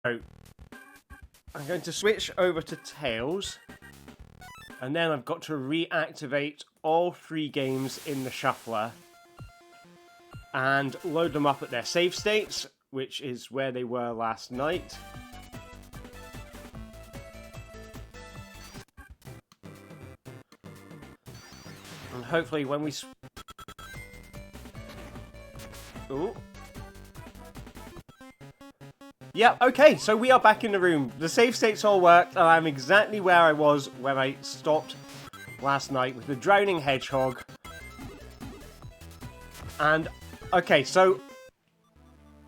I'm going to switch over to Tails. And then I've got to reactivate all 3 games in the shuffler. And load them up at their save states, which is where they were last night. And hopefully when we... Ooh. Yeah, okay, so we are back in the room. The save states all worked, and I'm exactly where I was when I stopped last night with the drowning hedgehog. And, okay, so...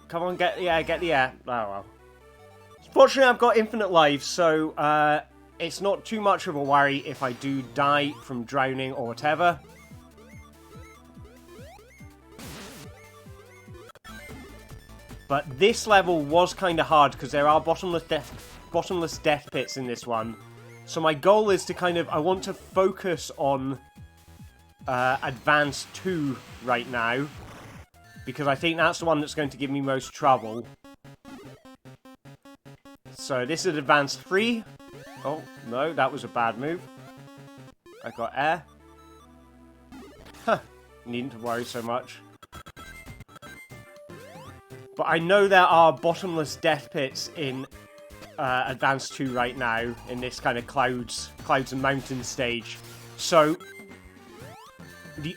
Come on, get the air. Oh, well. Fortunately, I've got infinite lives, so it's not too much of a worry if I do die from drowning or whatever. But this level was kind of hard because there are bottomless death pits in this one. So my goal is to I want to focus on Advance 2 right now. Because I think that's the one that's going to give me most trouble. So this is Advance 3. Oh, no, that was a bad move. I got air. Huh, needn't to worry so much. But I know there are bottomless death pits in Advance 2 right now, in this kind of clouds and mountains stage. So, the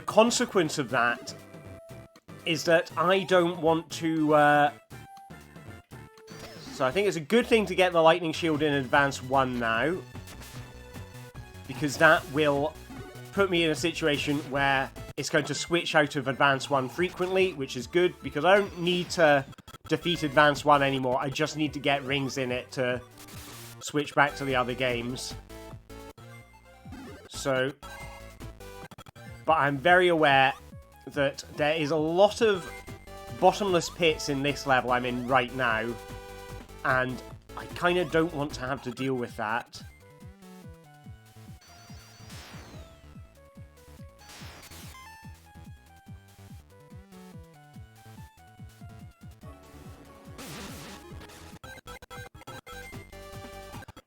consequence of that is that I don't want to... So I think it's a good thing to get the lightning shield in Advance 1 now. Because that will put me in a situation where it's going to switch out of Advance 1 frequently, which is good, because I don't need to defeat Advance 1 anymore. I just need to get rings in it to switch back to the other games. So... But I'm very aware that there is a lot of bottomless pits in this level I'm in right now. And I kind of don't want to have to deal with that.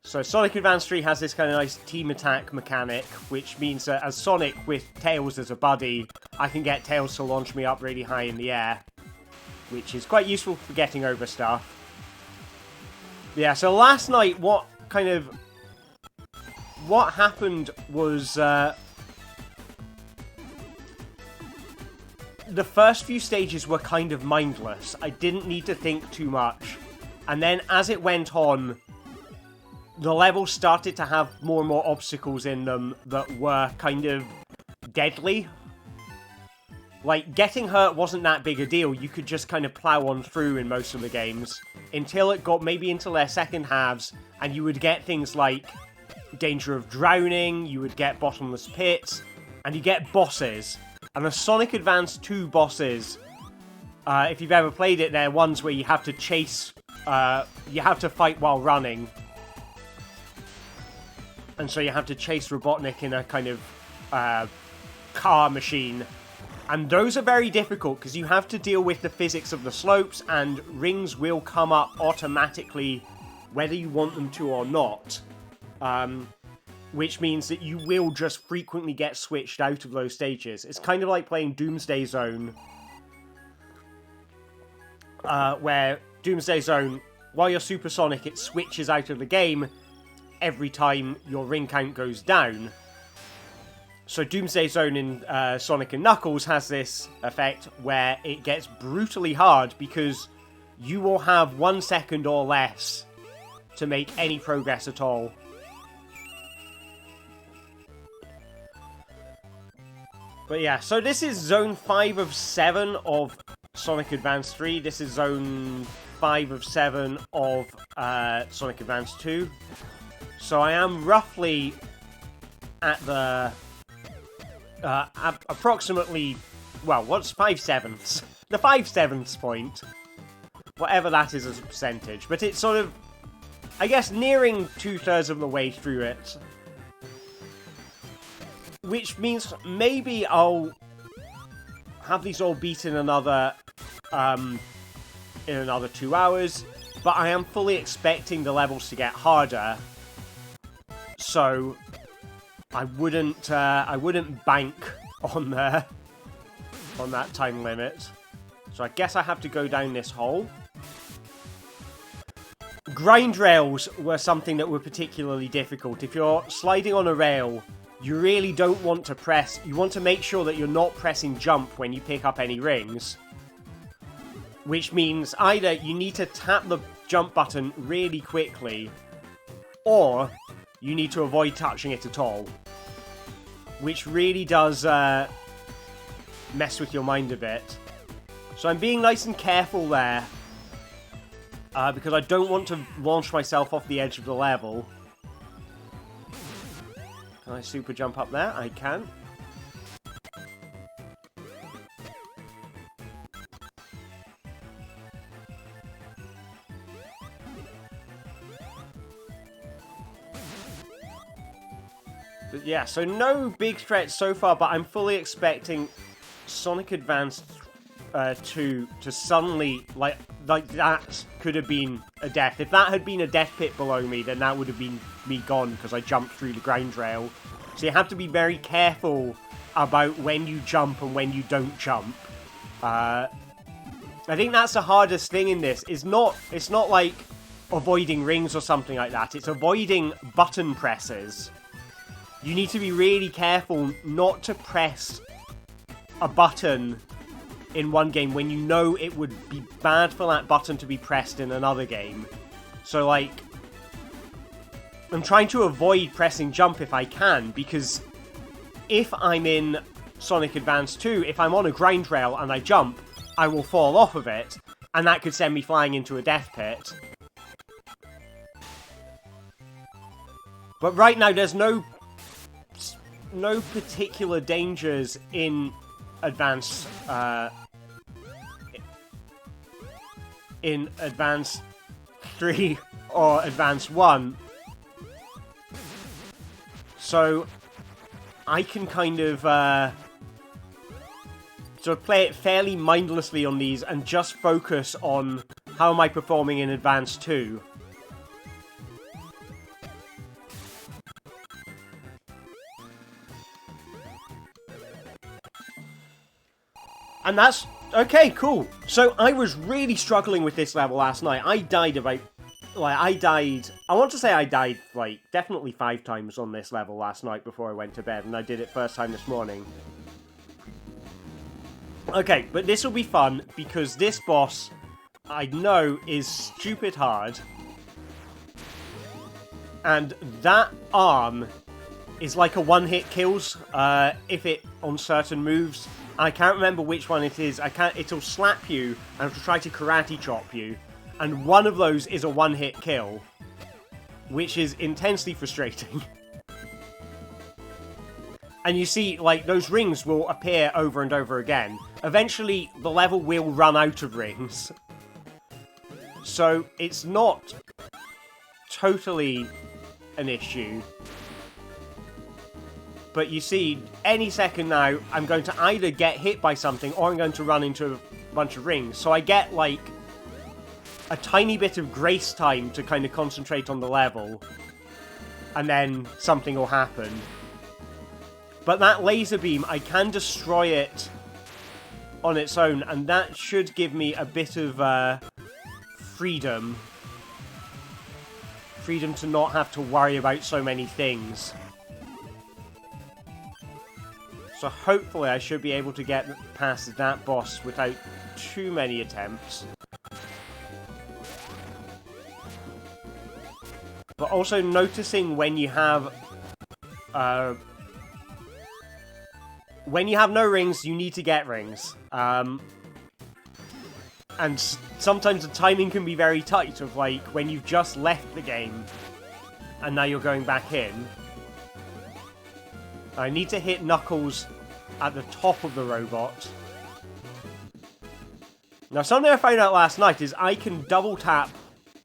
So Sonic Advance 3 has this kind of nice team attack mechanic, which means that as Sonic with Tails as a buddy, I can get Tails to launch me up really high in the air, which is quite useful for getting over stuff. Yeah, so last night what happened was the first few stages were kind of mindless. I didn't need to think too much. And then as it went on, the levels started to have more and more obstacles in them that were kind of deadly. Like, getting hurt wasn't that big a deal. You could just kind of plow on through in most of the games. Until it got maybe into their second halves, and you would get things like danger of drowning, you would get bottomless pits, and you get bosses. And the Sonic Advance 2 bosses, if you've ever played it, they're ones where you have to chase, you have to fight while running. And so you have to chase Robotnik in a kind of car machine. And those are very difficult because you have to deal with the physics of the slopes, and rings will come up automatically whether you want them to or not. Which means that you will just frequently get switched out of those stages. It's kind of like playing Doomsday Zone. Where Doomsday Zone, while you're supersonic, it switches out of the game every time your ring count goes down. So Doomsday Zone in Sonic and Knuckles has this effect where it gets brutally hard because you will have 1 second or less to make any progress at all. But yeah, so this is Zone 5 of 7 of Sonic Advance 3. This is Zone 5 of 7 of Sonic Advance 2. So I am roughly at the... approximately... Well, what's 5/7? The 5/7 point. Whatever that is as a percentage. But it's sort of... I guess nearing 2/3 of the way through it. Which means maybe I'll have these all beat in another in another 2 hours, but I am fully expecting the levels to get harder, so I wouldn't bank on that time limit. So I guess I have to go down this hole. Grind rails were something that were particularly difficult. If you're sliding on a rail, you really don't want to press... You want to make sure that you're not pressing jump when you pick up any rings. Which means either you need to tap the jump button really quickly, or you need to avoid touching it at all. Which really does mess with your mind a bit. So I'm being nice and careful there. Because I don't want to launch myself off the edge of the level. Can I super jump up there? I can. But yeah, so no big threats so far, but I'm fully expecting Sonic Advance 2 to suddenly, like that could have been a death. If that had been a death pit below me, then that would have been me gone because I jumped through the grind rail. So you have to be very careful about when you jump and when you don't jump. I think that's the hardest thing in this. It's not like avoiding rings or something like that. It's avoiding button presses. You need to be really careful not to press a button in one game when you know it would be bad for that button to be pressed in another game. So, like, I'm trying to avoid pressing jump if I can, because if I'm in Sonic Advance 2, if I'm on a grind rail and I jump, I will fall off of it, and that could send me flying into a death pit. But right now, there's no particular dangers in Advance in Advance 3 or Advance 1. So I can kind of sort of play it fairly mindlessly on these and just focus on how am I performing in Advance 2. And that's... Okay, cool. So, I was really struggling with this level last night. I died about... I want to say I died, definitely 5 times on this level last night before I went to bed, and I did it first time this morning. Okay, but this will be fun, because this boss, I know, is stupid hard. And that arm is like a one-hit kills, if it on certain moves. I can't remember which one it is. It'll slap you and it'll try to karate chop you. And one of those is a one-hit kill, which is intensely frustrating. And you see, like, those rings will appear over and over again. Eventually, the level will run out of rings. So, it's not totally an issue. But you see, any second now, I'm going to either get hit by something or I'm going to run into a bunch of rings. So I get, like, a tiny bit of grace time to kind of concentrate on the level. And then something will happen. But that laser beam, I can destroy it on its own. And that should give me a bit of freedom. Freedom to not have to worry about so many things. So hopefully I should be able to get past that boss without too many attempts. But also noticing when you have no rings, you need to get rings. And sometimes the timing can be very tight of, like, when you've just left the game and now you're going back in. I need to hit Knuckles at the top of the robot. Now, something I found out last night is I can double tap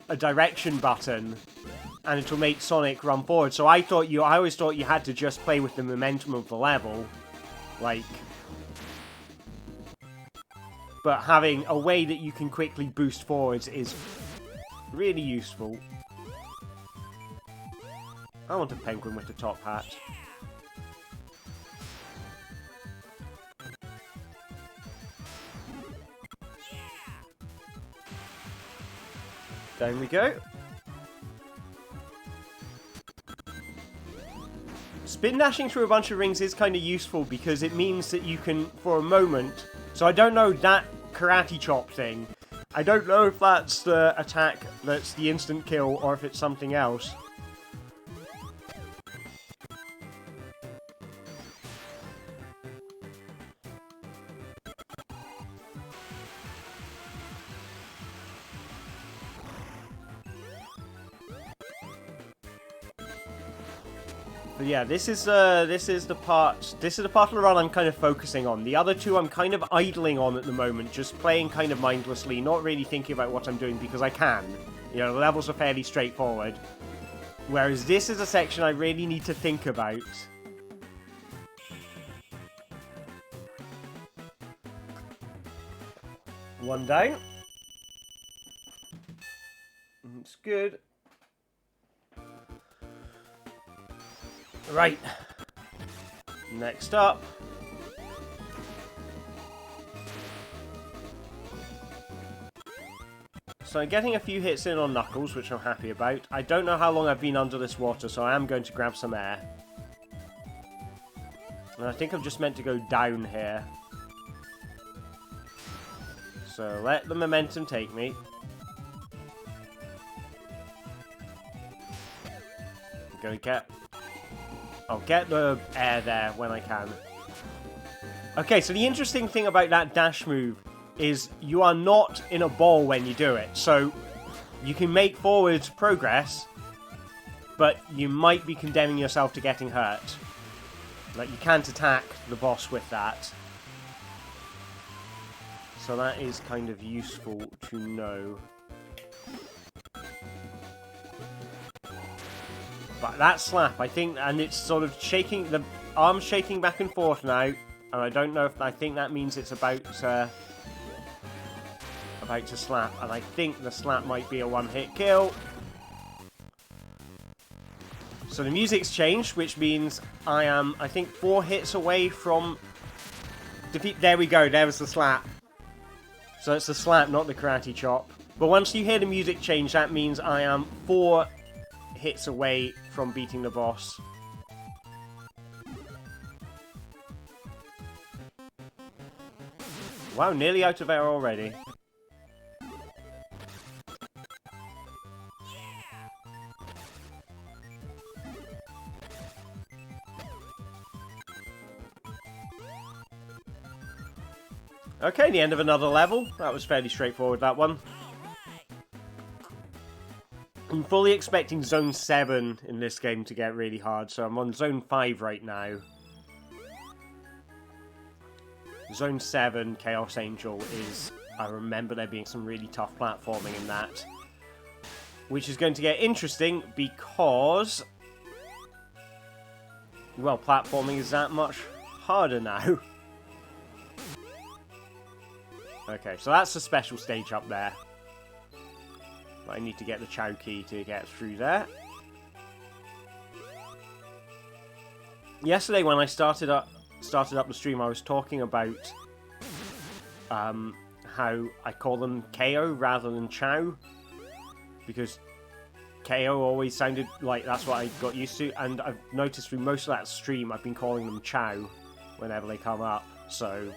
a direction button and it'll make Sonic run forward. So I always thought you had to just play with the momentum of the level. Like, but having a way that you can quickly boost forwards is really useful. I want a penguin with the top hat. Down we go. Spin dashing through a bunch of rings is kind of useful because it means that you can, for a moment... So I don't know that karate chop thing. I don't know if that's the attack that's the instant kill or if it's something else. But yeah, this is the part of the run I'm kind of focusing on. The other two I'm kind of idling on at the moment, just playing kind of mindlessly, not really thinking about what I'm doing because I can. You know, the levels are fairly straightforward. Whereas this is a section I really need to think about. One down. It's good. Right. Next up. So I'm getting a few hits in on Knuckles, which I'm happy about. I don't know how long I've been under this water, so I am going to grab some air. And I think I'm just meant to go down here. So let the momentum take me. I'm going to get... I'll get the air there when I can. Okay, so the interesting thing about that dash move is you are not in a ball when you do it. So you can make forward progress, but you might be condemning yourself to getting hurt. Like, you can't attack the boss with that. So that is kind of useful to know. But that slap, I think, and it's sort of shaking, the arm's shaking back and forth now, and I don't know if, I think that means it's about to slap, and I think the slap might be a one-hit kill. So the music's changed, which means I am, I think, 4 hits away from defeat. There we go, there was the slap. So it's the slap, not the karate chop. But once you hear the music change, that means I am 4 hits away from beating the boss. Wow, nearly out of air already. Okay, the end of another level. That was fairly straightforward, that one. I'm fully expecting Zone 7 in this game to get really hard, so I'm on Zone 5 right now. Zone 7, Chaos Angel, is... I remember there being some really tough platforming in that. Which is going to get interesting because... well, platforming is that much harder now. Okay, so that's a special stage up there. But I need to get the Chow key to get through there. Yesterday when I started up the stream, I was talking about how I call them KO rather than Chow. Because KO always sounded like that's what I got used to. And I've noticed through most of that stream, I've been calling them Chow whenever they come up. So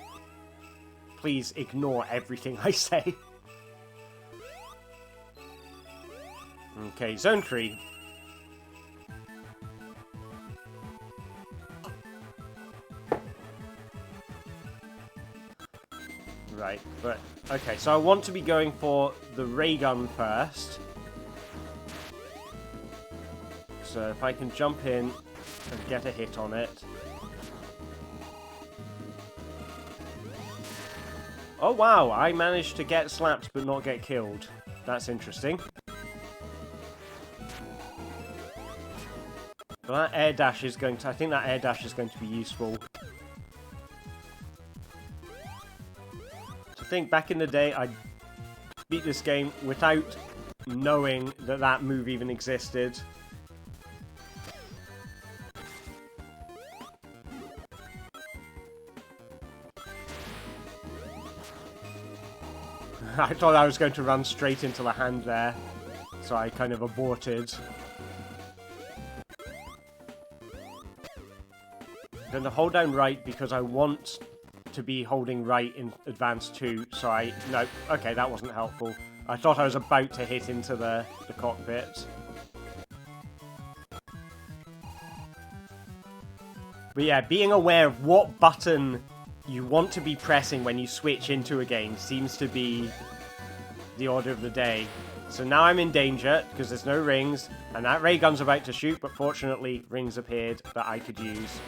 please ignore everything I say. Okay, Zone 3. Right, but... okay, so I want to be going for the ray gun first. So if I can jump in and get a hit on it. Oh wow, I managed to get slapped but not get killed. That's interesting. But that air dash is going to... I think that air dash is going to be useful. So think back in the day, I beat this game without knowing that that move even existed. I thought I was going to run straight into the hand there, so I kind of aborted. I'm going to hold down right because I want to be holding right in Advance 2, so no, okay, that wasn't helpful. I thought I was about to hit into the cockpit. But yeah, being aware of what button you want to be pressing when you switch into a game seems to be the order of the day. So now I'm in danger because there's no rings, and that ray gun's about to shoot, but fortunately rings appeared that I could use.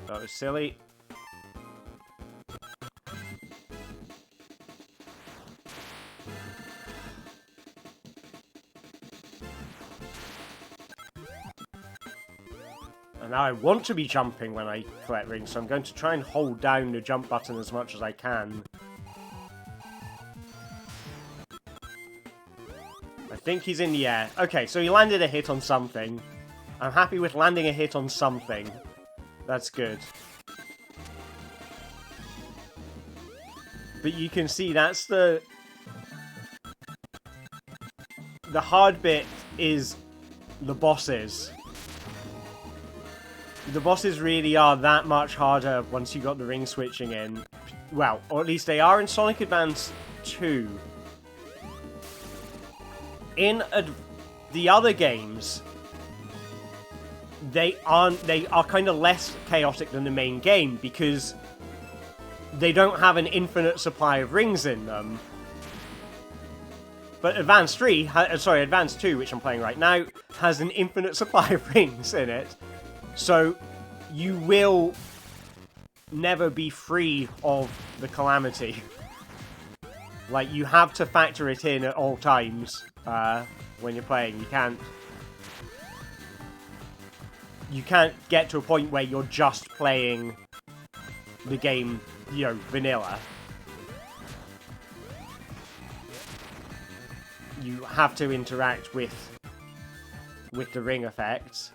That was silly. And now I want to be jumping when I collect rings, so I'm going to try and hold down the jump button as much as I can. I think he's in the air. Okay, so he landed a hit on something. I'm happy with landing a hit on something. That's good. But you can see that's the hard bit is the bosses. The bosses really are that much harder once you got the ring switching in. Well, or at least they are in Sonic Advance 2. In the other games, they are kind of less chaotic than the main game because they don't have an infinite supply of rings in them. But Advance 2, which I'm playing right now, has an infinite supply of rings in it. So you will never be free of the calamity. Like, you have to factor it in at all times when you're playing. You can't get to a point where you're just playing the game, you know, vanilla. You have to interact with the ring effects.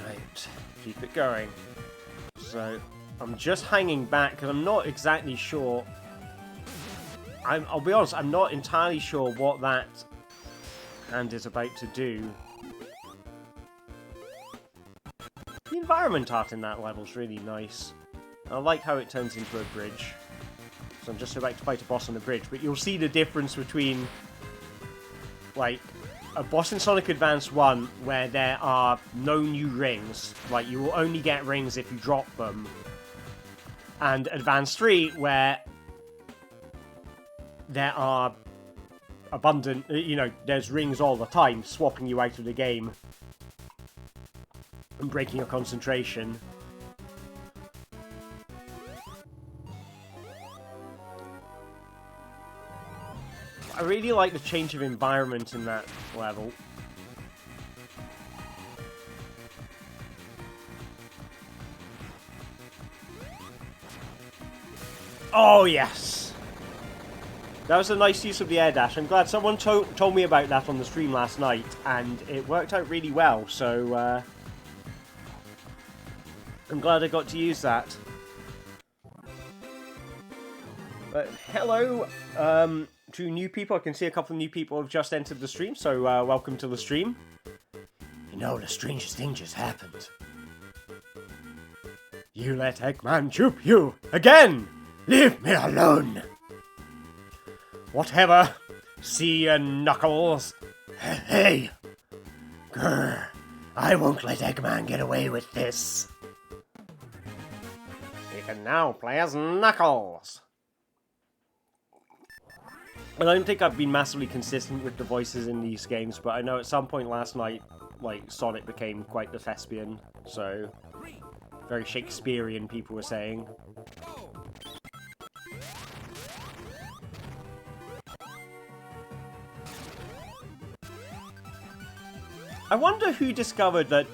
Right, keep it going. So I'm just hanging back because I'm not exactly sure. I'll be honest, I'm not entirely sure what that hand is about to do. The environment art in that level is really nice. I like how it turns into a bridge. So I'm just about to fight a boss on the bridge, but you'll see the difference between, like, a boss in Sonic Advance 1 where there are no new rings, like you will only get rings if you drop them, and Advance 3 where there are abundant, you know, there's rings all the time, swapping you out of the game and breaking your concentration. I really like the change of environment in that level. Oh, yes! That was a nice use of the air dash. I'm glad someone told me about that on the stream last night, and it worked out really well, so I'm glad I got to use that. But hello, to new people. I can see a couple of new people have just entered the stream, so welcome to the stream. You know, the strangest thing just happened. You let Eggman jupe you again! Leave me alone! Whatever. See ya, Knuckles. Hey! Grr. I won't let Eggman get away with this. He can now play as Knuckles. I don't think I've been massively consistent with the voices in these games, but I know at some point last night, like, Sonic became quite the thespian, so very Shakespearean, people were saying. I wonder who discovered that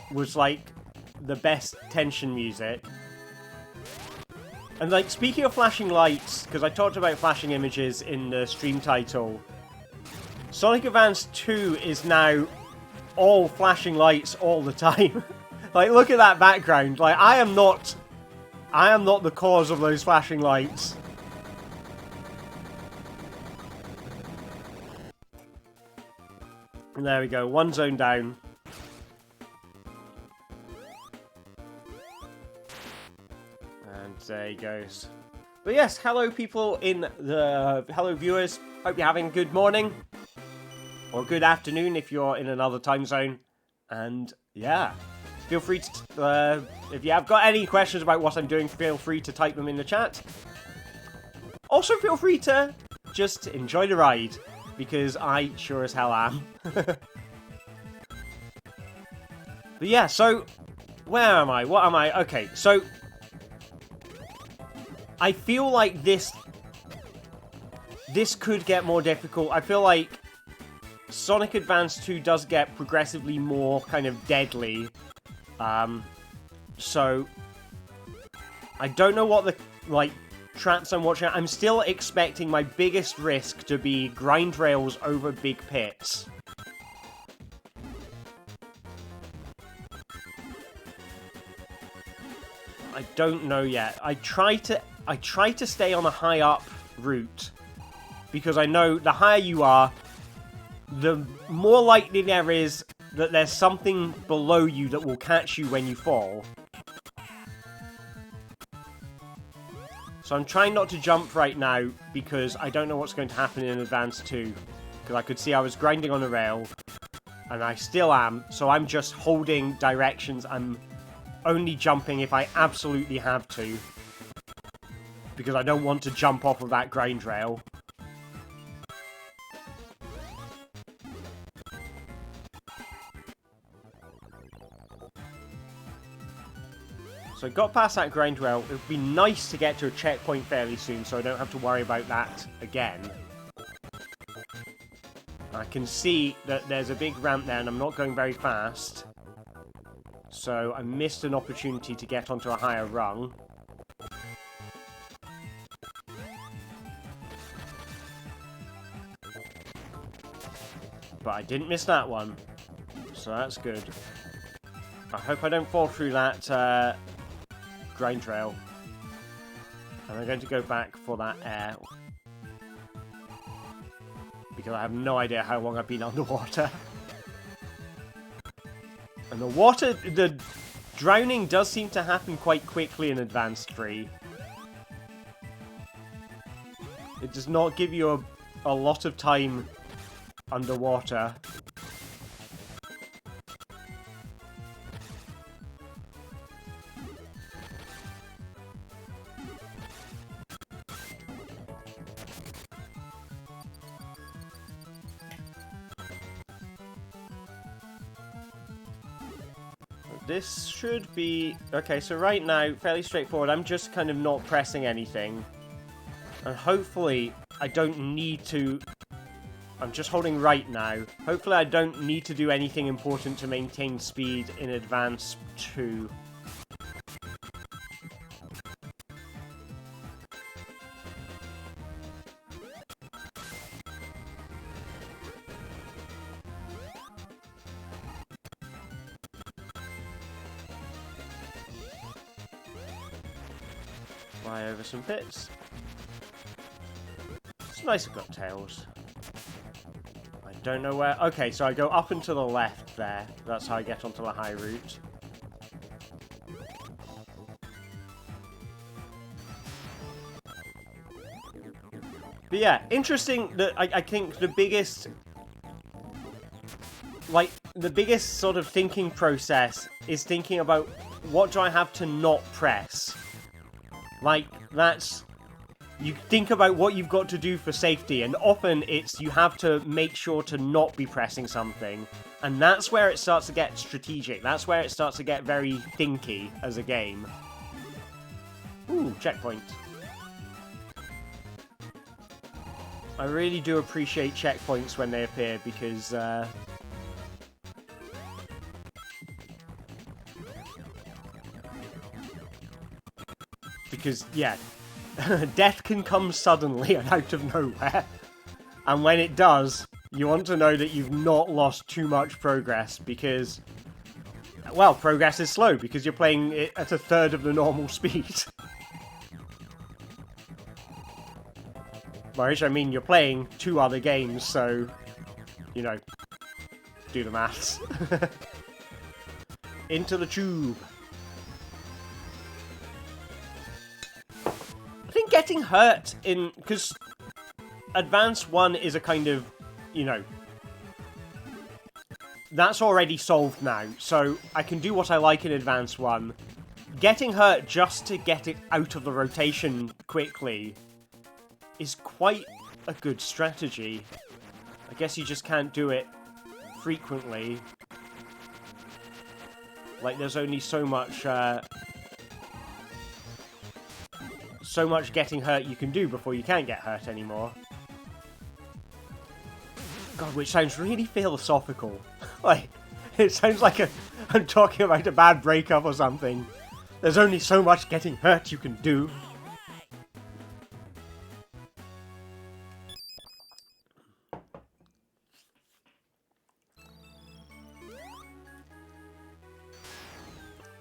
was like the best tension music. And like, speaking of flashing lights, because I talked about flashing images in the stream title, Sonic Advance 2 is now all flashing lights all the time. Like, look at that background. Like, I am not the cause of those flashing lights. And there we go, one zone down. And there he goes. But yes, hello people hello viewers. Hope you're having a good morning. Or good afternoon if you're in another time zone. And yeah, feel free to, if you have got any questions about what I'm doing, feel free to type them in the chat. Also feel free to just enjoy the ride, because I sure as hell am. But yeah, so where am I? What am I? Okay, so I feel like this could get more difficult. I feel like Sonic Advance 2 does get progressively more kind of deadly. So I don't know what the traps I'm watching. I'm still expecting my biggest risk to be grind rails over big pits. I don't know yet. I try to stay on a high up route, because I know the higher you are, the more likely there is that there's something below you that will catch you when you fall. So I'm trying not to jump right now, because I don't know what's going to happen in Advance 2. Because I could see I was grinding on a rail, and I still am, so I'm just holding directions. I'm only jumping if I absolutely have to, because I don't want to jump off of that grind rail. So I got past that grind rail. It would be nice to get to a checkpoint fairly soon, so I don't have to worry about that again. I can see that there's a big ramp there, and I'm not going very fast. So I missed an opportunity to get onto a higher rung. But I didn't miss that one, so that's good. I hope I don't fall through that grind rail. And I'm going to go back for that air, because I have no idea how long I've been underwater. And the drowning does seem to happen quite quickly in Advanced 3. It does not give you a lot of time underwater. This should be... Okay, so right now, fairly straightforward. I'm just kind of not pressing anything. And hopefully, I don't need to... I'm just holding right now. Hopefully, I don't need to do anything important to maintain speed in Advance 2. Fly over some pits. It's nice I've got tails. I don't know where... Okay, so I go up and to the left there. That's how I get onto the high route. But yeah, interesting that I think the biggest... the biggest sort of thinking process is thinking about what do I have to not press. That's... You think about what you've got to do for safety, and often it's you have to make sure to not be pressing something. And that's where it starts to get strategic. That's where it starts to get very thinky as a game. Ooh, checkpoint. I really do appreciate checkpoints when they appear, because yeah, death can come suddenly and out of nowhere. And when it does, you want to know that you've not lost too much progress, because, well, progress is slow because you're playing it at a third of the normal speed. By which I mean you're playing 2 other games, so, you know, do the maths. Into the tube. I think getting hurt in... because Advance 1 is a kind of, you know... that's already solved now, so I can do what I like in Advance 1. Getting hurt just to get it out of the rotation quickly is quite a good strategy. I guess you just can't do it frequently. Like, there's only so much getting hurt you can do before you can't get hurt anymore. God, which sounds really philosophical. Like, it sounds like I'm talking about a bad breakup or something. There's only so much getting hurt you can do.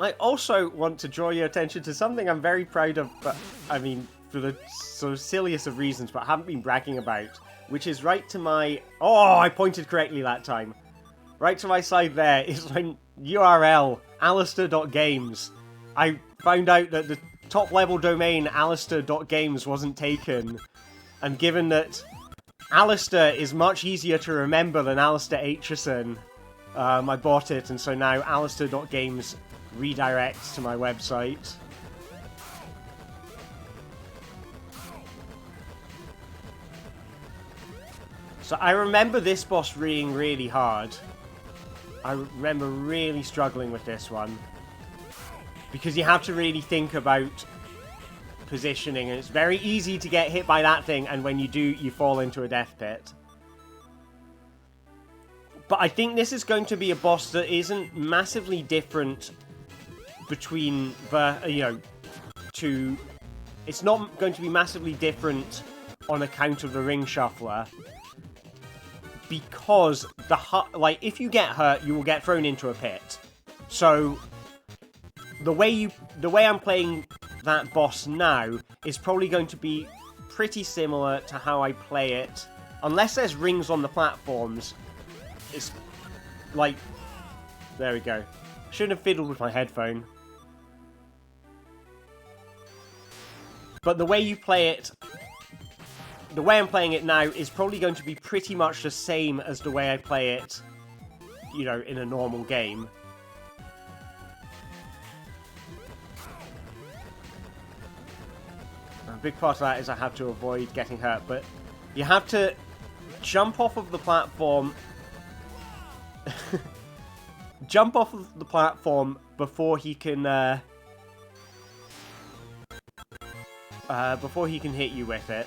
I also want to draw your attention to something I'm very proud of, but, I mean, for the sort of silliest of reasons, but haven't been bragging about, which is right to my... oh, I pointed correctly that time. Right to my side there is my URL, alistair.games. I found out that the top-level domain, alistair.games, wasn't taken, and given that Alistair is much easier to remember than Alistair Aitchison, I bought it, and so now alistair.games redirects to my website. So I remember this boss being really hard. I remember really struggling with this one. Because you have to really think about positioning, and it's very easy to get hit by that thing, and when you do, you fall into a death pit. But I think this is going to be a boss that isn't massively different between it's not going to be massively different on account of the ring shuffler, because if you get hurt, you will get thrown into a pit. So the way I'm playing that boss now is probably going to be pretty similar to how I play it, unless there's rings on the platforms. It's like, there we go. Shouldn't have fiddled with my headphone. But the way you play it, the way I'm playing it now is probably going to be pretty much the same as the way I play it, you know, in a normal game. A big part of that is I have to avoid getting hurt, but you have to jump off of the platform. Jump off of the platform before he can hit you with it.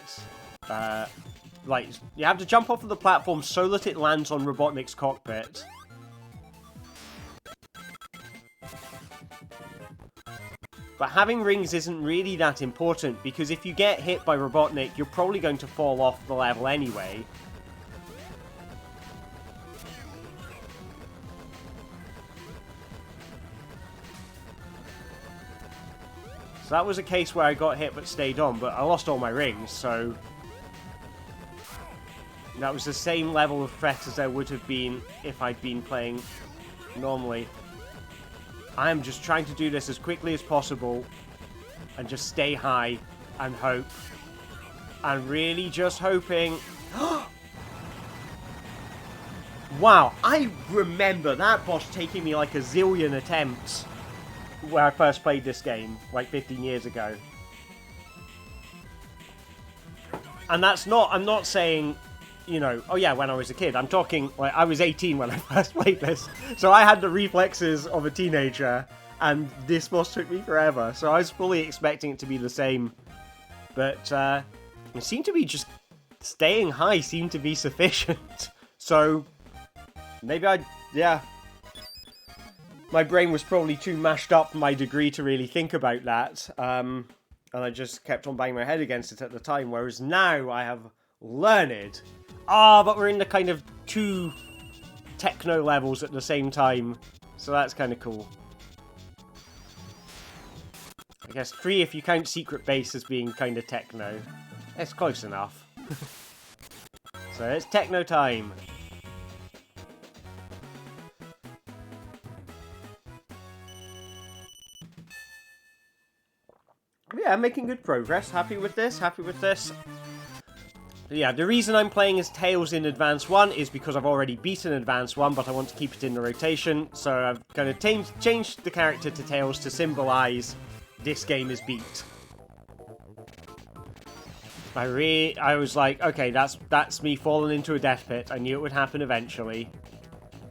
Like, you have to jump off of the platform so that it lands on Robotnik's cockpit. But having rings isn't really that important, because if you get hit by Robotnik, you're probably going to fall off the level anyway. So that was a case where I got hit but stayed on, but I lost all my rings, so that was the same level of threat as there would have been if I'd been playing normally. I am just trying to do this as quickly as possible and just stay high and hope. And really just hoping... Wow, I remember that boss taking me like a zillion attempts when I first played this game, like 15 years ago. And that's not, I'm not saying, you know, oh yeah, when I was a kid. I'm talking, like, I was 18 when I first played this. So I had the reflexes of a teenager, and this boss took me forever. So I was fully expecting it to be the same. But it seemed to be just staying high seemed to be sufficient. So, maybe yeah. My brain was probably too mashed up for my degree to really think about that. And I just kept on banging my head against it at the time, whereas now I have learned. But we're in the kind of 2 techno levels at the same time, so that's kind of cool. I guess 3 if you count Secret Base as being kind of techno. It's close enough. So it's techno time. Yeah, I'm making good progress. Happy with this, happy with this. Yeah, the reason I'm playing as Tails in Advance 1 is because I've already beaten Advance 1, but I want to keep it in the rotation, so I've kind of changed the character to Tails to symbolise this game is beat. I was like, okay, that's me falling into a death pit. I knew it would happen eventually.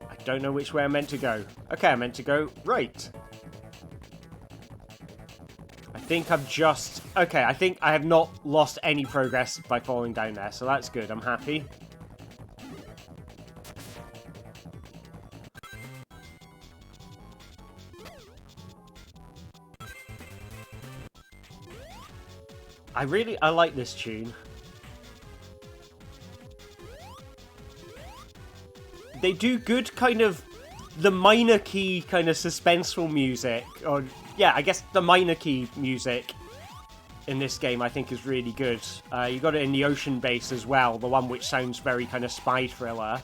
I don't know which way I'm meant to go. Okay, I'm meant to go right. I think I think I have not lost any progress by falling down there, so that's good. I'm happy. I like this tune. They do good kind of the minor key kind of suspenseful music, or yeah, I guess the minor key music in this game I think is really good. You got it in the Ocean Base as well, the one which sounds very kind of spy thriller.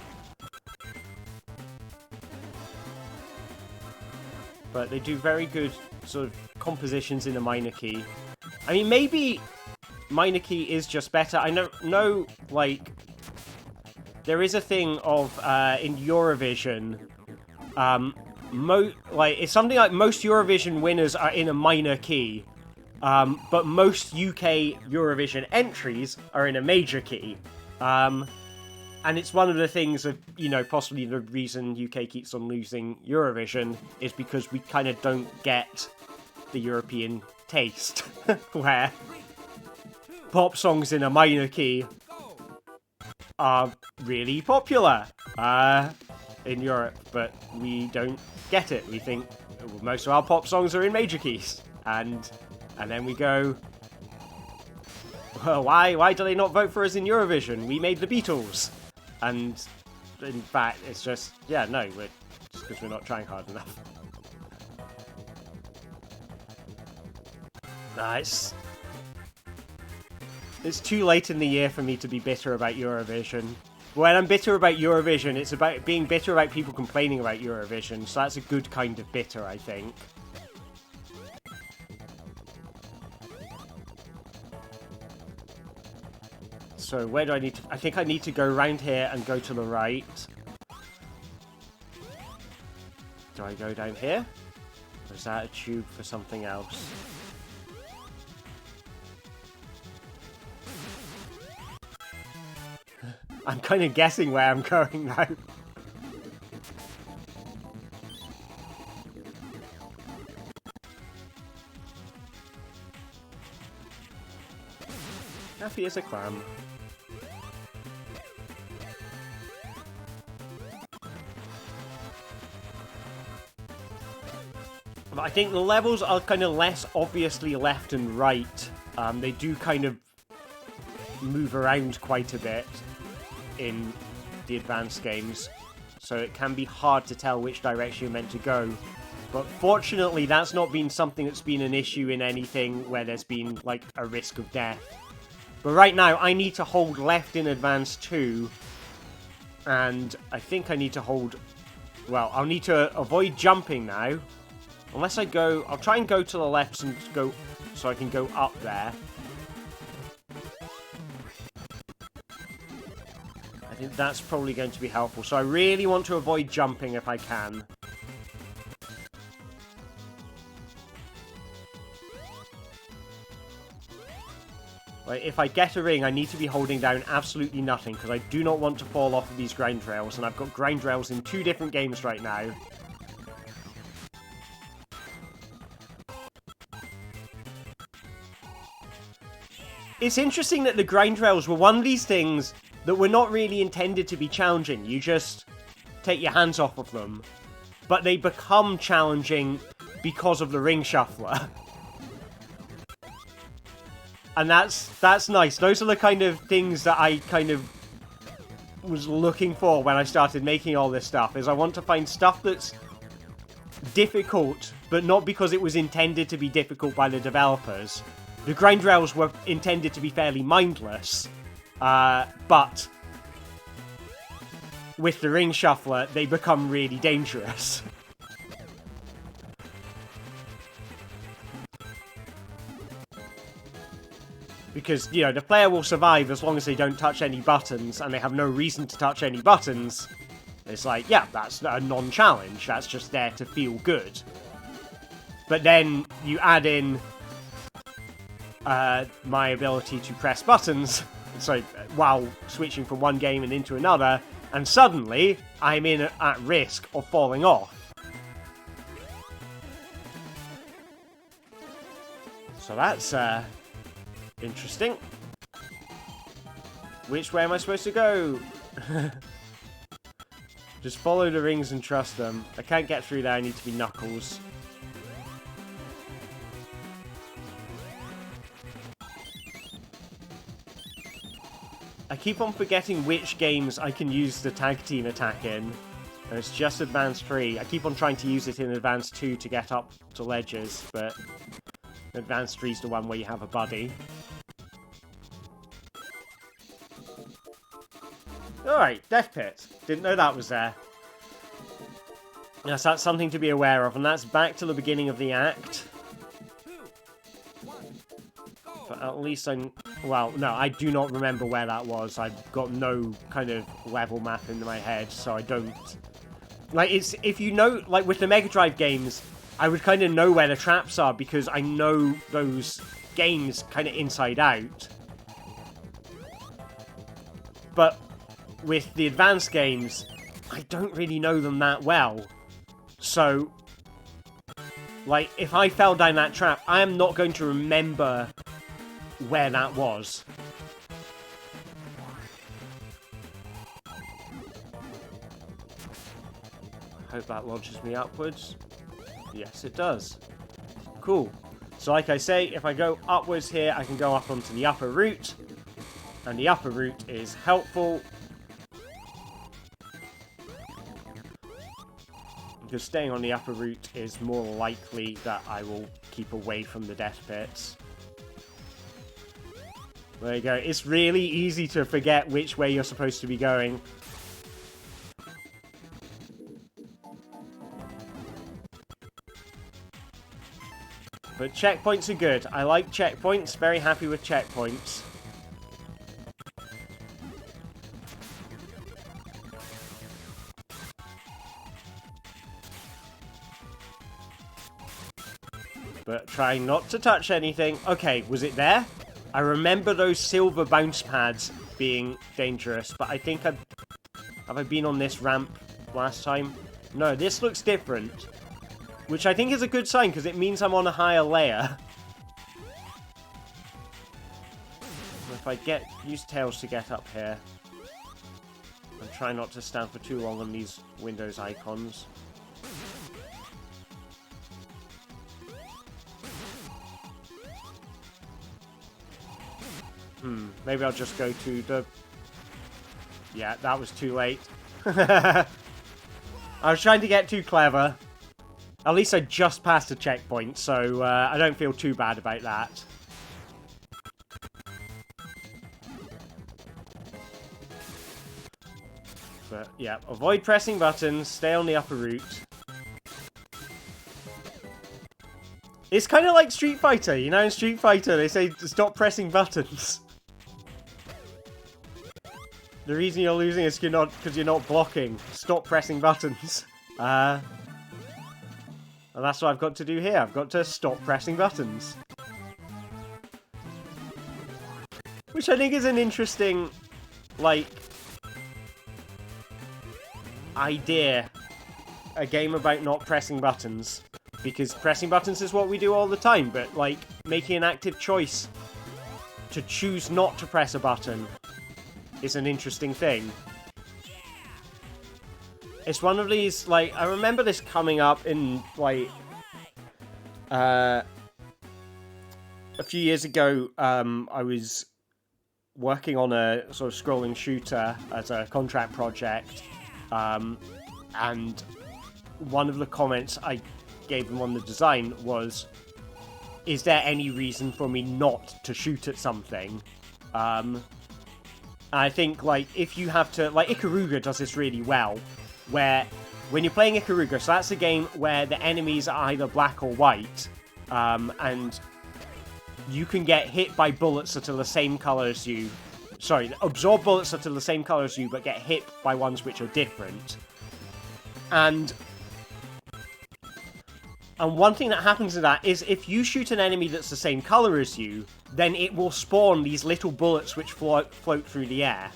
But they do very good sort of compositions in the minor key. I mean, maybe minor key is just better. I know like, there is a thing of, in Eurovision, it's something like most Eurovision winners are in a minor key, but most UK Eurovision entries are in a major key. And it's one of the things of, possibly the reason UK keeps on losing Eurovision is because we kind of don't get the European taste, where pop songs in a minor key are really popular in Europe, but we don't get it. We think most of our pop songs are in major keys, and then we go, well, why do they not vote for us in Eurovision? We made the Beatles. And in fact, it's just, yeah, no, just because we're not trying hard enough. Nice. It's too late in the year for me to be bitter about Eurovision. When I'm bitter about Eurovision, it's about being bitter about people complaining about Eurovision, so that's a good kind of bitter, I think. So where do I need to... I think I need to go around here and go to the right. Do I go down here? Or is that a tube for something else? I'm kind of guessing where I'm going now. Happy as a clam. But I think the levels are kind of less obviously left and right. They do kind of move around quite a bit in the advanced games, so it can be hard to tell which direction you're meant to go. But fortunately, that's not been something that's been an issue in anything where there's been, like, a risk of death. But right now, I need to hold left in Advance 2, and I think I need to hold... Well, I'll need to avoid jumping now. Unless I go... I'll try and go to the left and go... so I can go up there. I think that's probably going to be helpful. So I really want to avoid jumping if I can. Like, if I get a ring, I need to be holding down absolutely nothing, because I do not want to fall off of these grind rails, and I've got grind rails in 2 different games right now. It's interesting that the grind rails were one of these things that were not really intended to be challenging. You just take your hands off of them. But they become challenging because of the ring shuffler. And that's nice. Those are the kind of things that I kind of was looking for when I started making all this stuff, is I want to find stuff that's difficult, but not because it was intended to be difficult by the developers. The grind rails were intended to be fairly mindless, but with the ring shuffler, they become really dangerous. Because, you know, the player will survive as long as they don't touch any buttons, and they have no reason to touch any buttons. It's like, yeah, that's a non-challenge. That's just there to feel good. But then you add in my ability to press buttons, so while switching from one game and into another, and suddenly I'm at risk of falling off. So that's interesting. Which way am I supposed to go? Just follow the rings and trust them. I can't get through there, I need to be Knuckles. I keep on forgetting which games I can use the tag team attack in. And it's just Advance 3. I keep on trying to use it in Advance 2 to get up to ledges, but Advance 3 is the one where you have a buddy. Alright, Death Pit. Didn't know that was there. Yes, that's something to be aware of, and that's back to the beginning of the act. But at least I'm... Well, no, I do not remember where that was. I've got no kind of level map in my head, so I don't... Like, it's... If you know... Like, with the Mega Drive games, I would kind of know where the traps are, because I know those games kind of inside out. But with the advanced games, I don't really know them that well. So, like, if I fell down that trap, I am not going to remember where that was. I hope that launches me upwards. Yes, it does. Cool. So like I say, if I go upwards here, I can go up onto the upper route. And the upper route is helpful. Because staying on the upper route is more likely that I will keep away from the death pits. There you go. It's really easy to forget which way you're supposed to be going. But checkpoints are good. I like checkpoints. Very happy with checkpoints. But trying not to touch anything. Okay, was it there? I remember those silver bounce pads being dangerous, but I think have I been on this ramp last time? No, this looks different. Which I think is a good sign, because it means I'm on a higher layer. If I use Tails to get up here. And try not to stand for too long on these Windows icons. Maybe I'll just go to the... Yeah, that was too late. I was trying to get too clever. At least I just passed a checkpoint, so I don't feel too bad about that. But, yeah, avoid pressing buttons, stay on the upper route. It's kind of like Street Fighter, you know, in Street Fighter they say stop pressing buttons. The reason you're losing is because you're not blocking. Stop pressing buttons. And that's what I've got to do here. I've got to stop pressing buttons. Which I think is an interesting, like, idea. A game about not pressing buttons. Because pressing buttons is what we do all the time, but, like, making an active choice to choose not to press a button is an interesting thing. It's one of these, like, I remember this coming up in, like, a few years ago. I was working on a sort of scrolling shooter as a contract project, and one of the comments I gave them on the design was, is there any reason for me not to shoot at something? I think, like, if you have to, like, Ikaruga does this really well, where when you're playing Ikaruga, so that's a game where the enemies are either black or white, and you can get hit by bullets that are the same color as you. Sorry, absorb bullets that are the same color as you, but get hit by ones which are different. And one thing that happens to that is if you shoot an enemy that's the same color as you, then it will spawn these little bullets which float through the air.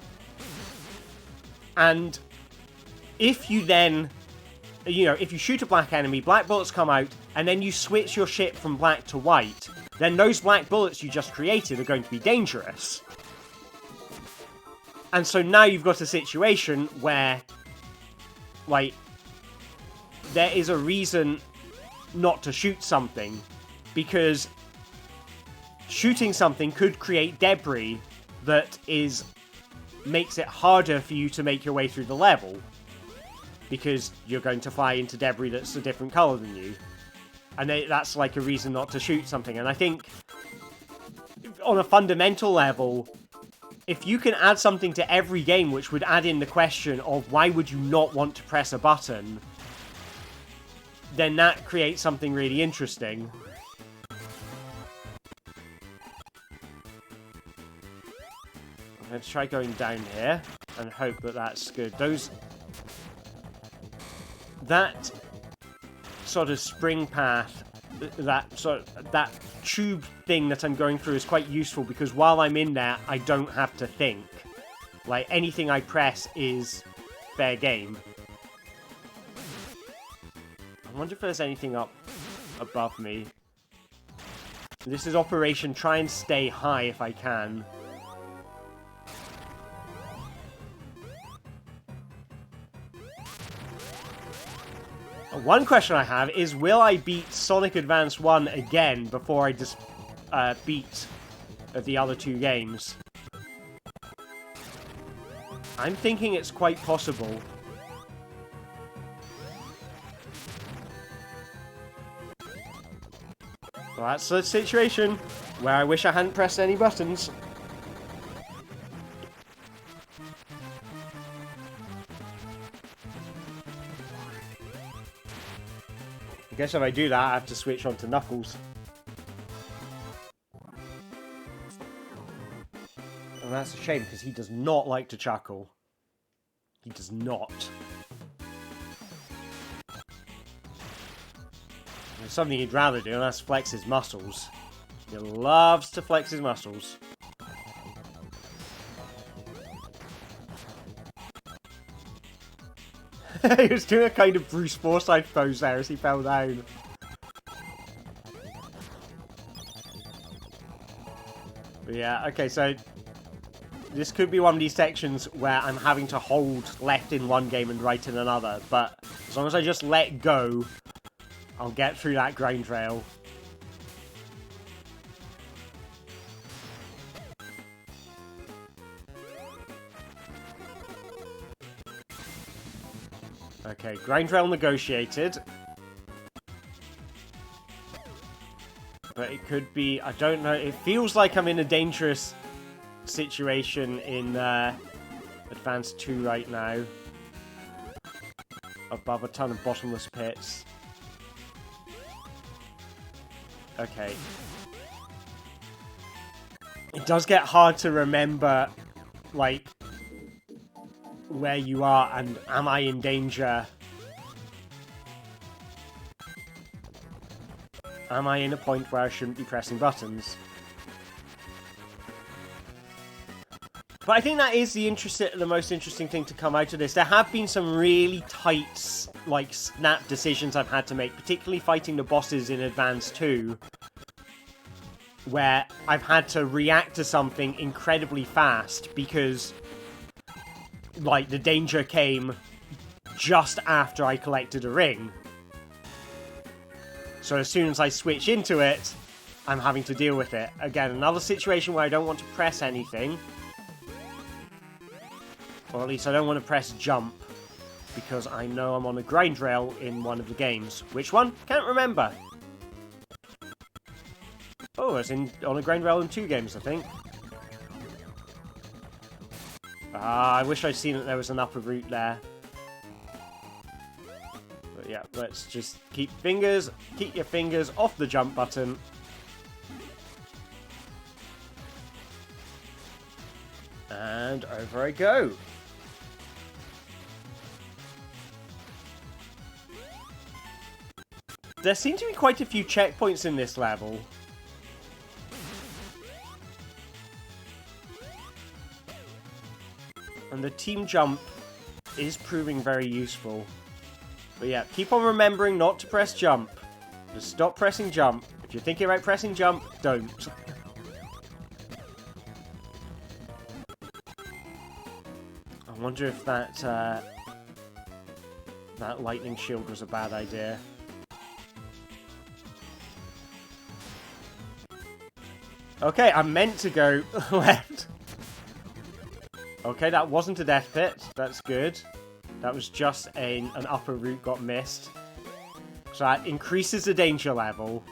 And if you then, you know, if you shoot a black enemy, black bullets come out, and then you switch your ship from black to white, then those black bullets you just created are going to be dangerous. And so now you've got a situation where, like, there is a reason not to shoot something, because shooting something could create debris that makes it harder for you to make your way through the level, because you're going to fly into debris that's a different color than you. And that's like a reason not to shoot something. And I think, on a fundamental level, if you can add something to every game which would add in the question of why would you not want to press a button, then that creates something really interesting. I'm going to try going down here and hope that that's good. That sort of spring path, that tube thing that I'm going through is quite useful, because while I'm in there, I don't have to think. Like, anything I press is fair game. I wonder if there's anything up above me. This is Operation Try and Stay High if I can. One question I have is, will I beat Sonic Advance 1 again before I just beat the other two games? I'm thinking it's quite possible. Well, that's a situation where I wish I hadn't pressed any buttons. I guess if I do that, I have to switch on to Knuckles. And that's a shame, because he does not like to chuckle. He does not. There's something he'd rather do, and that's flex his muscles. He loves to flex his muscles. He was doing a kind of Bruce Forsyth pose there as he fell down. But yeah, okay, so this could be one of these sections where I'm having to hold left in one game and right in another, but as long as I just let go, I'll get through that grind rail. Okay, grind rail negotiated. But it could be, I don't know, it feels like I'm in a dangerous situation in Advance 2 right now. Above a ton of bottomless pits. Okay. It does get hard to remember, like, where you are and am I in danger? Am I in a point where I shouldn't be pressing buttons? But I think that is the most interesting thing to come out of this. There have been some really tight, like, snap decisions I've had to make, particularly fighting the bosses in Advance 2. where I've had to react to something incredibly fast because, like, the danger came just after I collected a ring. So as soon as I switch into it, I'm having to deal with it. Again, another situation where I don't want to press anything. Or at least I don't want to press jump, because I know I'm on a grind rail in one of the games. Which one? Can't remember. Oh, it's on a grind rail in 2 games, I think. I wish I'd seen that there was an upper route there. But yeah, let's just keep your fingers off the jump button. And over I go. There seem to be quite a few checkpoints in this level. And the team jump is proving very useful. But yeah, keep on remembering not to press jump. Just stop pressing jump. If you're thinking about pressing jump, don't. I wonder if that lightning shield was a bad idea. Okay, I'm meant to go left. Okay, that wasn't a death pit. That's good. That was just an upper route got missed. So that increases the danger level.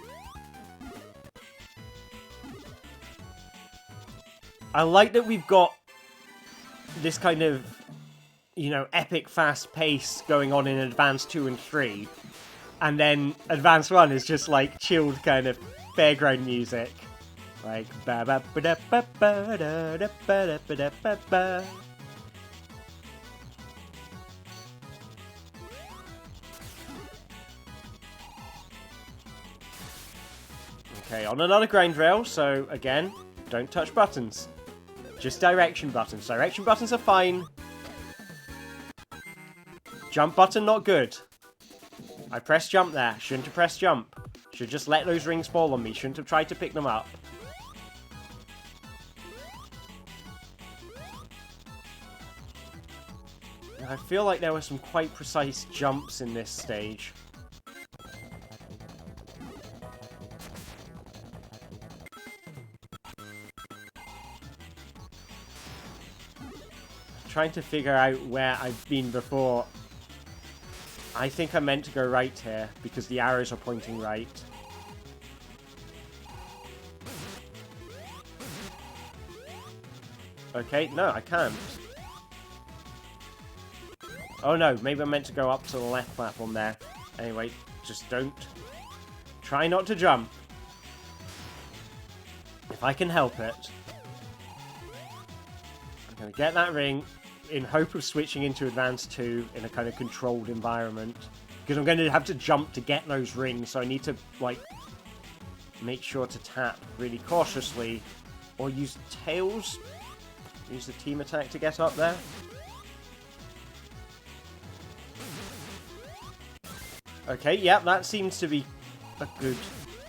I like that we've got this kind of, you know, epic fast pace going on in Advance 2 and 3. And then Advance 1 is just like chilled kind of fairground music. Like ba ba ba da ba ba da da ba da ba da ba ba. Okay, on another grind rail, so again, don't touch buttons. Just direction buttons. Direction buttons are fine. Jump button, not good. I pressed jump there. Shouldn't have pressed jump. Should just let those rings fall on me. Shouldn't have tried to pick them up. I feel like there were some quite precise jumps in this stage. Trying to figure out where I've been before. I think I meant to go right here because the arrows are pointing right. Okay, no, I can't. Oh no, maybe I meant to go up to the left platform there. Anyway, just don't. Try not to jump. If I can help it. I'm going to get that ring in hope of switching into Advance 2 in a kind of controlled environment. Because I'm going to have to jump to get those rings, so I need to, like, make sure to tap really cautiously. Or use tails. Use the team attack to get up there. Okay, yeah, that seems to be a good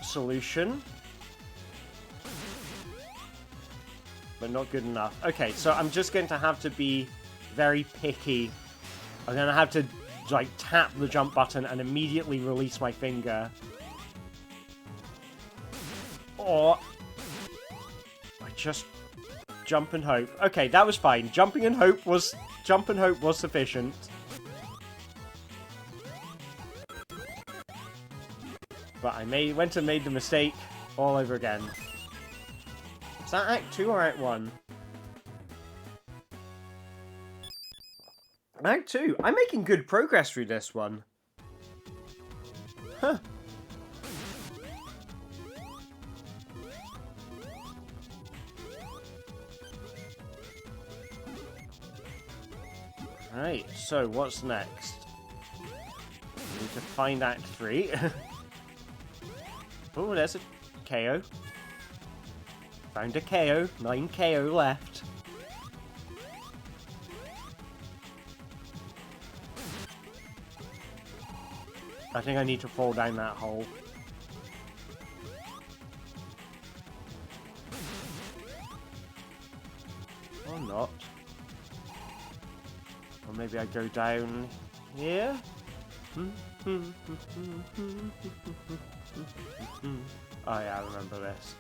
solution. But not good enough. Okay, so I'm just going to have to be very picky. I'm going to have to, like, tap the jump button and immediately release my finger. Or I just jump and hope. Okay, that was fine. Jump and hope was sufficient. But I went and made the mistake all over again. Is that Act 2 or Act 1? Act 2. I'm making good progress through this one. Huh. Right, so what's next? We need to find Act 3. Oh, there's a KO. Found a KO. 9 KO left. I think I need to fall down that hole. Or not. Or maybe I go down here? Oh yeah, I remember this.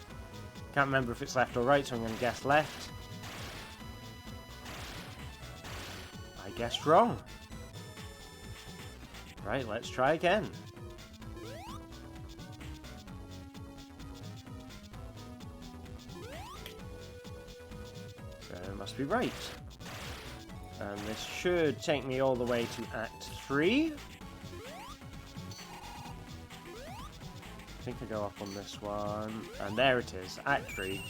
Can't remember if it's left or right, so I'm going to guess left. I guessed wrong. Right, let's try again. So it must be right. And this should take me all the way to Act 3. I think I go up on this one. And there it is, Act 3.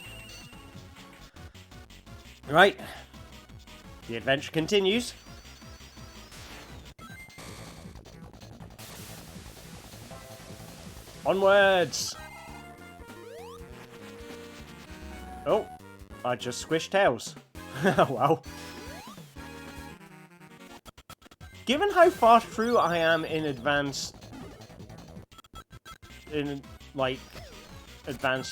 Right. The adventure continues. Onwards! Oh, I just squished tails. Wow. Given how far through I am in Advanced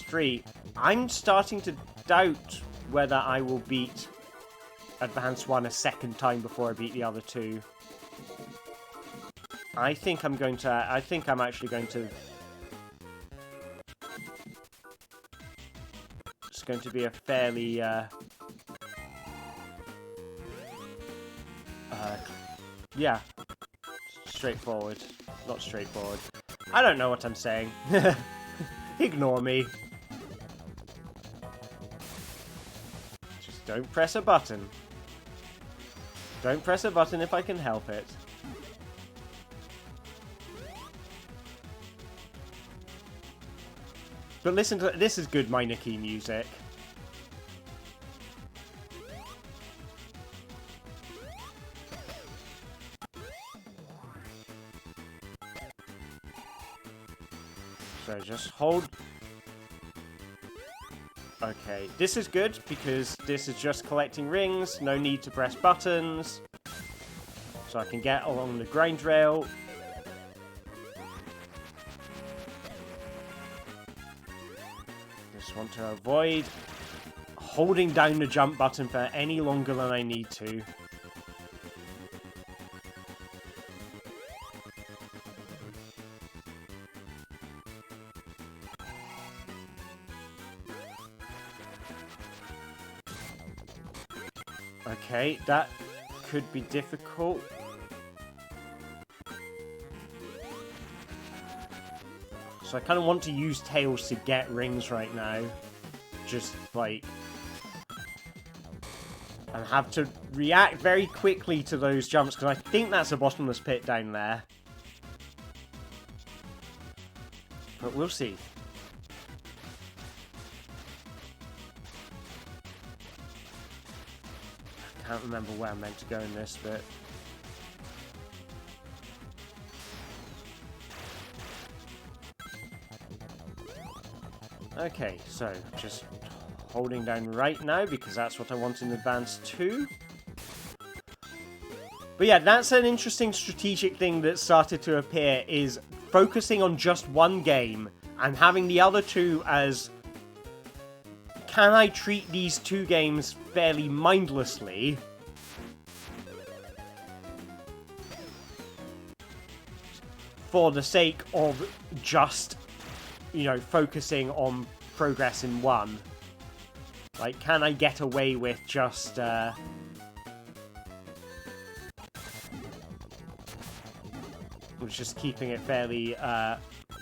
3, I'm starting to doubt whether I will beat Advanced 1 a second time before I beat the other two. I think I'm actually going to... It's going to be a fairly, yeah, straightforward. Not straightforward. I don't know what I'm saying. Ignore me. Just don't press a button. Don't press a button if I can help it. But listen to this is good minor key music. So just hold. Okay, this is good because this is just collecting rings, no need to press buttons. So I can get along the grind rail. Just want to avoid holding down the jump button for any longer than I need to. Okay, that could be difficult. So I kind of want to use tails to get rings right now. Just, like... and have to react very quickly to those jumps, because I think that's a bottomless pit down there. But we'll see. I can't remember where I'm meant to go in this bit. Okay, so just holding down right now because that's what I want in Advance 2. But yeah, that's an interesting strategic thing that started to appear, is focusing on just one game and having the other two as, can I treat these two games fairly mindlessly? For the sake of just, you know, focusing on progress in one. Like, can I get away with just, just keeping it fairly,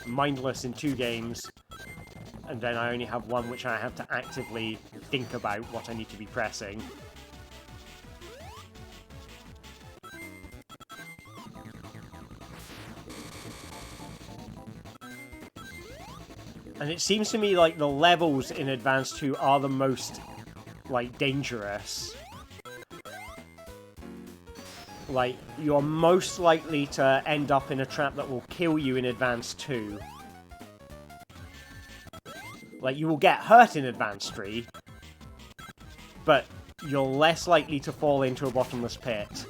mindless in two games, and then I only have one which I have to actively think about what I need to be pressing. And it seems to me like the levels in Advance 2 are the most, like, dangerous. Like, you're most likely to end up in a trap that will kill you in Advance 2. Like, you will get hurt in Advance 3, but you're less likely to fall into a bottomless pit.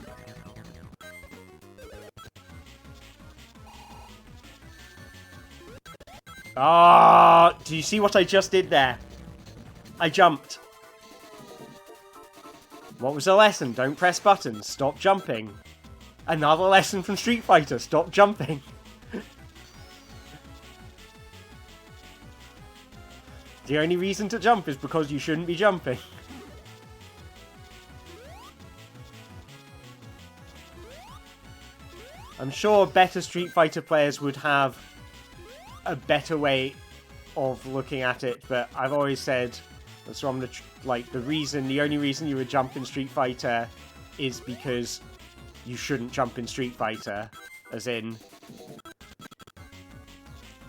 Ah, do you see what I just did there? I jumped. What was the lesson? Don't press buttons. Stop jumping. Another lesson from Street Fighter. Stop jumping. The only reason to jump is because you shouldn't be jumping. I'm sure better Street Fighter players would have a better way of looking at it, but I've always said that's from the only reason you would jump in Street Fighter is because you shouldn't jump in Street Fighter, as in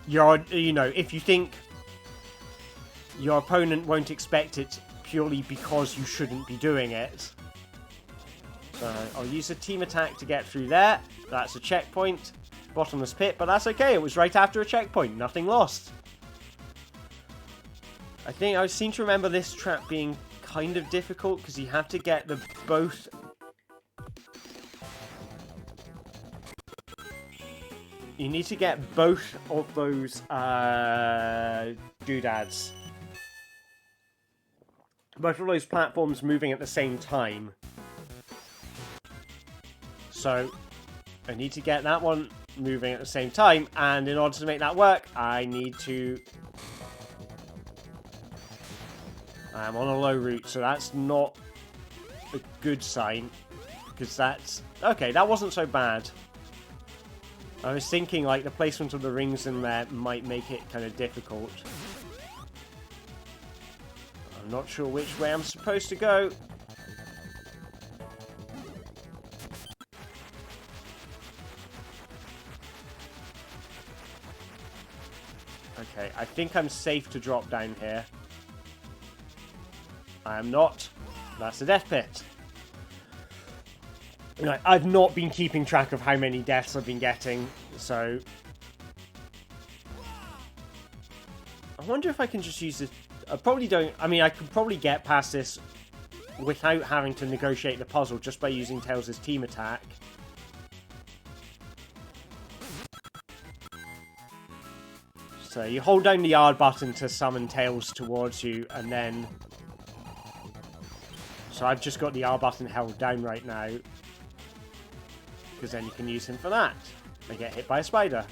if you think your opponent won't expect it purely because you shouldn't be doing it. So I'll use a team attack to get through there. That's a checkpoint. Bottomless pit, but that's okay. It was right after a checkpoint. Nothing lost. I think I seem to remember this trap being kind of difficult because you have to get the both... You need to get both of those doodads. Both of those platforms moving at the same time. So, I need to get that one moving at the same time, and in order to make that work, I need to... I'm on a low route, so that's not a good sign, because that's... Okay, that wasn't so bad. I was thinking, like, the placement of the rings in there might make it kind of difficult. I'm not sure which way I'm supposed to go. Okay, I think I'm safe to drop down here. I am not. That's the death pit. I've not been keeping track of how many deaths I've been getting, so... I wonder if I can just use this... I probably don't... I mean, I could probably get past this without having to negotiate the puzzle just by using Tails' team attack. So you hold down the R button to summon Tails towards you, and then... So I've just got the R button held down right now. Because then you can use him for that. And get hit by a spider.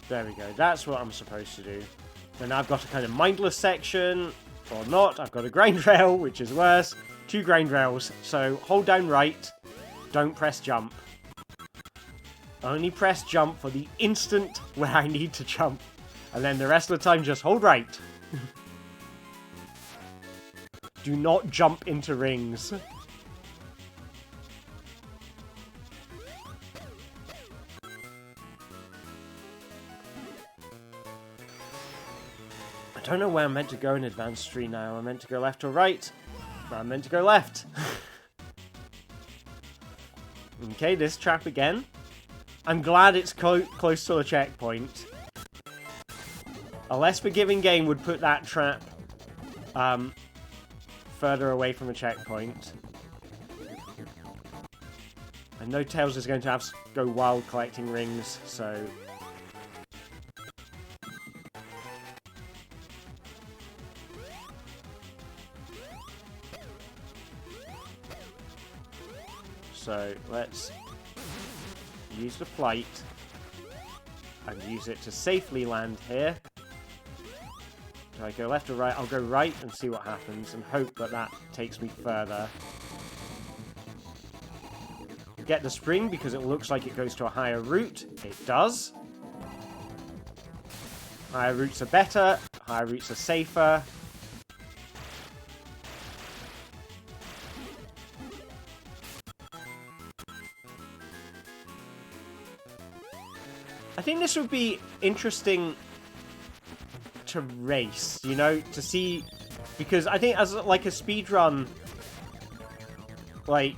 There we go. That's what I'm supposed to do. And I've got a kind of mindless section. Or not. I've got a grind rail, which is worse. 2 grind rails. So hold down right. Don't press jump. Only press jump for the instant where I need to jump. And then the rest of the time, just hold right. Do not jump into rings. I don't know where I'm meant to go in Advanced 3 now. I'm meant to go left or right. I'm meant to go left. Okay, this trap again. I'm glad it's close to a checkpoint. A less forgiving game would put that trap further away from a checkpoint. I know Tails is going to have to go wild collecting rings, so... So, let's use the flight and use it to safely land here. Do I go left or right? I'll go right and see what happens and hope that that takes me further. Get the spring because it looks like it goes to a higher route. It does. Higher routes are better. Higher routes are safer. I think this would be interesting to race, you know, to see, because I think as like a speed run, like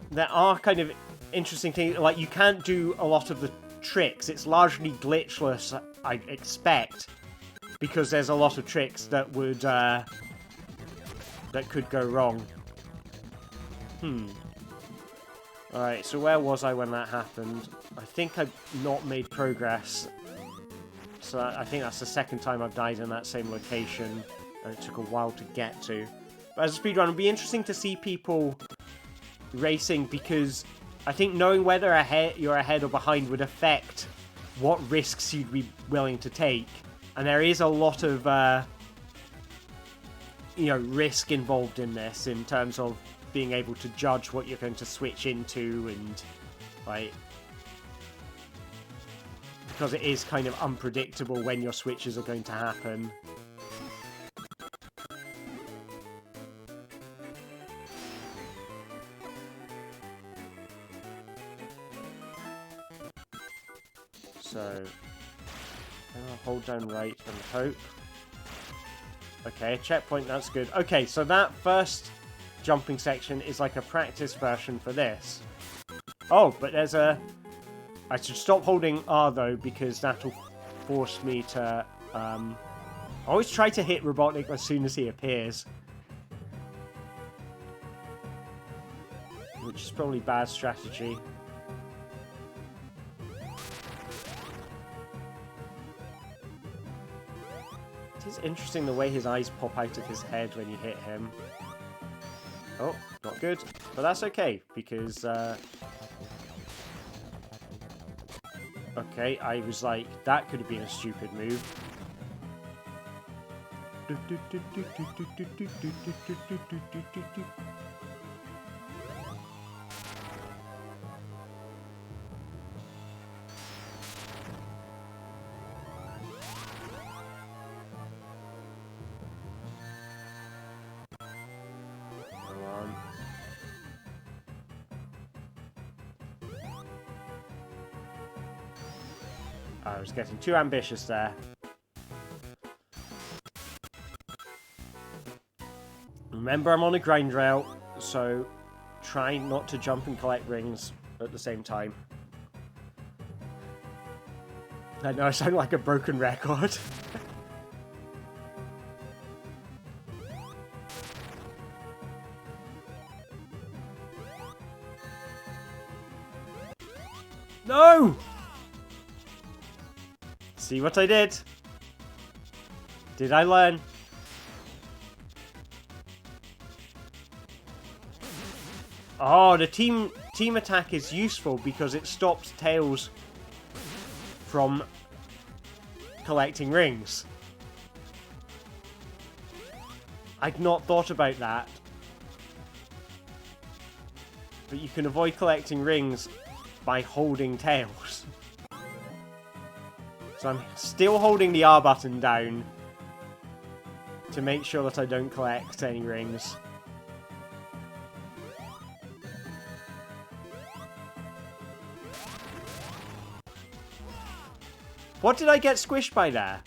there are kind of interesting things, like you can't do a lot of the tricks. It's largely glitchless, I expect, because there's a lot of tricks that would that could go wrong. Alright, so where was I when that happened? I think I've not made progress. So I think that's the second time I've died in that same location. And it took a while to get to. But as a speedrun, it'd be interesting to see people racing, because I think knowing whether you're ahead or behind would affect what risks you'd be willing to take. And there is a lot of, risk involved in this, in terms of being able to judge what you're going to switch into, and, like, because it is kind of unpredictable when your switches are going to happen. So, hold down right and hope. Okay, checkpoint, that's good. Okay, so that first jumping section is like a practice version for this. Oh, but there's a... I should stop holding R though, because that'll force me to... I always try to hit Robotnik as soon as he appears. Which is probably bad strategy. It is interesting the way his eyes pop out of his head when you hit him. Oh, not good. But that's okay, because... Okay, I was like, that could have been a stupid move. I was getting too ambitious there. Remember, I'm on a grind rail, so try not to jump and collect rings at the same time. I know I sound like a broken record. No! See what I did? Did I learn? Oh, the team attack is useful because it stops Tails from collecting rings. I'd not thought about that. But you can avoid collecting rings by holding Tails. So I'm still holding the R button down to make sure that I don't collect any rings. What did I get squished by there?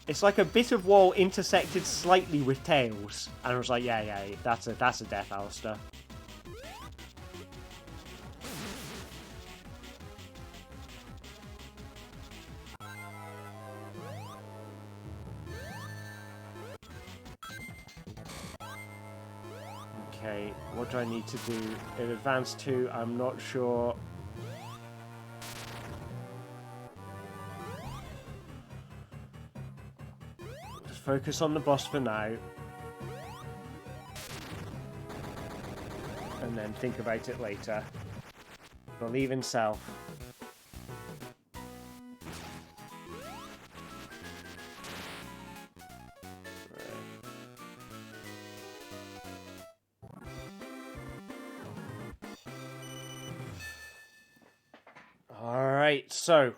It's like a bit of wall intersected slightly with Tails. And I was like, yeah, that's a death, Alistair. Okay, what do I need to do? In Advance 2, I'm not sure. Just focus on the boss for now. And then think about it later. Believe in self. Alright, so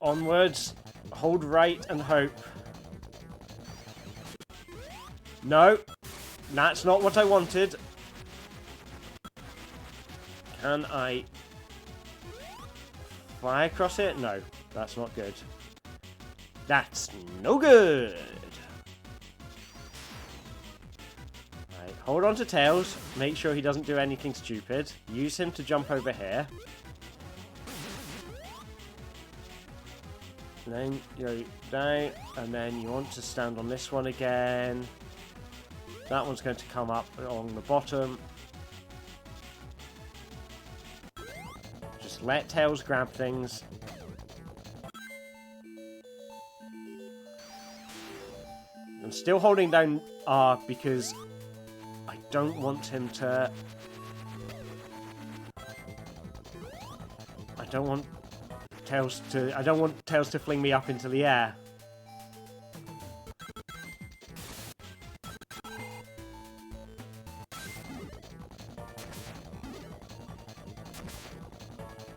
onwards, hold right and hope. No, that's not what I wanted. Can I fly across it? No, that's not good. That's no good. Right, hold on to Tails. Make sure he doesn't do anything stupid. Use him to jump over here. And then you go down, and then you want to stand on this one again. That one's going to come up along the bottom. Just let Tails grab things. I'm still holding down R because I don't want him to... I don't want Tails to fling me up into the air.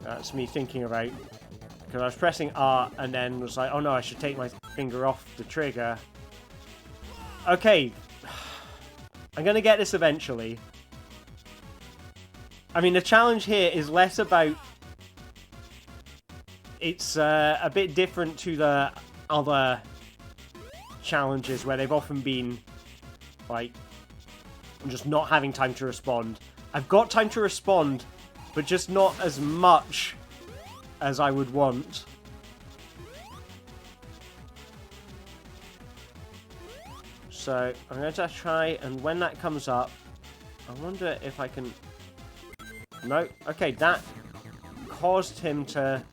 That's me thinking about, because I was pressing R and then was like, oh no, I should take my finger off the trigger. Okay, I'm gonna get this eventually. I mean, the challenge here is less about... It's a bit different to the other challenges where they've often been, like, just not having time to respond. I've got time to respond, but just not as much as I would want. So, I'm going to try, and when that comes up, I wonder if I can... No, okay, that caused him to...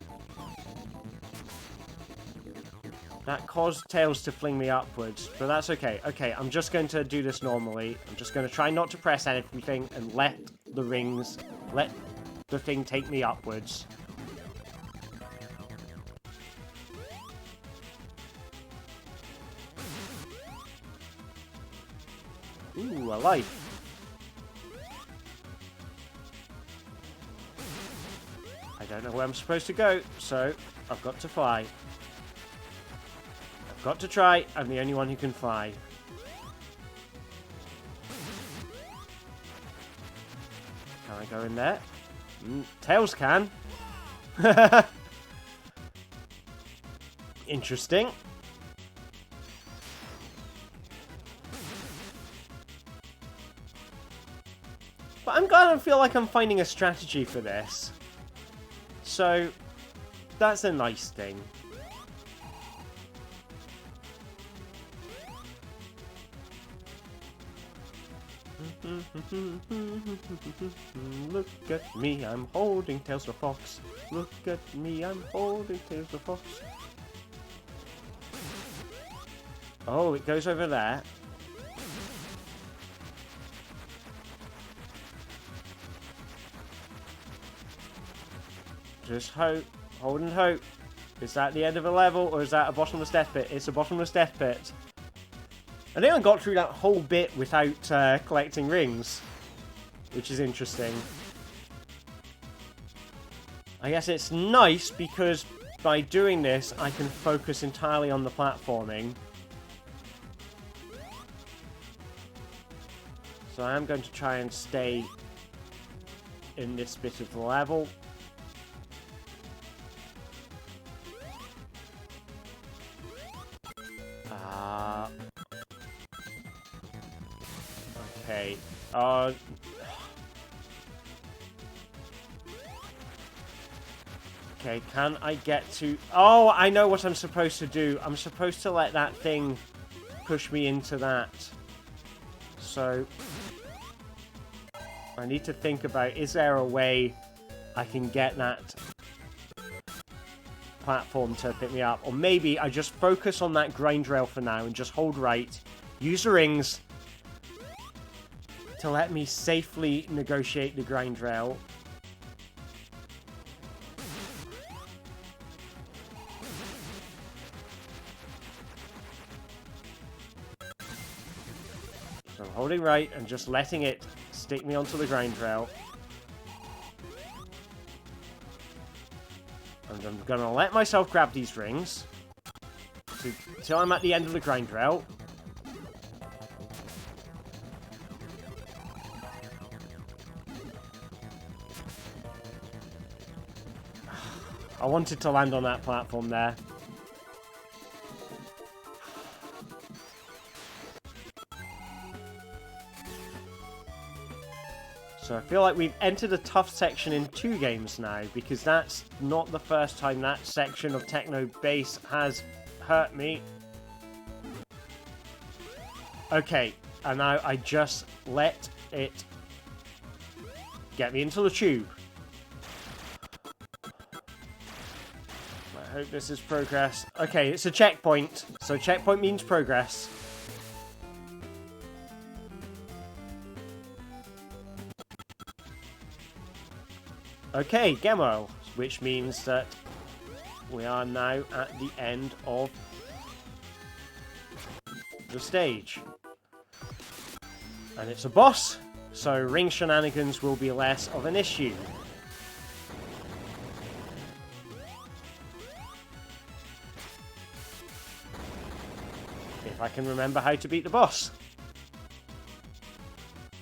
That caused Tails to fling me upwards, but that's okay. Okay, I'm just going to do this normally. I'm just going to try not to press anything and let the rings... Let the thing take me upwards. Ooh, a life. I don't know where I'm supposed to go, so I've got to fly. I've got to try. I'm the only one who can fly. Can I go in there? Tails can. Interesting. But I'm glad I feel like I'm finding a strategy for this. So, that's a nice thing. Look at me, I'm holding Tails the Fox. Look at me, I'm holding Tails the Fox. Oh, it goes over there. Just hope. Hold and hope. Is that the end of a level, or is that a bottomless death pit? It's a bottomless death pit. I think I got through that whole bit without collecting rings, which is interesting. I guess it's nice because by doing this, I can focus entirely on the platforming. So I am going to try and stay in this bit of the level. Okay. Okay, can I get to... Oh, I know what I'm supposed to do. I'm supposed to let that thing push me into that. So, I need to think about, is there a way I can get that platform to pick me up? Or maybe I just focus on that grind rail for now and just hold right, use the rings to let me safely negotiate the grind rail. So I'm holding right and just letting it stick me onto the grind rail. And I'm going to let myself grab these rings until I'm at the end of the grind rail. I wanted to land on that platform there. So I feel like we've entered a tough section in 2 games now, because that's not the first time that section of Techno Bass has hurt me. Okay, And now I just let it get me into the tube. I hope this is progress. Okay, it's a checkpoint. So checkpoint means progress. Okay, Gemo, which means that we are now at the end of the stage. And it's a boss, so ring shenanigans will be less of an issue. If I can remember how to beat the boss.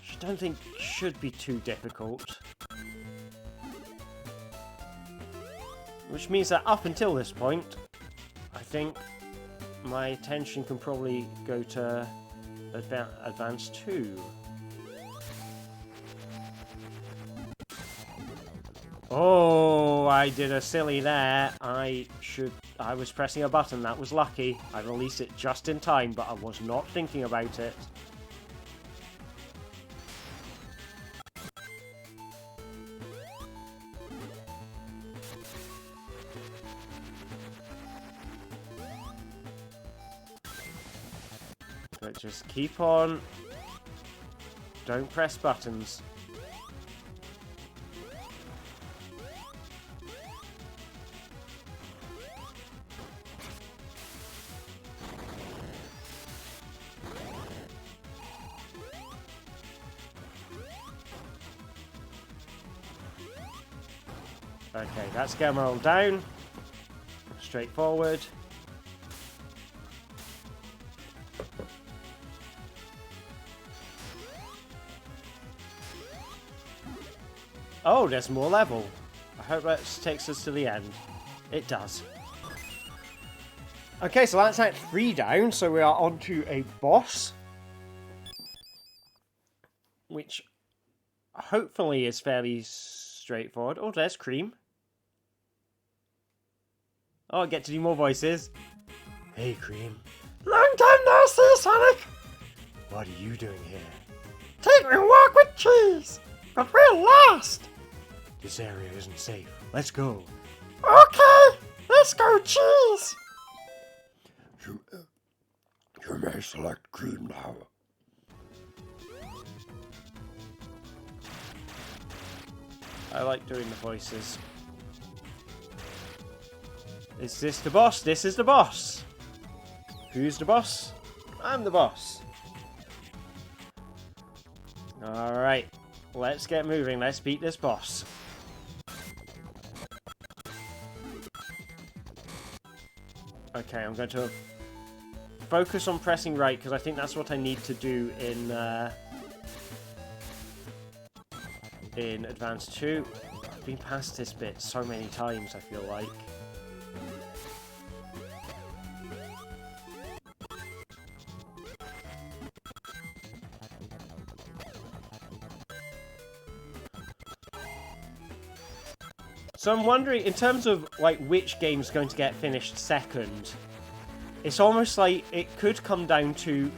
Which I don't think should be too difficult. Which means that up until this point, I think my attention can probably go to Advance 2. Oh, I did a silly there. I was pressing a button. That was lucky. I released it just in time, but I was not thinking about it. But just keep on. Don't press buttons. Okay, that's Gemerald down. Straightforward. Oh, there's more level. I hope that takes us to the end. It does. Okay, so that's Act 3 down, so we are on to a boss. Which hopefully is fairly straightforward. Oh, there's Cream. Oh, I get to do more voices. Hey, Cream. Long time no see, Sonic! What are you doing here? Take me a walk with Cheese! But we're lost! This area isn't safe. Let's go. Okay! Let's go, Cheese! You may select Cream now. I like doing the voices. Is this the boss? This is the boss! Who's the boss? I'm the boss. Alright. Let's get moving. Let's beat this boss. Okay, I'm going to focus on pressing right because I think that's what I need to do in Advance 2. I've been past this bit so many times, I feel like. So I'm wondering, in terms of like which game's going to get finished second, it's almost like it could come down to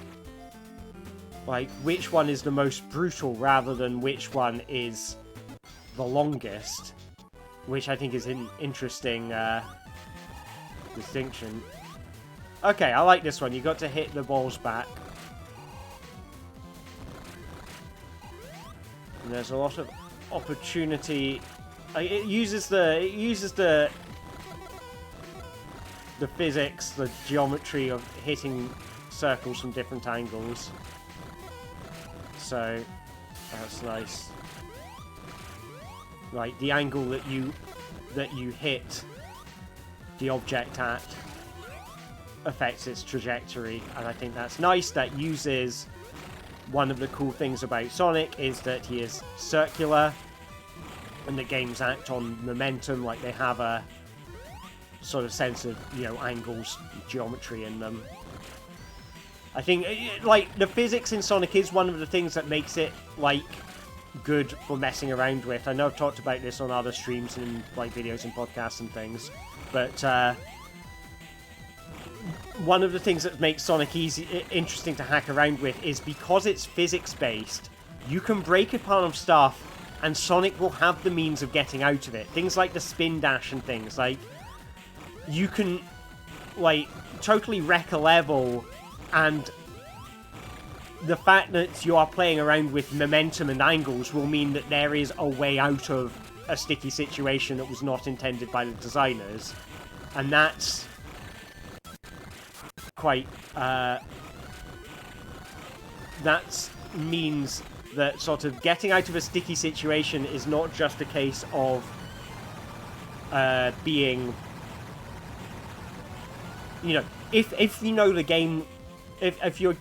like which one is the most brutal rather than which one is the longest, which I think is an interesting distinction. Okay, I like this one. You got to hit the balls back. And there's a lot of opportunity. It uses the physics, the geometry of hitting circles from different angles. So that's nice. Right, the angle that you hit the object at affects its trajectory, and I think that's nice. That uses one of the cool things about Sonic is that he is circular. And the games act on momentum, like they have a sort of sense of, you know, angles, geometry in them. I think, like, the physics in Sonic is one of the things that makes it, like, good for messing around with. I know I've talked about this on other streams and, like, videos and podcasts and things, but one of the things that makes Sonic interesting to hack around with is because it's physics-based, you can break apart of stuff, and Sonic will have the means of getting out of it. Things like the spin dash and things, like, you can, like, totally wreck a level, and the fact that you are playing around with momentum and angles will mean that there is a way out of a sticky situation that was not intended by the designers. And that's quite, that means that sort of getting out of a sticky situation is not just a case of being, you know, if you know the game, if you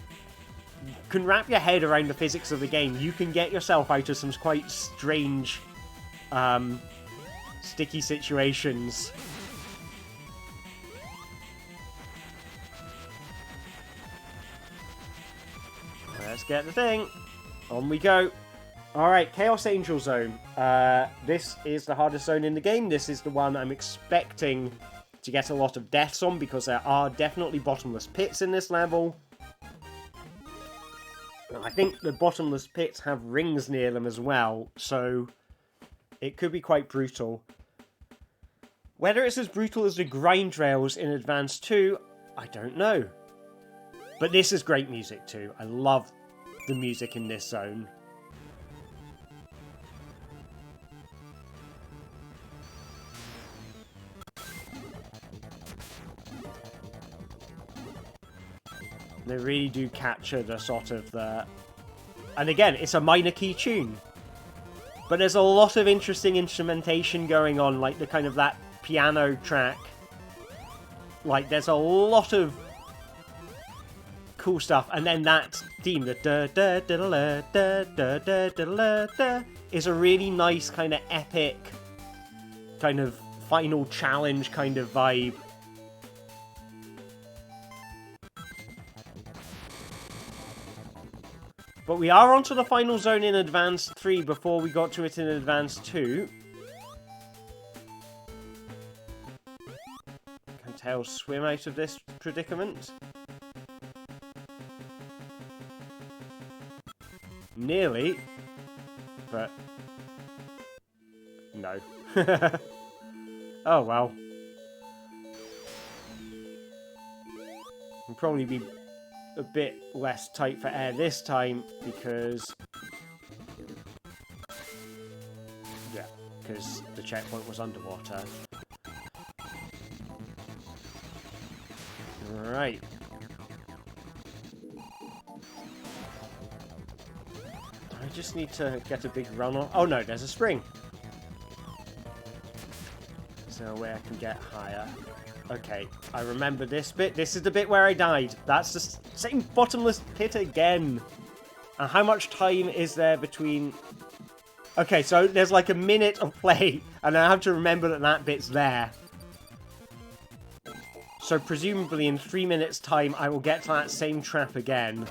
can wrap your head around the physics of the game, you can get yourself out of some quite strange sticky situations. Let's get the thing. On we go. Alright, Chaos Angel Zone. This is the hardest zone in the game. This is the one I'm expecting to get a lot of deaths on, because there are definitely bottomless pits in this level. I think the bottomless pits have rings near them as well, so it could be quite brutal. Whether it's as brutal as the grind rails in Advance 2, I don't know. But this is great music too. I love the music in this zone. They really do capture the sort of the... And again, it's a minor key tune. But there's a lot of interesting instrumentation going on, like the kind of that piano track. Like, there's a lot of cool stuff. And then that theme, the da da da da da da da da da, is a really nice kind of epic, kind of final challenge kind of vibe. But we are onto the final zone in Advance 3 before we got to it in Advance 2. Can Tails swim out of this predicament? Nearly. But... no. Oh well. Will probably be a bit less tight for air this time, because... yeah, because the checkpoint was underwater. Right. I just need to get a big run on... oh no, there's a spring! Is there a way I can get higher? Okay, I remember this bit. This is the bit where I died. That's the same bottomless pit again. And how much time is there between... okay, so there's like a minute of play, and I have to remember that that bit's there. So presumably in 3 minutes' time, I will get to that same trap again.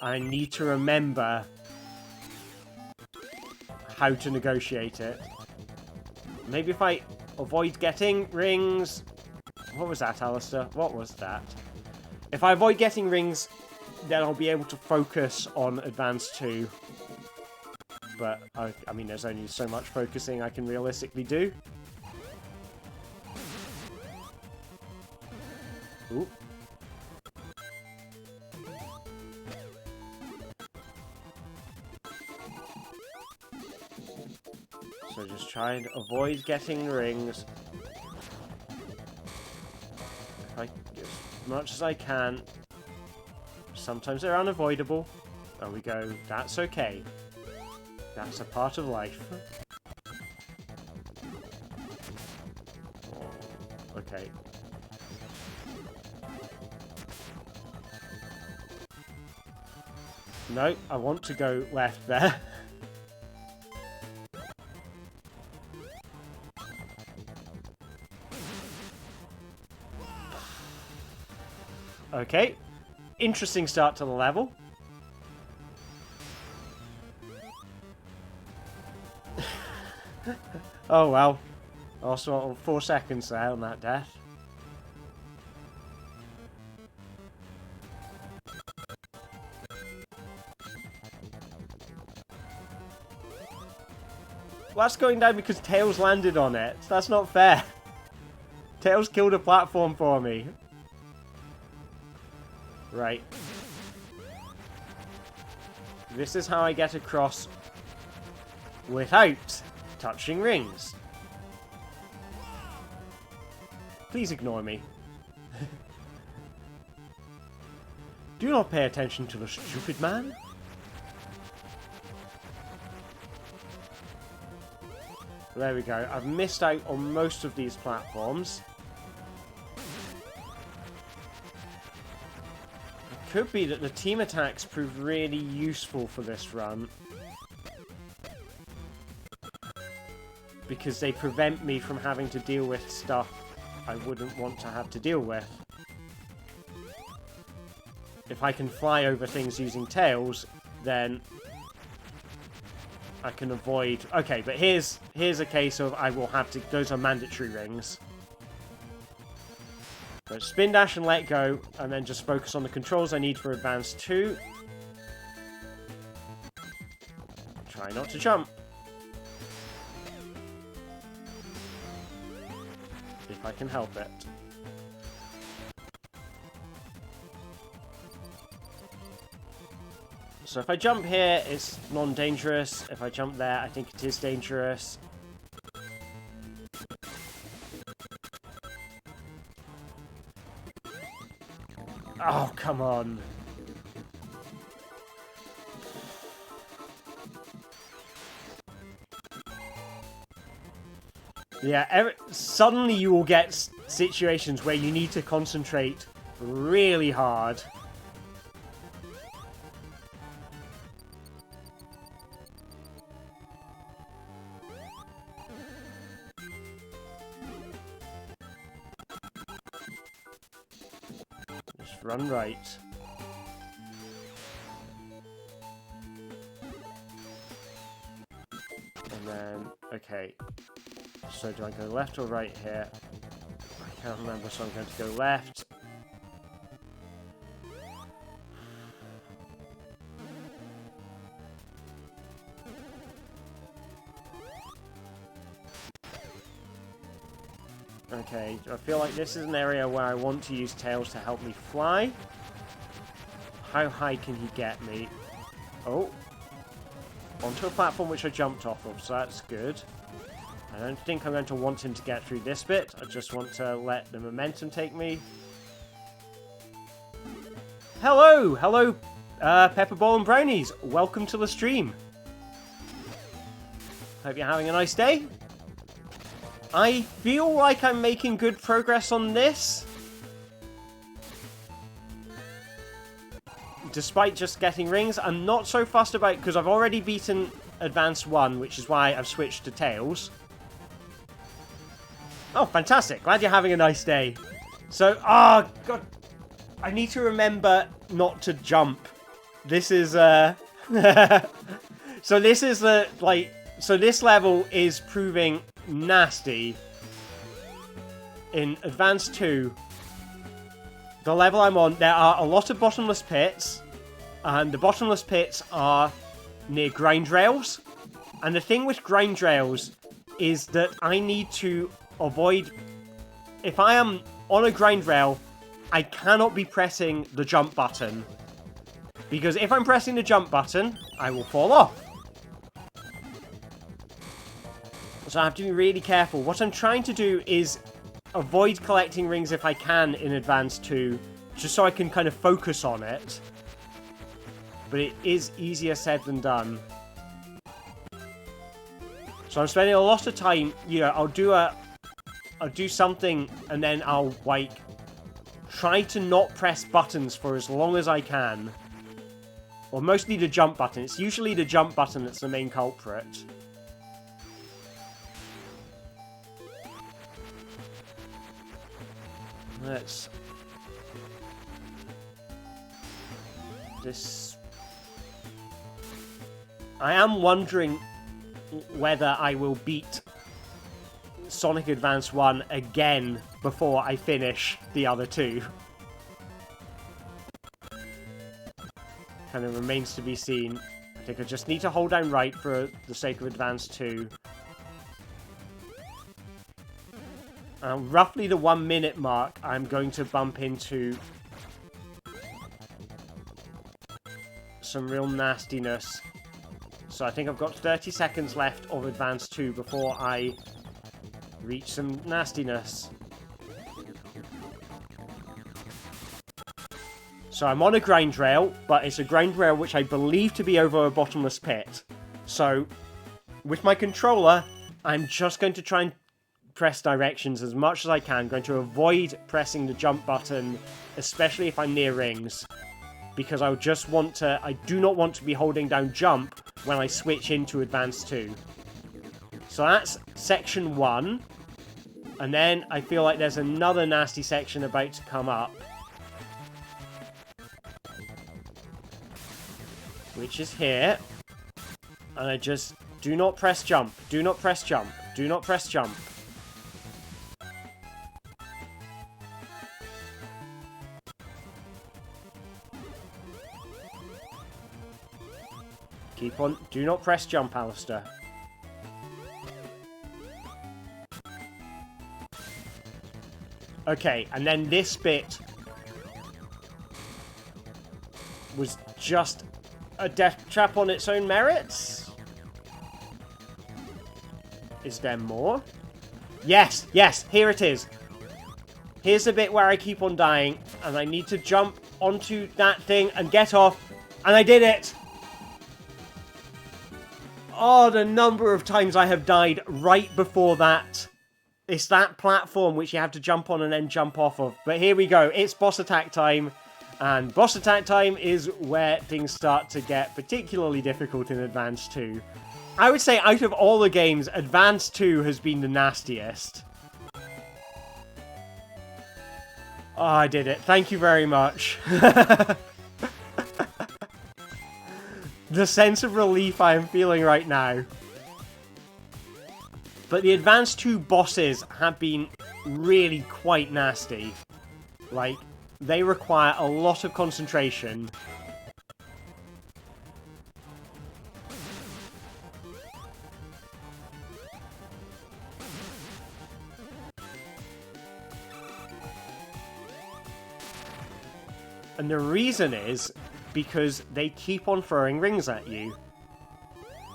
I need to remember how to negotiate it. Maybe if I avoid getting rings... what was that, Alistair? What was that? If I avoid getting rings, then I'll be able to focus on Advance 2. But, I mean, there's only so much focusing I can realistically do. Ooh. So just try and avoid getting rings. As much as I can. Sometimes they're unavoidable. There we go. That's okay. That's a part of life. Oh, okay. No, I want to go left there. Okay. Interesting start to the level. Oh well. Also 4 seconds there on that death. Well, that's going down because Tails landed on it. That's not fair. Tails killed a platform for me. Right. This is how I get across without touching rings. Please ignore me. Do not pay attention to the stupid man. There we go. I've missed out on most of these platforms. It could be that the team attacks prove really useful for this run. Because they prevent me from having to deal with stuff I wouldn't want to have to deal with. If I can fly over things using Tails, then I can avoid... Okay, but here's a case of I will have to... Those are mandatory rings. So spin dash and let go, and then just focus on the controls I need for Advance 2. Try not to jump. If I can help it. So if I jump here, it's non-dangerous. If I jump there, I think it is dangerous. Oh, come on. Yeah, suddenly you will get situations where you need to concentrate really hard. Just run right. And then, okay. So do I go left or right here? I can't remember, so I'm going to go left. Okay, I feel like this is an area where I want to use Tails to help me fly. How high can he get me? Oh. Onto a platform which I jumped off of, so that's good. I don't think I'm going to want him to get through this bit. I just want to let the momentum take me. Hello! Hello, Pepperball and Brownies. Welcome to the stream. Hope you're having a nice day. I feel like I'm making good progress on this. Despite just getting rings, I'm not so fussed about it because I've already beaten Advance 1, which is why I've switched to Tails. Oh, fantastic. Glad you're having a nice day. So, oh, God. I need to remember not to jump. This is, So this is the, like... So this level is proving nasty. In Advance 2, the level I'm on, there are a lot of bottomless pits. And the bottomless pits are near grind rails. And the thing with grind rails is that I need to avoid... If I am on a grind rail, I cannot be pressing the jump button. Because if I'm pressing the jump button, I will fall off. So I have to be really careful. What I'm trying to do is avoid collecting rings if I can in Advance 2, just so I can kind of focus on it. But it is easier said than done. So I'm spending a lot of time, you know, I'll do something and then I'll, like, try to not press buttons for as long as I can. Or mostly the jump button. It's usually the jump button that's the main culprit. Let's... This... I am wondering whether I will beat Sonic Advance 1 again before I finish the other two. Kind of remains to be seen. I think I just need to hold down right for the sake of Advance 2. roughly the 1 minute mark, I'm going to bump into some real nastiness. So I think I've got 30 seconds left of Advance 2 before I reach some nastiness. So I'm on a grind rail, but it's a grind rail which I believe to be over a bottomless pit. So with my controller, I'm just going to try and press directions as much as I can. I'm going to avoid pressing the jump button, especially if I'm near rings, because I do not want to be holding down jump when I switch into Advance 2. So that's section 1. And then I feel like there's another nasty section about to come up, which is here. And I just do not press jump. Do not press jump. Do not press jump. Keep on. Do not press jump, Alistair. Okay, and then this bit was just a death trap on its own merits? Is there more? Yes, yes, here it is. Here's the bit where I keep on dying, and I need to jump onto that thing and get off, and I did it! Oh, the number of times I have died right before that. It's that platform which you have to jump on and then jump off of. But here we go. It's boss attack time. And boss attack time is where things start to get particularly difficult in Advance 2. I would say out of all the games, Advance 2 has been the nastiest. Oh, I did it. Thank you very much. The sense of relief I am feeling right now. But the Advance 2 bosses have been really quite nasty. Like, they require a lot of concentration. And the reason is because they keep on throwing rings at you.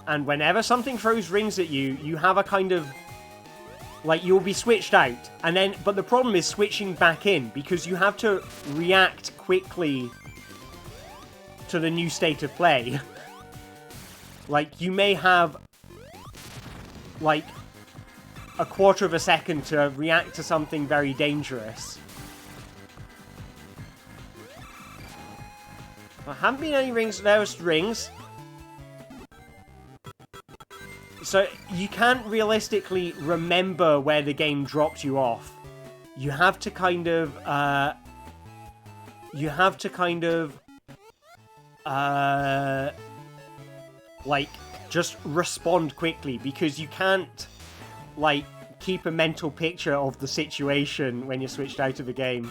And whenever something throws rings at you, you have a kind of... like, you'll be switched out. And then... but the problem is switching back in, because you have to react quickly to the new state of play. Like, you may have... like, a quarter of a second to react to something very dangerous. There haven't been any rings. There's rings. So, you can't realistically remember where the game dropped you off. You have to kind of, like, just respond quickly, because you can't, like, keep a mental picture of the situation when you're switched out of the game.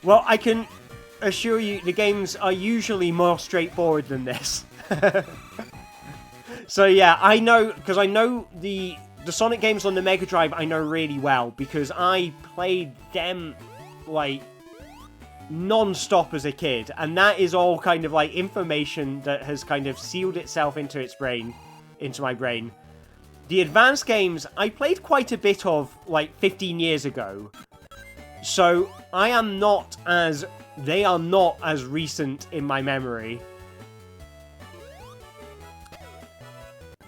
Well, I can assure you the games are usually more straightforward than this. So yeah, I know, because I know the Sonic games on the Mega Drive I know really well, because I played them, like, non-stop as a kid, and that is all kind of, like, information that has kind of sealed itself into my brain. The advanced games, I played quite a bit of, like, 15 years ago, so they are not as recent in my memory.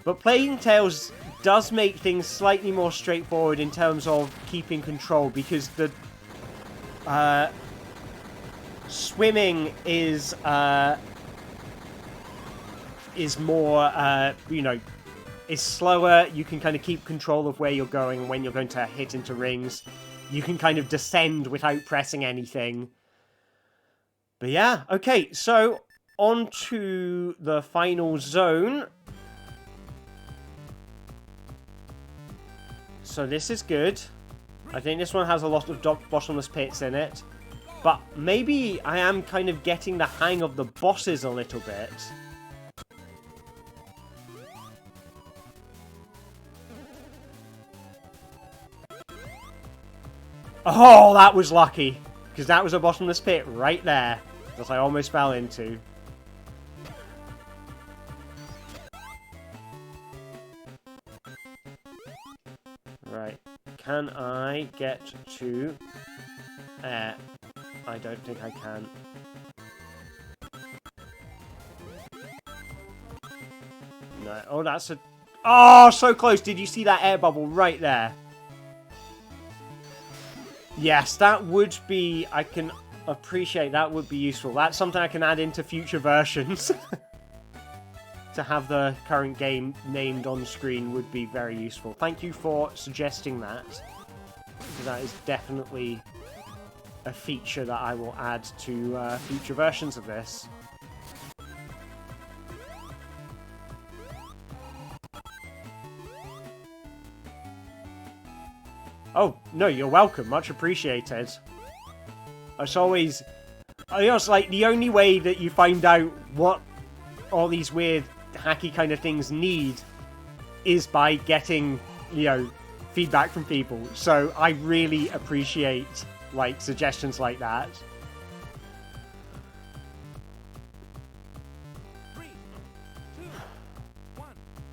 But Plague Tales does make things slightly more straightforward in terms of keeping control, because the swimming is more, you know, is slower. You can kind of keep control of where you're going and when you're going to hit into rings. You can kind of descend without pressing anything. But yeah, okay, so on to the final zone. So this is good. I think this one has a lot of bottomless pits in it. But maybe I am kind of getting the hang of the bosses a little bit. Oh, that was lucky. Because that was a bottomless pit right there. That I almost fell into. Right. Can I get to air? I don't think I can. No. Oh, that's a... Oh, so close. Did you see that air bubble right there? Yes, that would be... I can appreciate that would be useful. That's something I can add into future versions. To have the current game named on screen would be very useful. Thank you for suggesting that. That is definitely a feature that I will add to future versions of this. Oh, no, you're welcome. Much appreciated. It's always... I know it's like the only way that you find out what all these weird hacky kind of things need is by getting, you know, feedback from people. So I really appreciate, like, suggestions like that.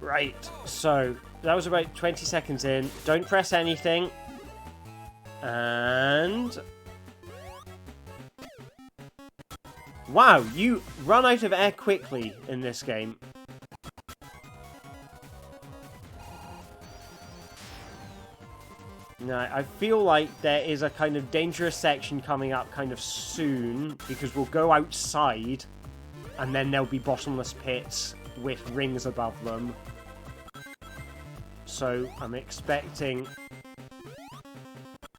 Right, so that was about 20 seconds in. Don't press anything. And... Wow, you run out of air quickly in this game. Now, I feel like there is a kind of dangerous section coming up kind of soon, because we'll go outside, and then there'll be bottomless pits with rings above them. So, I'm expecting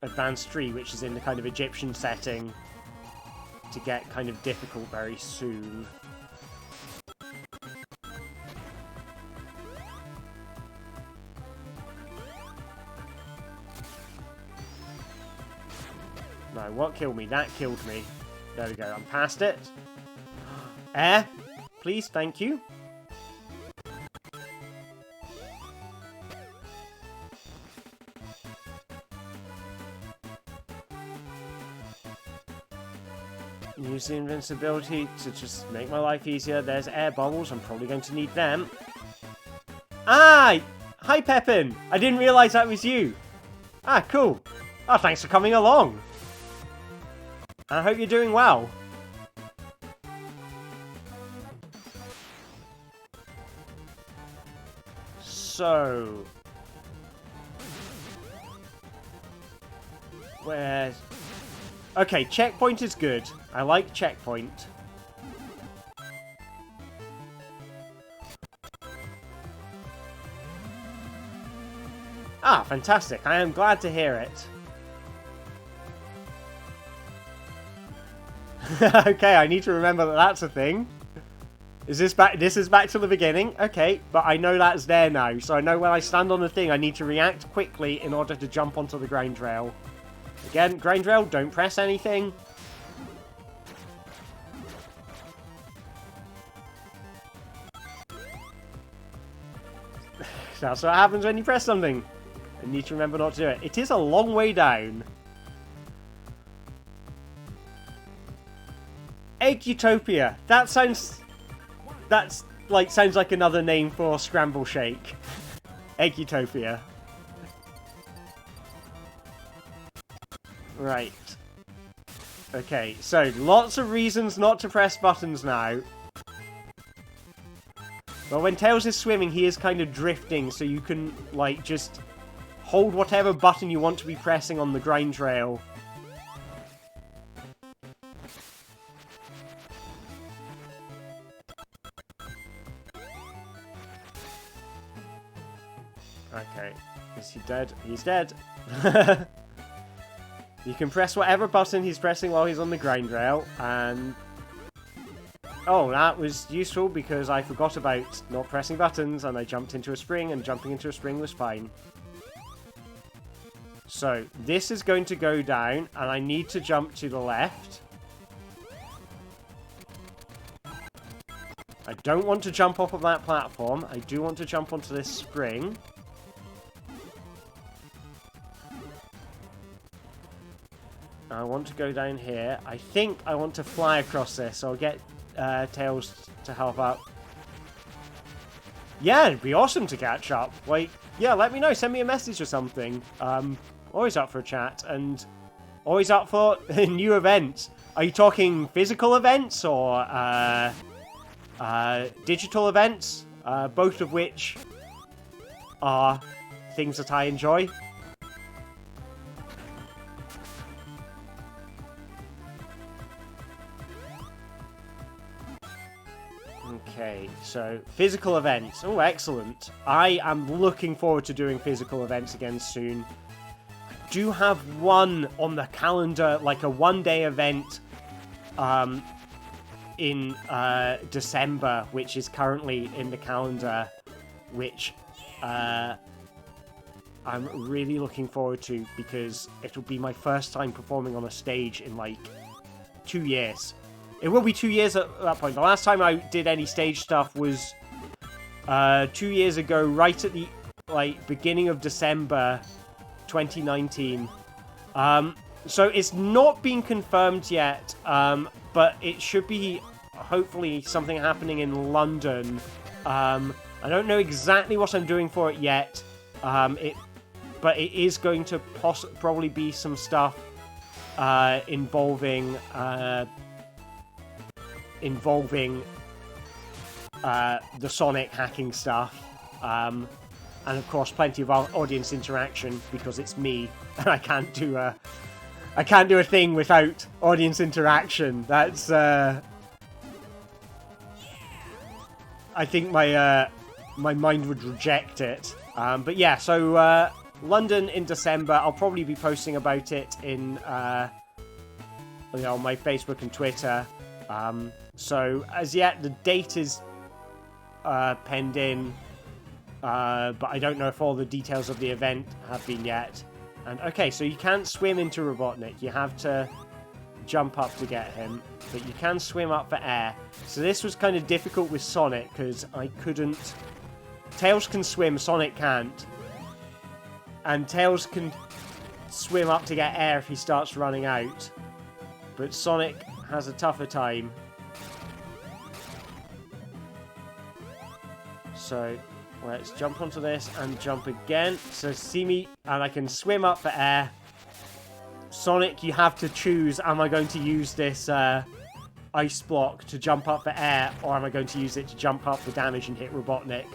Advanced 3, which is in the kind of Egyptian setting, to get kind of difficult very soon. No, what killed me? That killed me. There we go, I'm past it. Air, please, thank you. Use the invincibility to just make my life easier. There's air bubbles. I'm probably going to need them. Ah! Hi, Pepin! I didn't realise that was you. Ah, cool. Oh, thanks for coming along. I hope you're doing well. So... where's... Okay, checkpoint is good. I like checkpoint. Ah, fantastic. I am glad to hear it. Okay, I need to remember that that's a thing. Is this back? This is back to the beginning? Okay, but I know that's there now. So I know when I stand on the thing, I need to react quickly in order to jump onto the grind rail. Again, grind rail, don't press anything. That's what happens when you press something. You need to remember not to do it. It is a long way down. Egg Utopia. That sounds... That's, like, sounds like another name for Scramble Shake. Egg Utopia. Right. Okay, so lots of reasons not to press buttons now. But when Tails is swimming, he is kind of drifting, so you can, like, just hold whatever button you want to be pressing on the grind rail. Okay. Is he dead? He's dead. You can press whatever button he's pressing while he's on the grind rail, and... Oh, that was useful because I forgot about not pressing buttons, and I jumped into a spring, and jumping into a spring was fine. So, this is going to go down, and I need to jump to the left. I don't want to jump off of that platform. I do want to jump onto this spring. I want to go down here. I think I want to fly across this, so I'll get Tails to help out. Yeah, it'd be awesome to catch up. Like, yeah, let me know. Send me a message or something. Always up for a chat, and always up for new events. Are you talking physical events or digital events? Both of which are things that I enjoy. Okay, so physical events. Oh, excellent. I am looking forward to doing physical events again soon. I do have one on the calendar, like a one-day event in December, which is currently in the calendar, which I'm really looking forward to because it'll be my first time performing on a stage in like 2 years. It will be 2 years at that point. The last time I did any stage stuff was 2 years ago, right at the beginning of December 2019. So it's not been confirmed yet, but it should be hopefully something happening in London. I don't know exactly what I'm doing for it yet, but it is going to probably be some stuff involving the Sonic hacking stuff, and of course plenty of audience interaction because it's me and I can't do a thing without audience interaction. That's I think my mind would reject it. But yeah, so London in December. I'll probably be posting about it in my Facebook and Twitter. So as yet the date is penned in, but I don't know if all the details of the event have been yet. And okay, so you can't swim into Robotnik. You have to jump up to get him, but you can swim up for air. So this was kind of difficult with Sonic because I couldn't. Tails can swim, Sonic can't, and Tails can swim up to get air if he starts running out, but Sonic has a tougher time. So let's jump onto this and jump again. So see me, and I can swim up for air. Sonic, you have to choose, am I going to use this ice block to jump up for air, or am I going to use it to jump up for damage and hit Robotnik,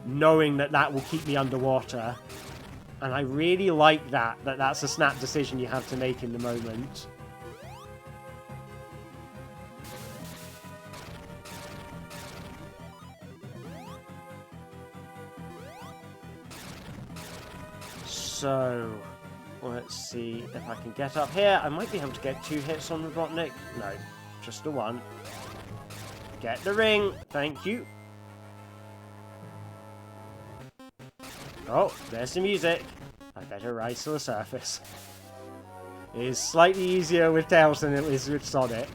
knowing that that will keep me underwater. And I really like that's a snap decision you have to make in the moment. So, let's see if I can get up here. I might be able to get 2 hits on Robotnik. No, just the 1. Get the ring. Thank you. Oh, there's the music. I better rise to the surface. It is slightly easier with Tails than it is with Sonic.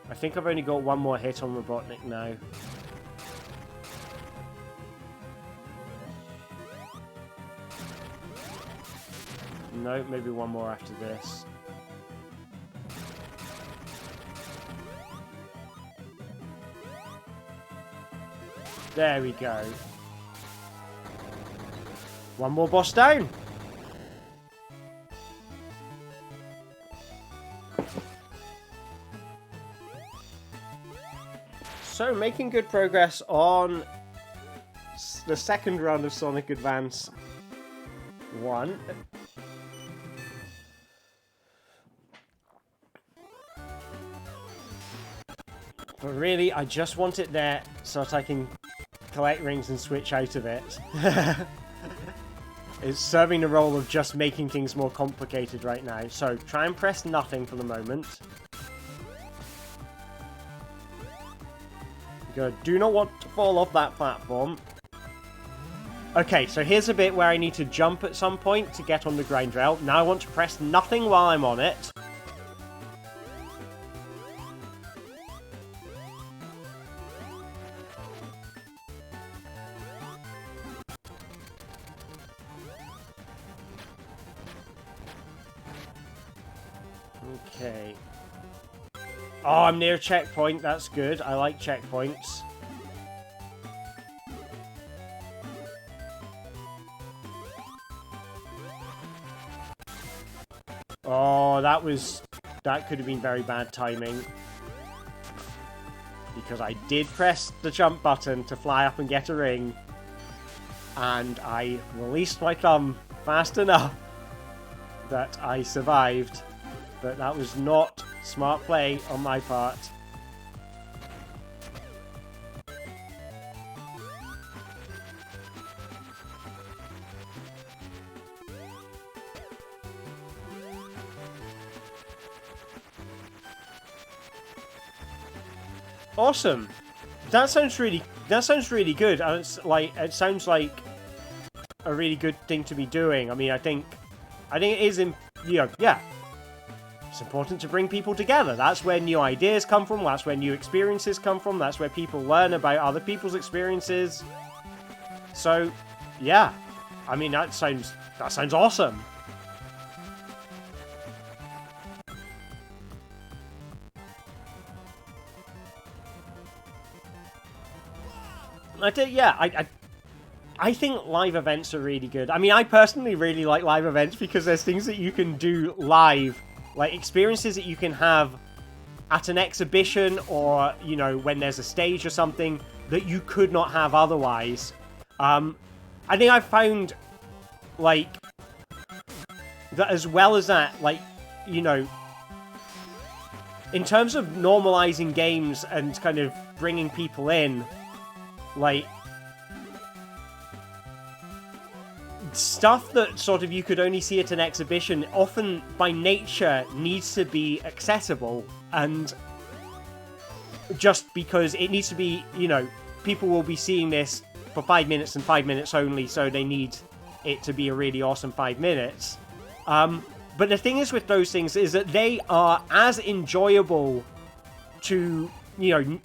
I think I've only got 1 more hit on Robotnik now. No, maybe 1 more after this. There we go. 1 more boss down. So, making good progress on the second run of Sonic Advance 1. But really, I just want it there so that I can collect rings and switch out of it. It's serving the role of just making things more complicated right now. So, try and press nothing for the moment. Good. Do not want to fall off that platform. Okay, so here's a bit where I need to jump at some point to get on the grind rail. Now I want to press nothing while I'm on it. Okay. Oh, I'm near a checkpoint. That's good. I like checkpoints. Oh, that could have been very bad timing. Because I did press the jump button to fly up and get a ring. And I released my thumb fast enough that I survived. But that was not smart play on my part. Awesome. That sounds really good. And it sounds like a really good thing to be doing. I mean, I think it is yeah. It's important to bring people together. That's where new ideas come from. That's where new experiences come from. That's where people learn about other people's experiences. So, yeah. I mean, that sounds awesome. I think live events are really good. I mean, I personally really like live events because there's things that you can do live, like experiences that you can have at an exhibition or, you know, when there's a stage or something that you could not have otherwise. I think I've found, like, that as well as that, like, you know, in terms of normalizing games and kind of bringing people in, like, stuff that sort of you could only see at an exhibition often by nature needs to be accessible, and just because it needs to be, you know, people will be seeing this for 5 minutes and 5 minutes only, so they need it to be a really awesome 5 minutes. But the thing is with those things is that they are as enjoyable to, you know,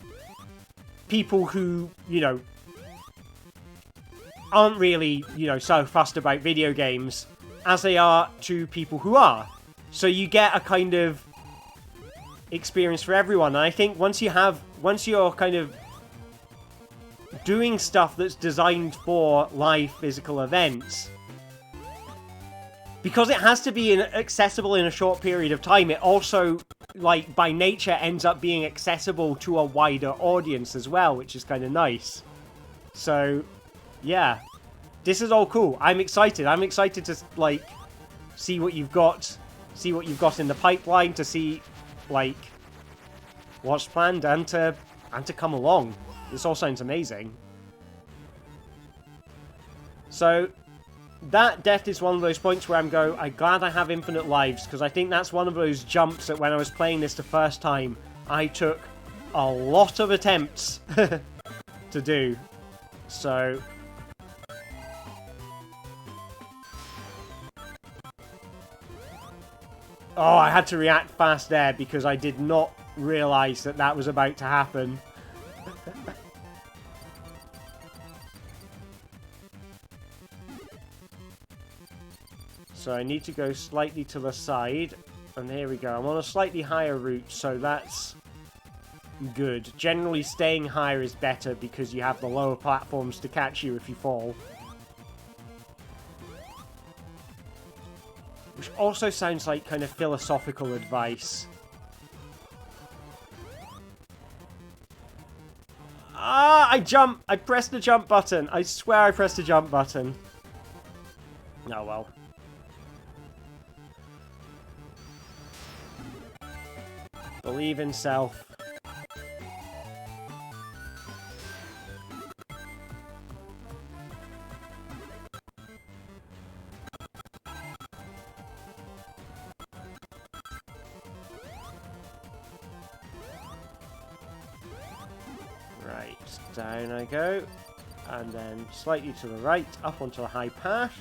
people who, you know, aren't really, you know, so fussed about video games as they are to people who are. So you get a kind of experience for everyone. And I think once you're kind of doing stuff that's designed for live physical events, because it has to be accessible in a short period of time, it also, like, by nature ends up being accessible to a wider audience as well, which is kind of nice. So, yeah. This is all cool. I'm excited. I'm excited to, like, see what you've got in the pipeline, to see, like, what's planned, and to come along. This all sounds amazing. So, that death is one of those points where I'm glad I have infinite lives, because I think that's one of those jumps that when I was playing this the first time, I took a lot of attempts to do. So, oh, I had to react fast there because I did not realise that that was about to happen. So I need to go slightly to the side. And here we go. I'm on a slightly higher route, so that's good. Generally, staying higher is better because you have the lower platforms to catch you if you fall. Which also sounds like kind of philosophical advice. Ah, I pressed the jump button. I swear I pressed the jump button. Oh well. Believe in self. Right, down I go. And then slightly to the right, up onto the high path.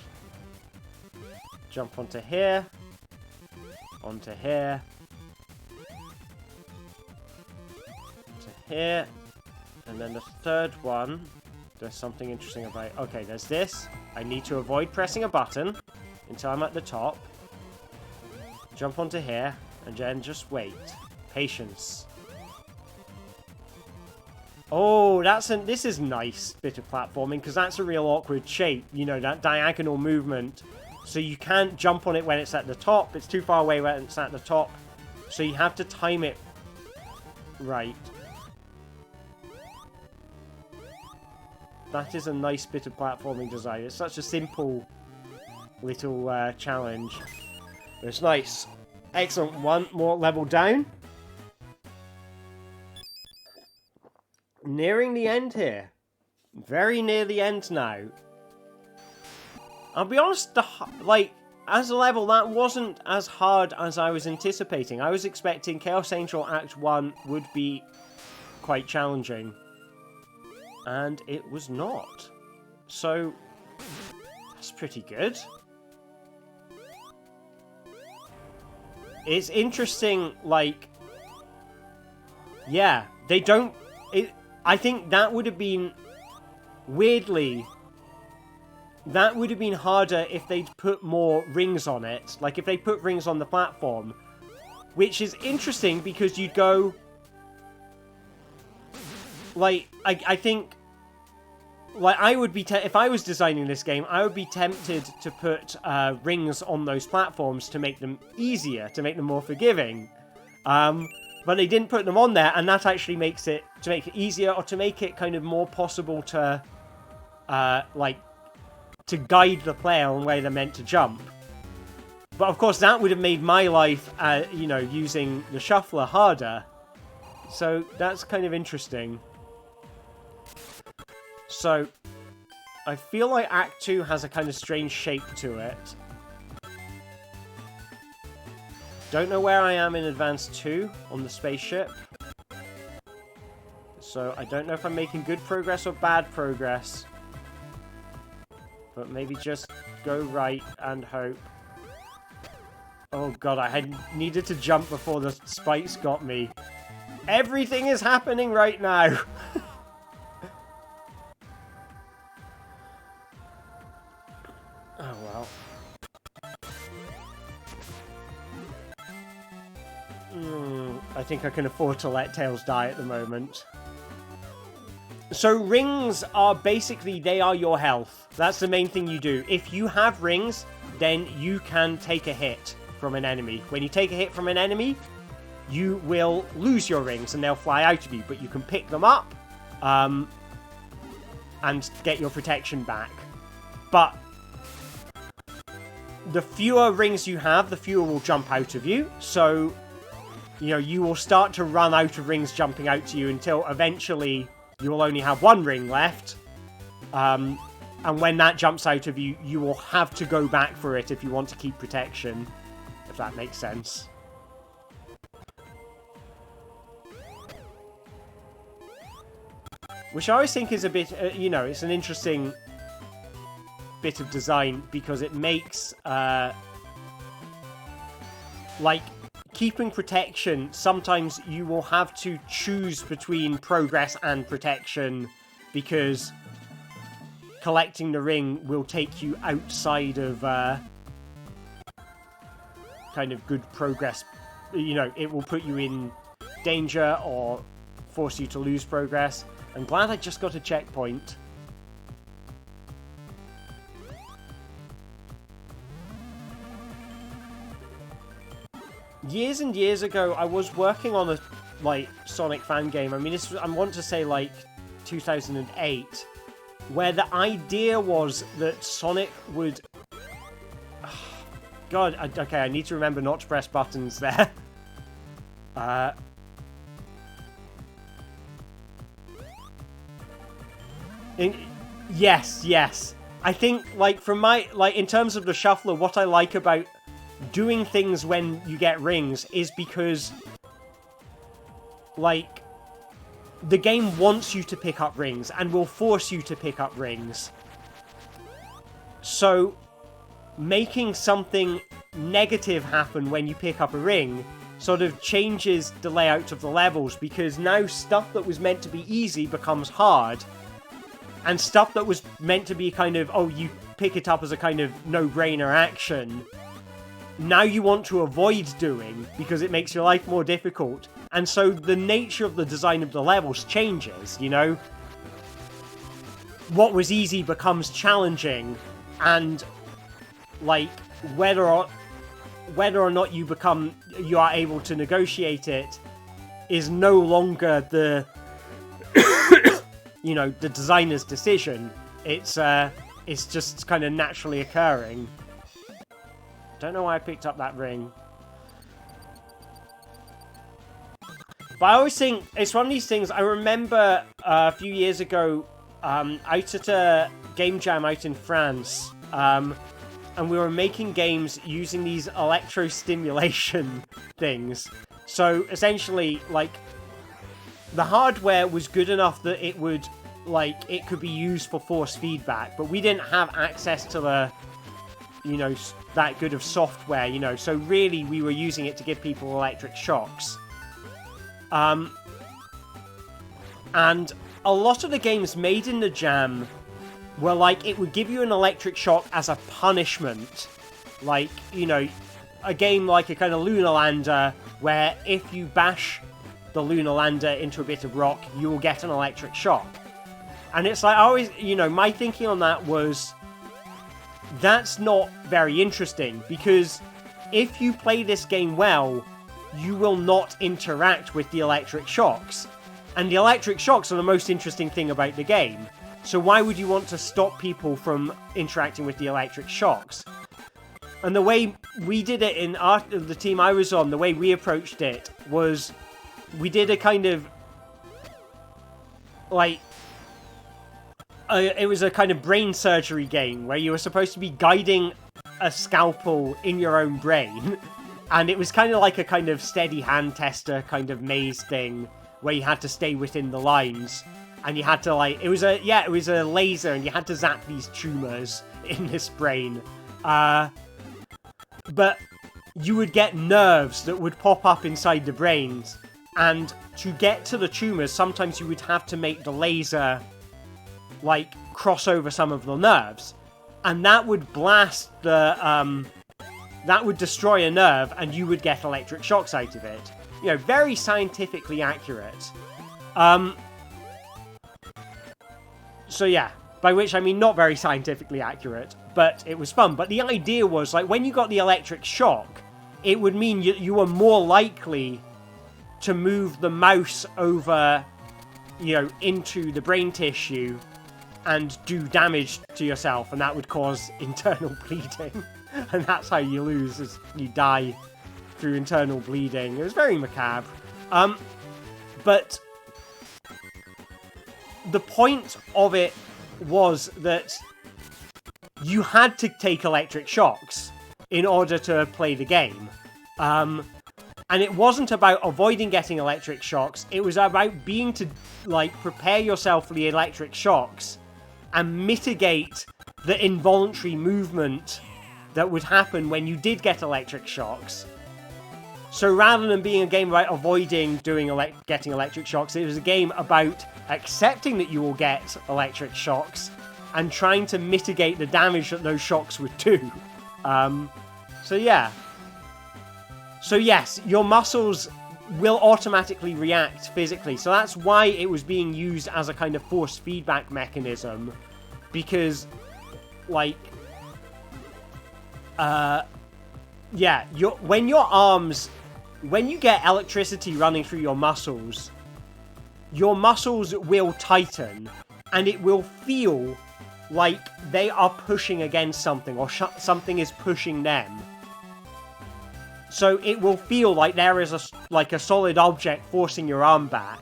Jump onto here. Onto here. Here, and then the third one, there's something interesting about. Okay, there's this. I need to avoid pressing a button until I'm at the top. Jump onto here, And then just wait. Patience. Oh, this is nice bit of platforming, because that's a real awkward shape. You know, that diagonal movement. So you can't jump on it when it's at the top. It's too far away when it's at the top. So you have to time it right. That is a nice bit of platforming design. It's such a simple little challenge. But it's nice. Excellent. One more level down. Nearing the end here. Very near the end now. I'll be honest, as a level, that wasn't as hard as I was anticipating. I was expecting Chaos Angel Act 1 would be quite challenging. And it was not. So, that's pretty good. It's interesting, yeah, they don't... I think that would have been, weirdly... That would have been harder if they'd put more rings on it. Like, if they put rings on the platform. Which is interesting, because you'd go... I think... I would be... If I was designing this game, I would be tempted to put rings on those platforms to make them easier, to make them more forgiving. But they didn't put them on there, and that actually makes it... To make it easier, or to make it kind of more possible to... to guide the player on where they're meant to jump. But of course that would have made my life, using the shuffler harder. So that's kind of interesting. So, I feel like Act 2 has a kind of strange shape to it. Don't know where I am in Advance 2 on the spaceship. So I don't know if I'm making good progress or bad progress. But maybe just go right and hope. Oh god, I had needed to jump before the spikes got me. Everything is happening right now! Oh well. I think I can afford to let Tails die at the moment. So rings are basically, they are your health. That's the main thing you do. If you have rings, then you can take a hit from an enemy. When you take a hit from an enemy, you will lose your rings and they'll fly out of you. But you can pick them up and get your protection back. But the fewer rings you have, the fewer will jump out of you. So, you will start to run out of rings jumping out to you until eventually... You will only have one ring left, and when that jumps out of you, you will have to go back for it if you want to keep protection, if that makes sense. Which I always think is a bit, it's an interesting bit of design, because it makes, keeping protection, sometimes you will have to choose between progress and protection, because collecting the ring will take you outside of kind of good progress. It will put you in danger or force you to lose progress. I'm glad I just got a checkpoint. Years and years ago, I was working on a, Sonic fan game. I mean, I want to say, 2008, where the idea was that Sonic would... God, okay, I need to remember not to press buttons there. Yes. I think, from my... in terms of the shuffler, what I like about doing things when you get rings is because, the game wants you to pick up rings and will force you to pick up rings. So, making something negative happen when you pick up a ring sort of changes the layout of the levels, because now stuff that was meant to be easy becomes hard, and stuff that was meant to be kind of, you pick it up as a kind of no-brainer action now you want to avoid doing because it makes your life more difficult. And so the nature of the design of the levels changes, you know? What was easy becomes challenging, and like whether or not you are able to negotiate it is no longer the you know, the designer's decision. It's just kind of naturally occurring. Don't know why I picked up that ring. But I always think it's one of these things. I remember a few years ago, out at a game jam out in France, and we were making games using these electrostimulation things. So essentially, like, the hardware was good enough that it would, like, it could be used for force feedback, but we didn't have access to the, you know, that good of software, you know. So really, we were using it to give people electric shocks. And a lot of the games made in the jam were like, it would give you an electric shock as a punishment. Like, you know, a game like a kind of Lunar Lander, where if you bash the Lunar Lander into a bit of rock, you will get an electric shock. And it's like, I always, you know, my thinking on that was, that's not very interesting, because if you play this game well, you will not interact with the electric shocks. And the electric shocks are the most interesting thing about the game. So why would you want to stop people from interacting with the electric shocks? And the way we did it in the team I was on, the way we approached it was, we did a kind of, like, it was a kind of brain surgery game where you were supposed to be guiding a scalpel in your own brain. And it was kind of like a kind of steady hand tester kind of maze thing where you had to stay within the lines. And you had to, like, it was a laser, and you had to zap these tumors in this brain. But you would get nerves that would pop up inside the brains. And to get to the tumors, sometimes you would have to make the laser, like, cross over some of the nerves. And that would blast the, that would destroy a nerve, and you would get electric shocks out of it. You know, very scientifically accurate. So yeah, by which I mean not very scientifically accurate, but it was fun. But the idea was, like, when you got the electric shock, it would mean you were more likely to move the mouse over, you know, into the brain tissue and do damage to yourself, and that would cause internal bleeding. And that's how you lose, is you die through internal bleeding. It was very macabre. But the point of it was that you had to take electric shocks in order to play the game. And it wasn't about avoiding getting electric shocks, it was about being to, like, prepare yourself for the electric shocks and mitigate the involuntary movement that would happen when you did get electric shocks. So rather than being a game about avoiding getting electric shocks, it was a game about accepting that you will get electric shocks and trying to mitigate the damage that those shocks would do. So yeah. So yes, your muscles will automatically react physically. So that's why it was being used as a kind of force feedback mechanism. Because, like, yeah, when you get electricity running through your muscles will tighten, and it will feel like they are pushing against something, or something is pushing them. So it will feel like there is a solid object forcing your arm back.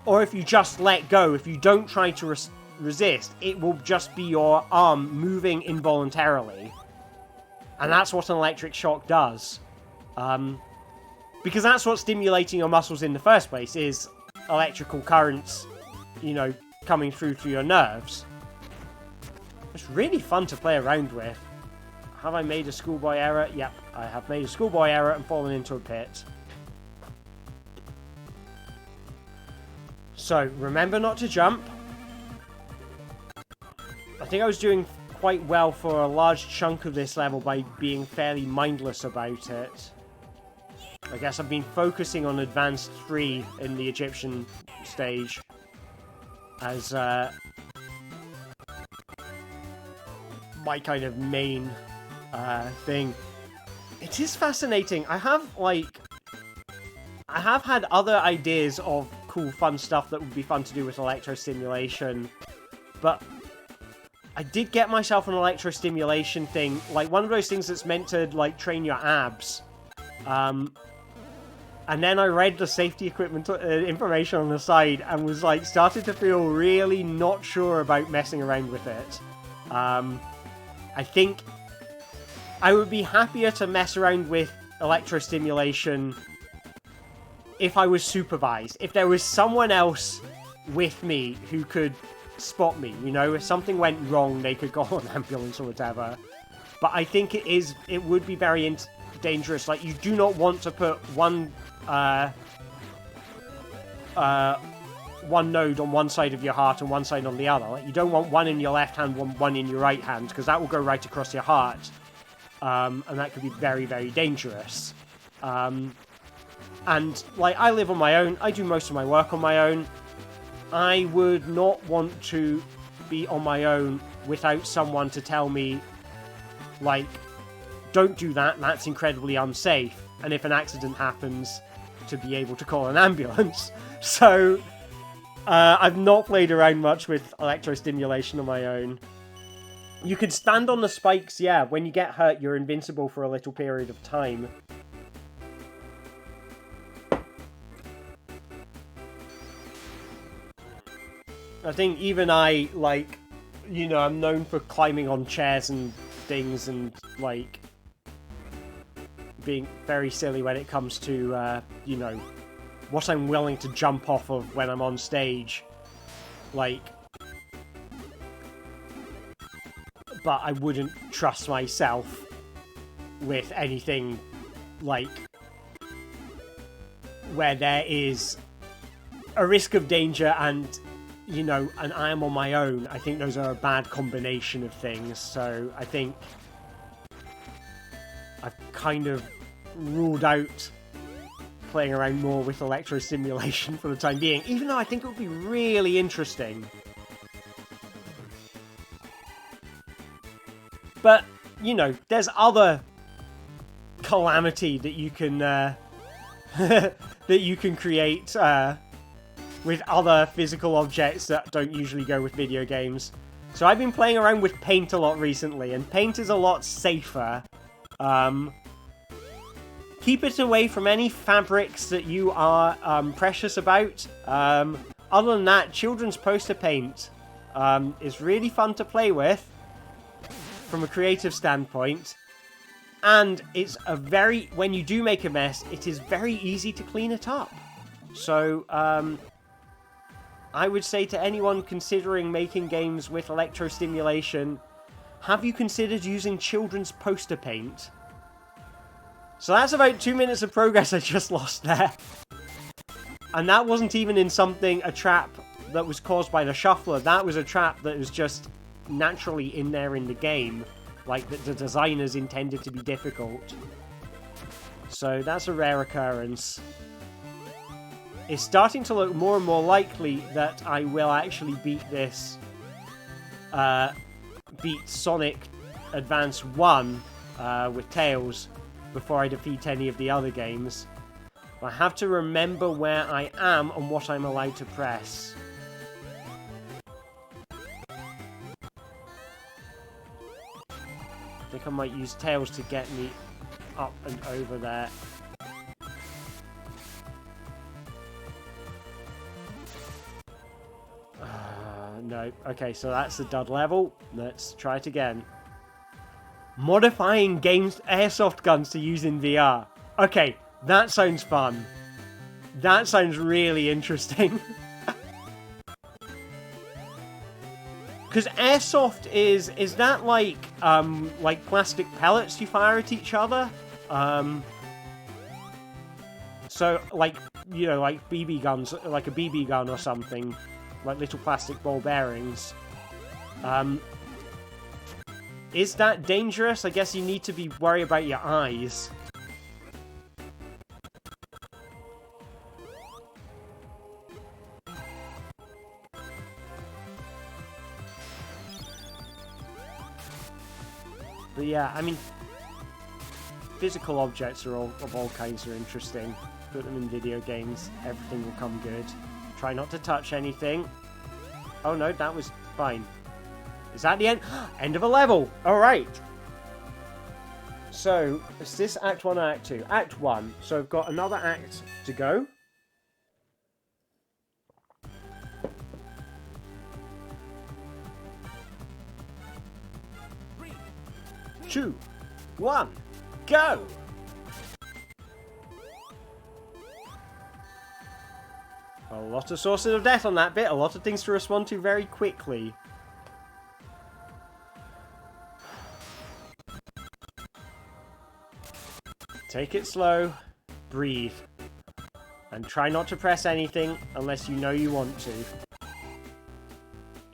Or if you just let go, if you don't try to resist, it will just be your arm moving involuntarily. And that's what an electric shock does. Because that's what's stimulating your muscles in the first place, is electrical currents, you know, coming through to your nerves. It's really fun to play around with. Have I made a schoolboy error? Yep, I have made a schoolboy error and fallen into a pit. So, remember not to jump. I think I was doing quite well for a large chunk of this level by being fairly mindless about it. I guess I've been focusing on Advanced 3 in the Egyptian stage as my kind of main thing. It is fascinating. I have had other ideas of cool, fun stuff that would be fun to do with electrostimulation, but I did get myself an electrostimulation thing, like one of those things that's meant to like train your abs. And then I read the safety equipment information on the side and was like started to feel really not sure about messing around with it. I think I would be happier to mess around with electrostimulation if I was supervised. If there was someone else with me who could spot me, you know, if something went wrong, they could call an ambulance or whatever. But I think it would be very dangerous. Like, you do not want to put one node on one side of your heart and one side on the other. Like, you don't want one in your left hand, one in your right hand, because that will go right across your heart. And that could be very, very dangerous. And, like, I live on my own. I do most of my work on my own. I would not want to be on my own without someone to tell me, like, don't do that, that's incredibly unsafe. And if an accident happens, to be able to call an ambulance. So, I've not played around much with electrostimulation on my own. You can stand on the spikes, yeah. When you get hurt, you're invincible for a little period of time. I think even I, like, you know, I'm known for climbing on chairs and things and, like, being very silly when it comes to, you know, what I'm willing to jump off of when I'm on stage. Like, but I wouldn't trust myself with anything, like, where there is a risk of danger and, you know, and I am on my own. I think those are a bad combination of things, so I think I've kind of ruled out playing around more with electrostimulation for the time being, even though I think it would be really interesting. But, you know, there's other calamity that you can that you can create with other physical objects that don't usually go with video games. So I've been playing around with paint a lot recently, and paint is a lot safer. Keep it away from any fabrics that you are precious about. Other than that, children's poster paint is really fun to play with from a creative standpoint. And it's when you do make a mess, it is very easy to clean it up. So, I would say to anyone considering making games with electrostimulation, have you considered using children's poster paint? So that's about 2 minutes of progress I just lost there. And that wasn't even in a trap that was caused by the shuffler. That was a trap that was just naturally in there in the game. Like, that the designers intended to be difficult. So that's a rare occurrence. It's starting to look more and more likely that I will actually beat this, beat Sonic Advance 1 with Tails before I defeat any of the other games. I have to remember where I am and what I'm allowed to press. I think I might use Tails to get me up and over there. No. Okay, so that's the dud level. Let's try it again. Modifying airsoft guns to use in VR. Okay, that sounds fun. That sounds really interesting. Because airsoft is that like plastic pellets you fire at each other? So, like, you know, like BB guns, like a BB gun or something. Like little plastic ball bearings. Is that dangerous? I guess you need to be worried about your eyes. But yeah, I mean, physical objects are of all kinds are interesting. Put them in video games, everything will come good. Try not to touch anything. Oh no, that was fine. Is that the end? End of a level! Alright! So, is this Act 1 or Act 2? Act 1. So I've got another act to go. Two, 1, go! A lot of sources of death on that bit, a lot of things to respond to very quickly. Take it slow, breathe, and try not to press anything unless you know you want to.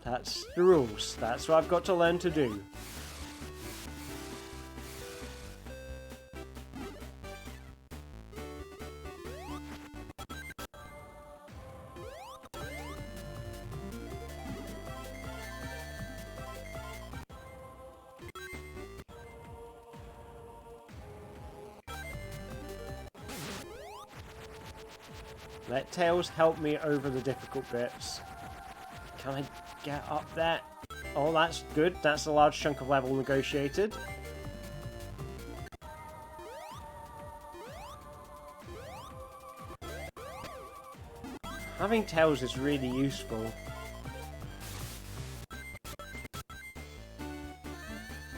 That's the rules, that's what I've got to learn to do. Let Tails help me over the difficult bits. Can I get up there? Oh, that's good. That's a large chunk of level negotiated. Having Tails is really useful.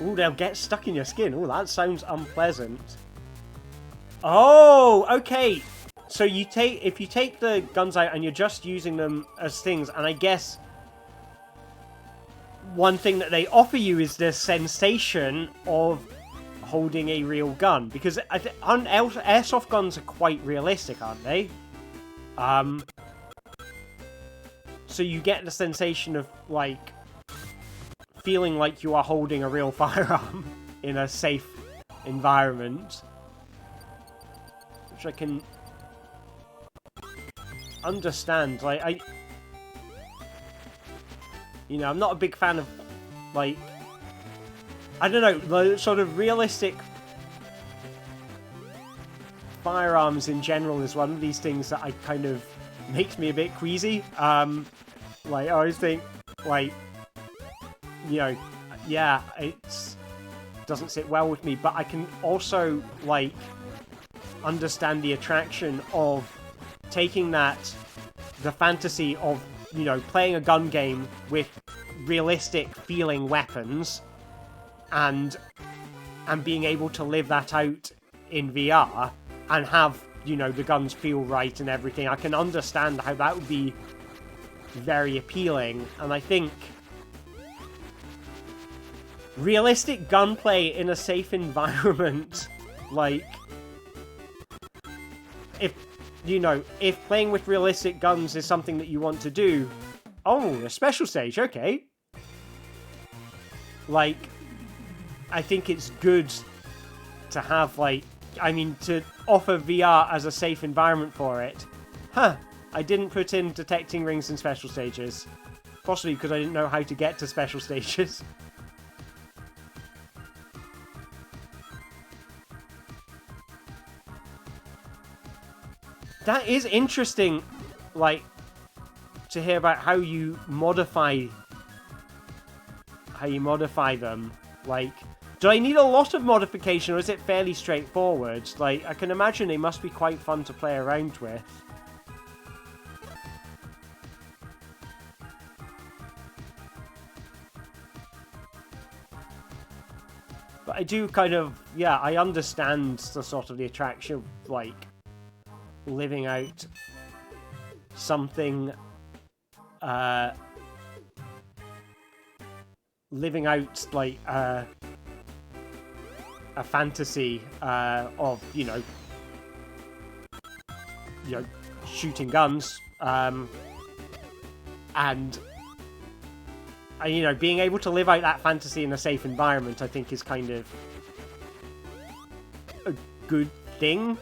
Ooh, they'll get stuck in your skin. Ooh, that sounds unpleasant. Oh, okay. So if you take the guns out and you're just using them as things, and I guess one thing that they offer you is the sensation of holding a real gun, because airsoft guns are quite realistic, aren't they? So you get the sensation of like feeling like you are holding a real firearm in a safe environment, which I can understand. Like, I'm not a big fan of, like, I don't know, the sort of realistic firearms in general is one of these things that I kind of makes me a bit queasy. Like, I always think, like, yeah, it doesn't sit well with me, but I can also, like, understand the attraction of taking the fantasy of, playing a gun game with realistic feeling weapons and being able to live that out in VR and have, the guns feel right and everything. I can understand how that would be very appealing, and I think realistic gunplay in a safe environment, like, if playing with realistic guns is something that you want to do... Oh, a special stage, okay. Like, I think it's good to have, like... to offer VR as a safe environment for it. Huh, I didn't put in detecting rings in special stages. Possibly because I didn't know how to get to special stages. That is interesting, like, to hear about how you modify them. Like, do I need a lot of modification, or is it fairly straightforward? Like, I can imagine they must be quite fun to play around with. But I do kind of, yeah, I understand the sort of the attraction of, like, living out something, living out, like, a fantasy of, shooting guns, and And, you know, being able to live out that fantasy in a safe environment, I think, is kind of a good thing.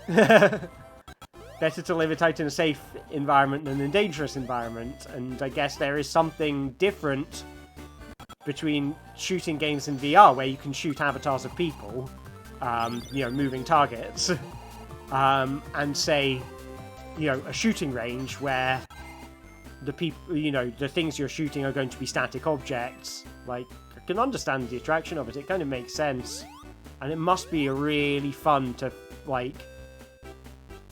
Better to live it out in a safe environment than a dangerous environment, and I guess there is something different between shooting games in VR, where you can shoot avatars of people, you know, moving targets, and say, you know, a shooting range where the people, you know, the things you're shooting are going to be static objects. Like, I can understand the attraction of it. It kind of makes sense, and it must be really fun to, like,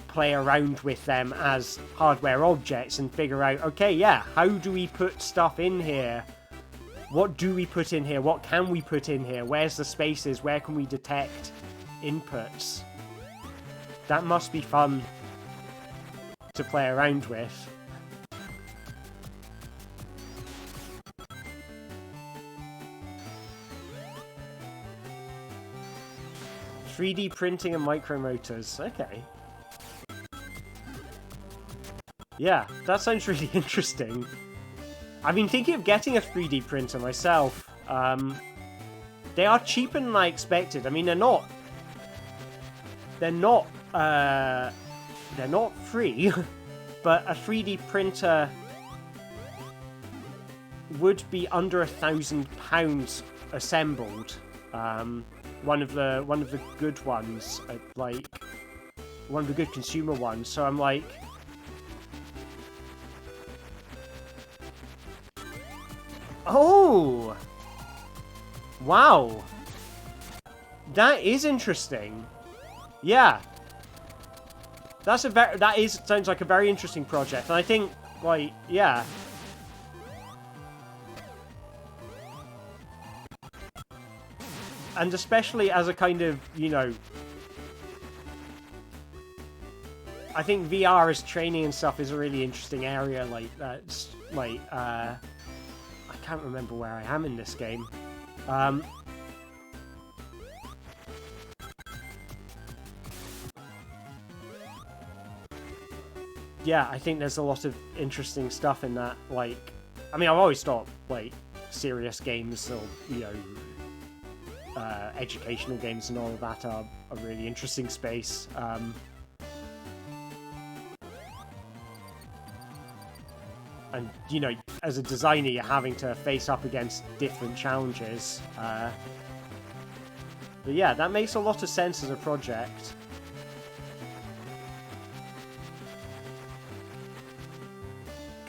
play around with them as hardware objects and figure out, okay, yeah, how do we put stuff in here? What do we put in here? What can we put in here? Where's the spaces? Where can we detect inputs? That must be fun to play around with. "3D printing and micromotors." Okay. Yeah, that sounds really interesting. I've been thinking of getting a 3D printer myself. They are cheaper than I expected. I mean, they're not free, but a 3D printer would be under £1,000 assembled. One of the good ones, like one of the good consumer ones. So I'm like, oh, wow, that is interesting. Yeah, sounds like a very interesting project, and I think, like, yeah, and especially as a kind of, you know, I think VR as training and stuff is a really interesting area. Like, that's like, I can't remember where I am in this game. Yeah, I think there's a lot of interesting stuff in that. Like, I mean, I've always thought, like, serious games or, you know, educational games and all of that are a really interesting space. And, you know, as a designer, you're having to face up against different challenges. But yeah, that makes a lot of sense as a project.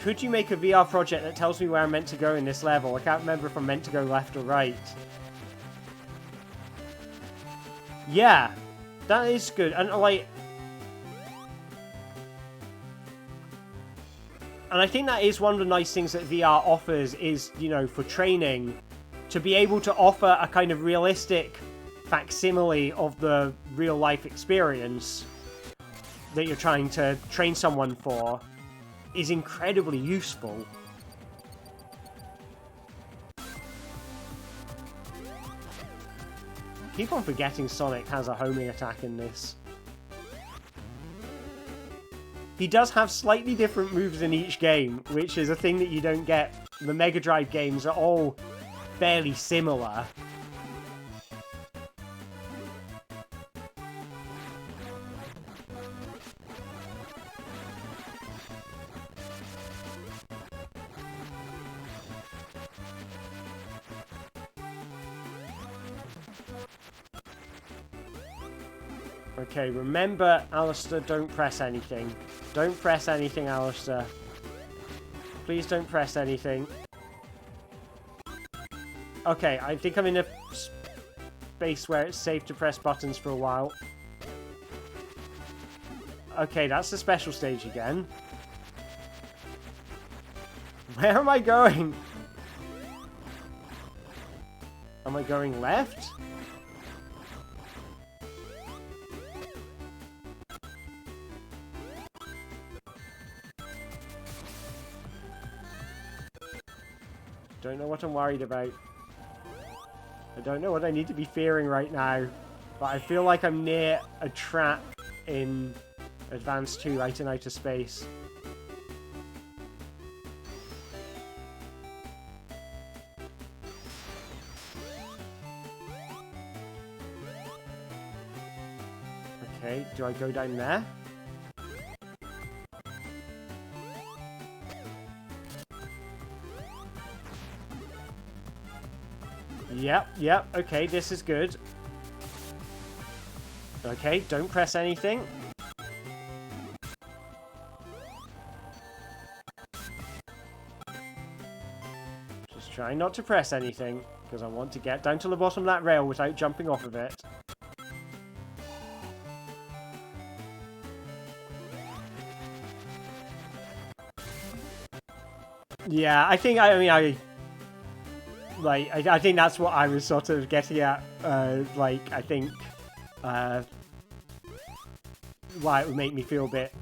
Could you make a VR project that tells me where I'm meant to go in this level? I can't remember if I'm meant to go left or right. Yeah, that is good. And, like, and I think that is one of the nice things that VR offers is, you know, for training, to be able to offer a kind of realistic facsimile of the real-life experience that you're trying to train someone for is incredibly useful. Keep on forgetting Sonic has a homing attack in this. He does have slightly different moves in each game, which is a thing that you don't get. The Mega Drive games are all fairly similar. Okay, remember, Alistair, don't press anything. Don't press anything, Alistair. Please don't press anything. Okay, I think I'm in a space where it's safe to press buttons for a while. Okay, that's the special stage again. Where am I going? Am I going left? Don't know what I'm worried about. I don't know what I need to be fearing right now. But I feel like I'm near a trap in Advance 2 out in outer space. Okay, do I go down there? Yep, okay, this is good. Okay, don't press anything. Just try not to press anything, because I want to get down to the bottom of that rail without jumping off of it. Yeah, I think, I think that's what I was sort of getting at. I think why it would make me feel a bit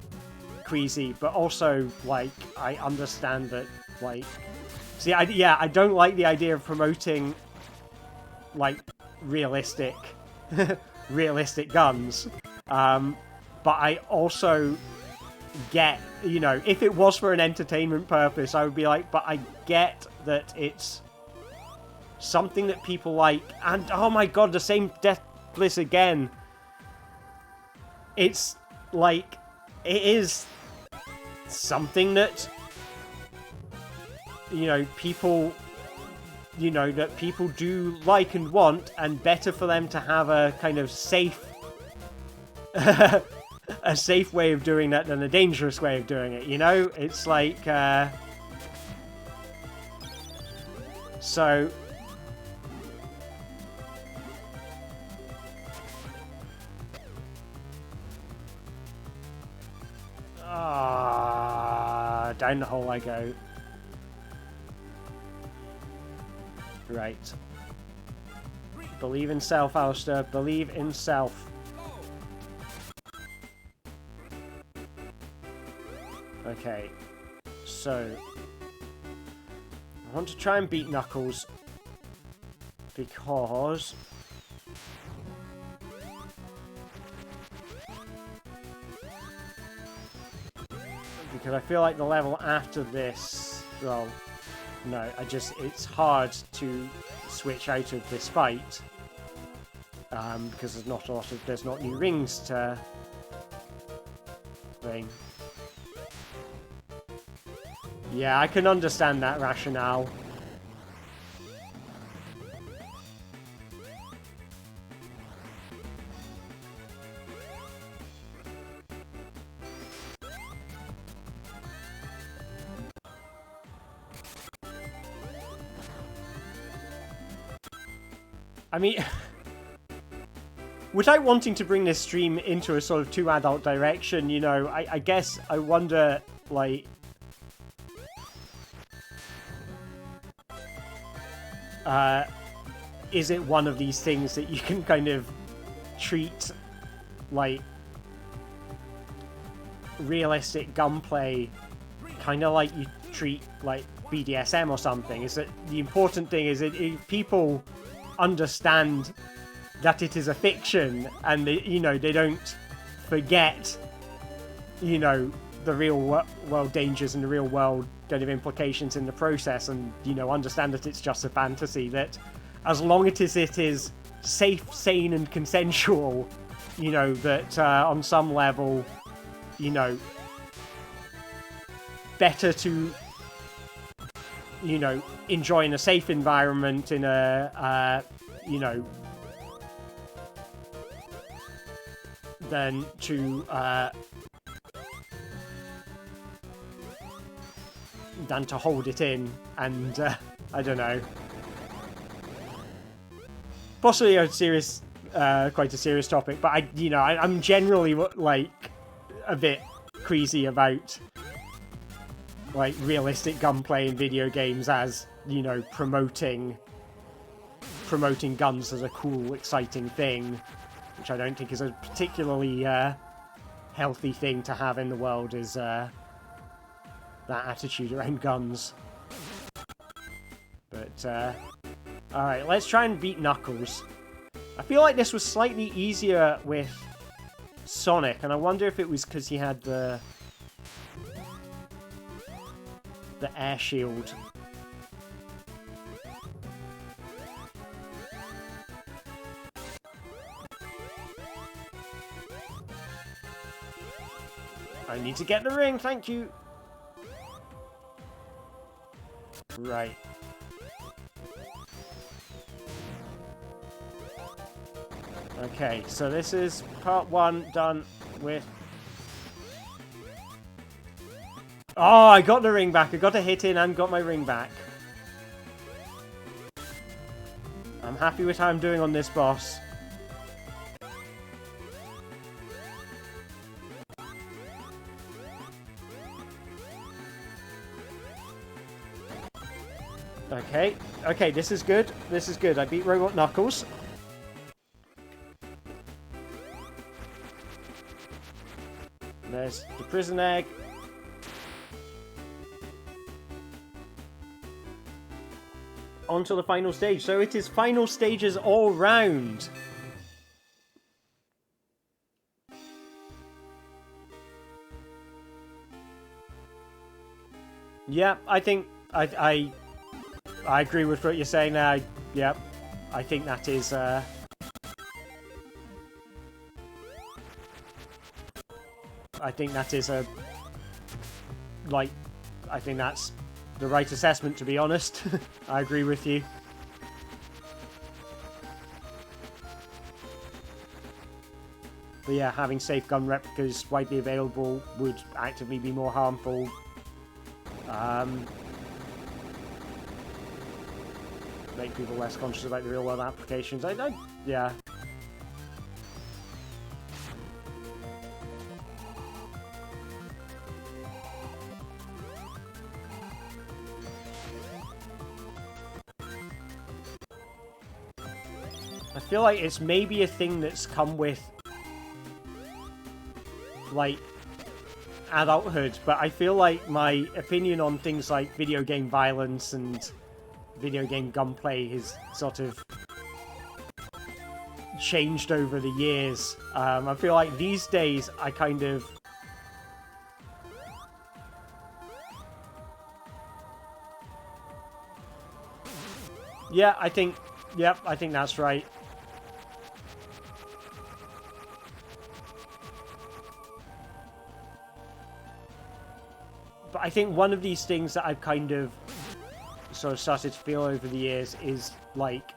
queasy, but also, like, I understand that, like, see, I don't like the idea of promoting, like, realistic guns, but I also get, you know, if it was for an entertainment purpose, I would be like, but I get that it's something that people like, and oh my god, the same Death Bliss again. It's like, it is something that, you know, people, you know, that people do like and want, and better for them to have a kind of safe a safe way of doing that than a dangerous way of doing it, you know? It's like, so... down the hole I go. Right. Believe in self, Alistair. Believe in self. Okay, so I want to try and beat Knuckles because I feel like the level after this, well, no, it's hard to switch out of this fight because there's not new rings to thing. Yeah, I can understand that rationale. I mean, without wanting to bring this stream into a sort of too adult direction, you know, I guess I wonder, like... is it one of these things that you can kind of treat like realistic gunplay kind of like you treat like BDSM or something? Is that the important thing is that if people understand that it is a fiction and they, you know, they don't forget, you know, the real world dangers and the real world kind of implications in the process, and, you know, understand that it's just a fantasy, that as long as it is safe, sane and consensual, you know, that on some level, you know, better to, you know, enjoy in a safe environment in a, you know, than to hold it in, and I don't know. Possibly a serious, quite a serious topic, but I'm generally like a bit queasy about like realistic gunplay in video games, as, you know, promoting guns as a cool, exciting thing, which I don't think is a particularly healthy thing to have in the world, is that attitude around guns. But, alright, let's try and beat Knuckles. I feel like this was slightly easier with Sonic, and I wonder if it was because he had the air shield. I need to get the ring, thank you! Right. Okay, so this is part 1 done with... Oh, I got the ring back. I got a hit in and got my ring back. I'm happy with how I'm doing on this boss. Okay, okay, this is good. This is good. I beat Robot Knuckles. There's the prison egg. On to the final stage. So it is final stages all round. Yeah, I think I agree with what you're saying there. Yep, I think that is I think that is a I think that's the right assessment, to be honest. I agree with you. But yeah, having safe gun replicas widely available would actively be more harmful. Make people less conscious about the real-world applications. Yeah. I feel like it's maybe a thing that's come with, like, adulthood, but I feel like my opinion on things like video game violence and video game gunplay has sort of changed over the years. I feel like these days I kind of... Yeah, I think that's right. But I think one of these things that I've kind of sort of started to feel over the years is, like,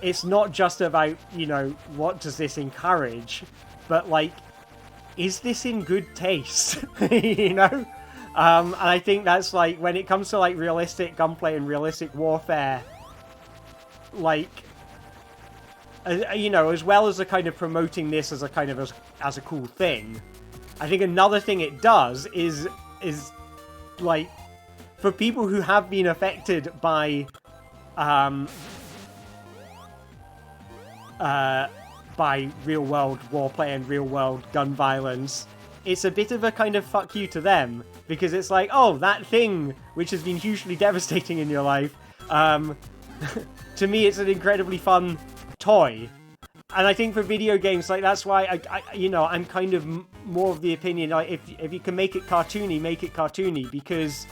it's not just about, you know, what does this encourage, but, like, is this in good taste? You know? And I think that's, like, when it comes to, like, realistic gunplay and realistic warfare, like, you know, as well as the kind of promoting this as a kind of as a cool thing, I think another thing it does is like, for people who have been affected by real-world warplay and real-world gun violence, it's a bit of a kind of fuck you to them, because it's like, oh, that thing which has been hugely devastating in your life, to me it's an incredibly fun toy. And I think for video games, like, that's why you know, I'm kind of more of the opinion, like, if you can make it cartoony, make it cartoony, because,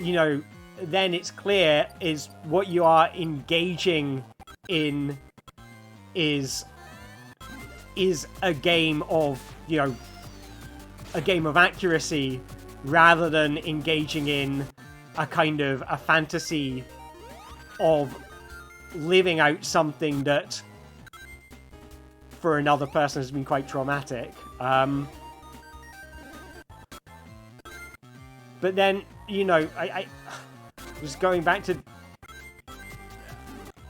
you know, then it's clear is what you are engaging in is a game of, you know, a game of accuracy, rather than engaging in a kind of a fantasy of living out something that for another person has been quite traumatic. But then, you know, I was going back to...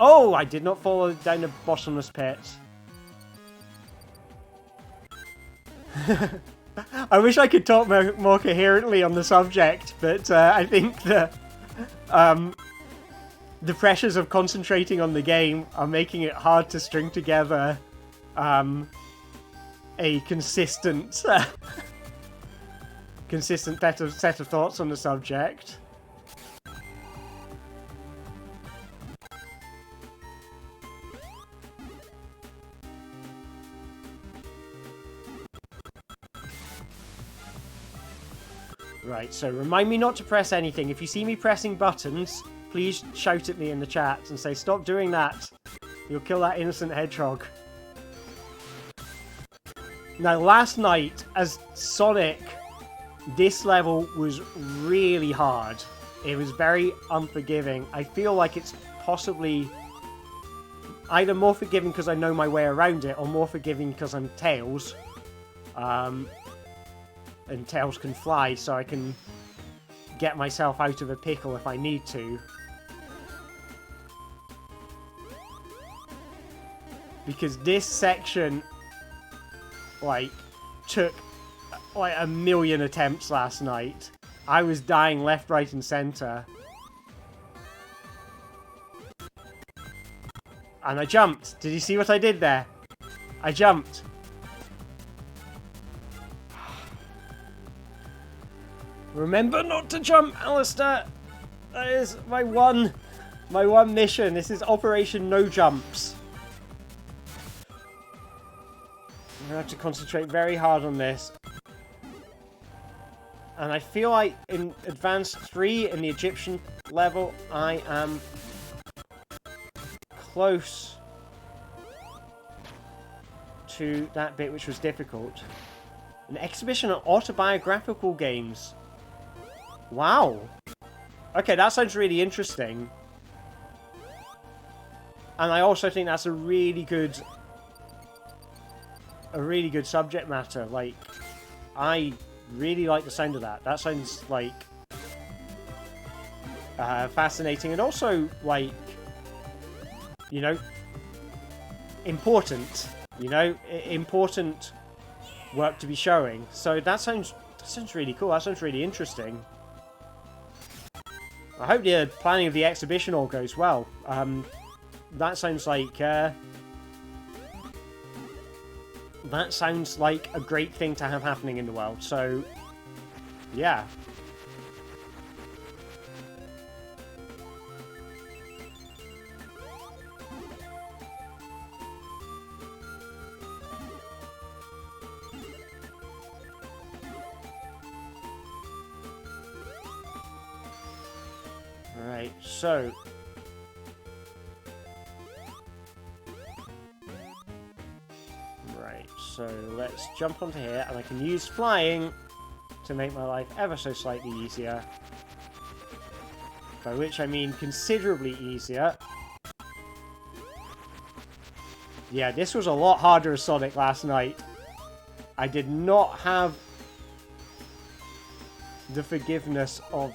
Oh, I did not fall down the bottomless pit. I wish I could talk more coherently on the subject, but I think the pressures of concentrating on the game are making it hard to string together a consistent set of thoughts on the subject. Right, so remind me not to press anything. If you see me pressing buttons, please shout at me in the chat and say, stop doing that. You'll kill that innocent hedgehog. Now, last night, as Sonic, this level was really hard. It was very unforgiving. I feel like it's possibly either more forgiving because I know my way around it, or more forgiving because I'm Tails. And Tails can fly, so I can get myself out of a pickle if I need to. Because this section, like, took like a million attempts last night. I was dying left, right, and center. And I jumped. Did you see what I did there? I jumped. Remember not to jump, Alistair. That is my one mission. This is Operation No Jumps. I'm gonna have to concentrate very hard on this. And I feel like in Advanced 3, in the Egyptian level, I am close to that bit which was difficult. An exhibition of autobiographical games. Wow. Okay, that sounds really interesting. And I also think that's a really good subject matter. Like, I really like the sound of that. That sounds like fascinating, and also like, you know, important. You know, important work to be showing. So that sounds really cool. That sounds really interesting. I hope the planning of the exhibition all goes well. That sounds like a great thing to have happening in the world. So, yeah. Right, so let's jump onto here, and I can use flying to make my life ever so slightly easier. By which I mean considerably easier. Yeah, this was a lot harder as Sonic last night. I did not have the forgiveness of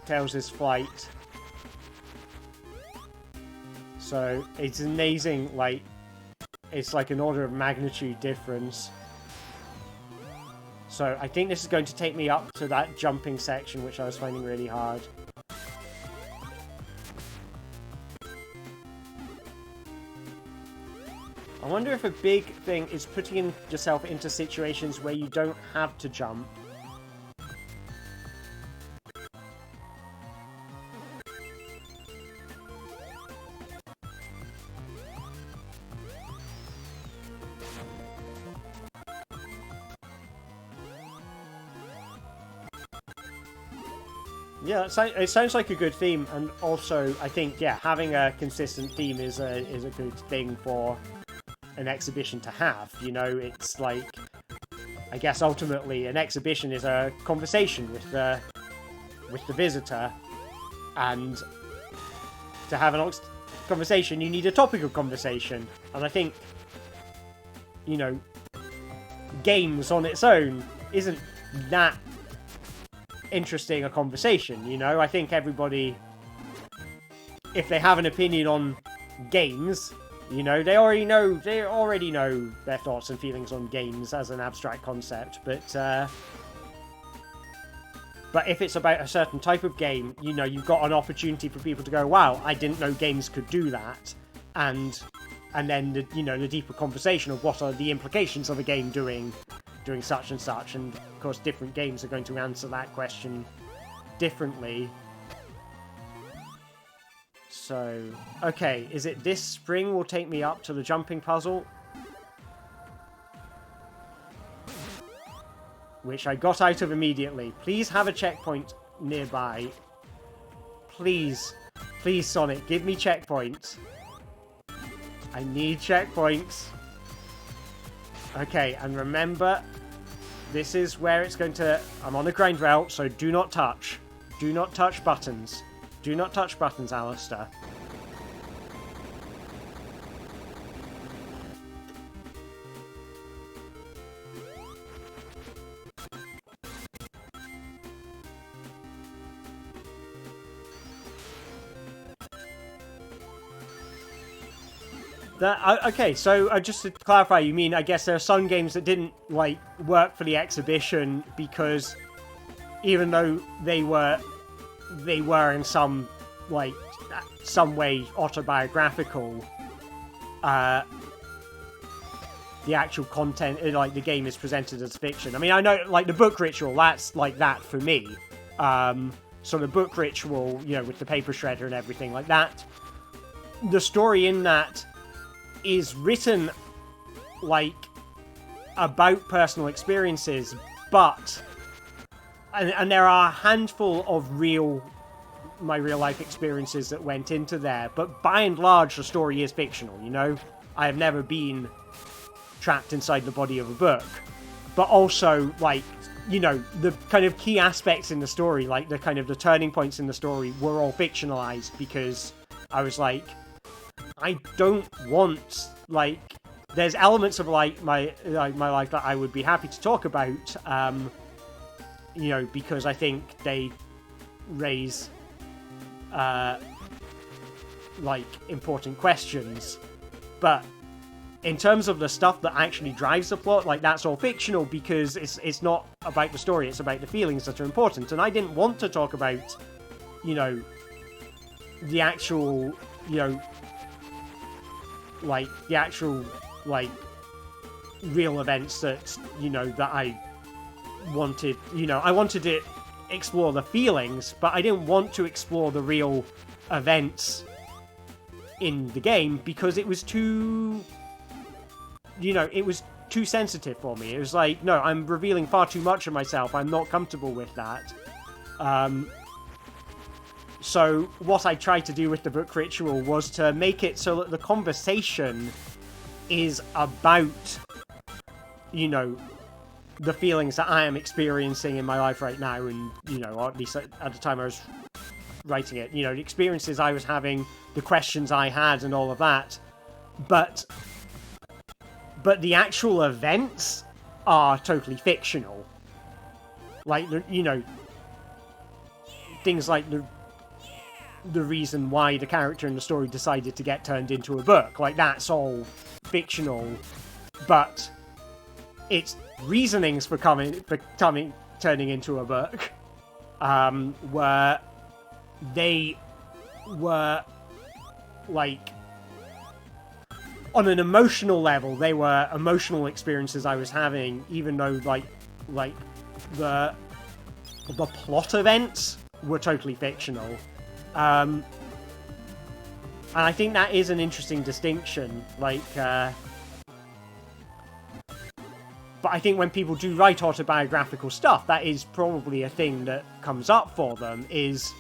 Tails' flight. So it's amazing, like, it's like an order of magnitude difference. So I think this is going to take me up to that jumping section, which I was finding really hard. I wonder if a big thing is putting yourself into situations where you don't have to jump. Yeah, it sounds like a good theme, and also I think, yeah, having a consistent theme is a good thing for an exhibition to have. You know, it's like, I guess ultimately an exhibition is a conversation with the visitor, and to have an conversation you need a topic of conversation, and I think, you know, games on its own isn't that interesting a conversation, you know. I think everybody, if they have an opinion on games, you know, they already know their thoughts and feelings on games as an abstract concept, but if it's about a certain type of game, you know, you've got an opportunity for people to go, wow, I didn't know games could do that, and then the deeper conversation of what are the implications of a game doing such and such, and of course different games are going to answer that question differently. So, okay, is it this spring will take me up to the jumping puzzle? Which I got out of immediately. Please have a checkpoint nearby. Please. Please, Sonic, give me checkpoints. I need checkpoints. Okay, and remember, this is where it's going to... I'm on a grind rail, so do not touch. Do not touch buttons. Do not touch buttons, Alistair. Okay, so just to clarify, you mean, I guess there are some games that didn't, like, work for the exhibition because even though they were in some, like, some way autobiographical, the actual content, like, the game is presented as fiction. I mean, I know, like, the book ritual, that's like that for me. So the book ritual, you know, with the paper shredder and everything like that, the story in that is written like about personal experiences, but and there are a handful of my real life experiences that went into there, but by and large the story is fictional, you know. I have never been trapped inside the body of a book, but also, like, you know, the kind of key aspects in the story, like the kind of the turning points in the story, were all fictionalized because I was like, I don't want, like, there's elements of my life that I would be happy to talk about, you know, because I think they raise, like, important questions. But in terms of the stuff that actually drives the plot, like, that's all fictional because it's not about the story, it's about the feelings that are important. And I didn't want to talk about, you know, the actual, you know, like, the actual, like, real events that, you know, that I wanted, you know, I wanted to explore the feelings, but I didn't want to explore the real events in the game because it was too, you know, it was too sensitive for me. It was like, no, I'm revealing far too much of myself. I'm not comfortable with that. So what I tried to do with the book ritual was to make it so that the conversation is about, you know, the feelings that I am experiencing in my life right now, and, you know, or at least at the time I was writing it, you know, the experiences I was having, the questions I had, and all of that. But the actual events are totally fictional. Like, you know, things like the reason why the character in the story decided to get turned into a book, like, that's all fictional, but its reasonings for turning into a book, were, they were, like, on an emotional level, they were emotional experiences I was having, even though, like the plot events were totally fictional. And I think that is an interesting distinction, like, but I think when people do write autobiographical stuff, that is probably a thing that comes up for them, is,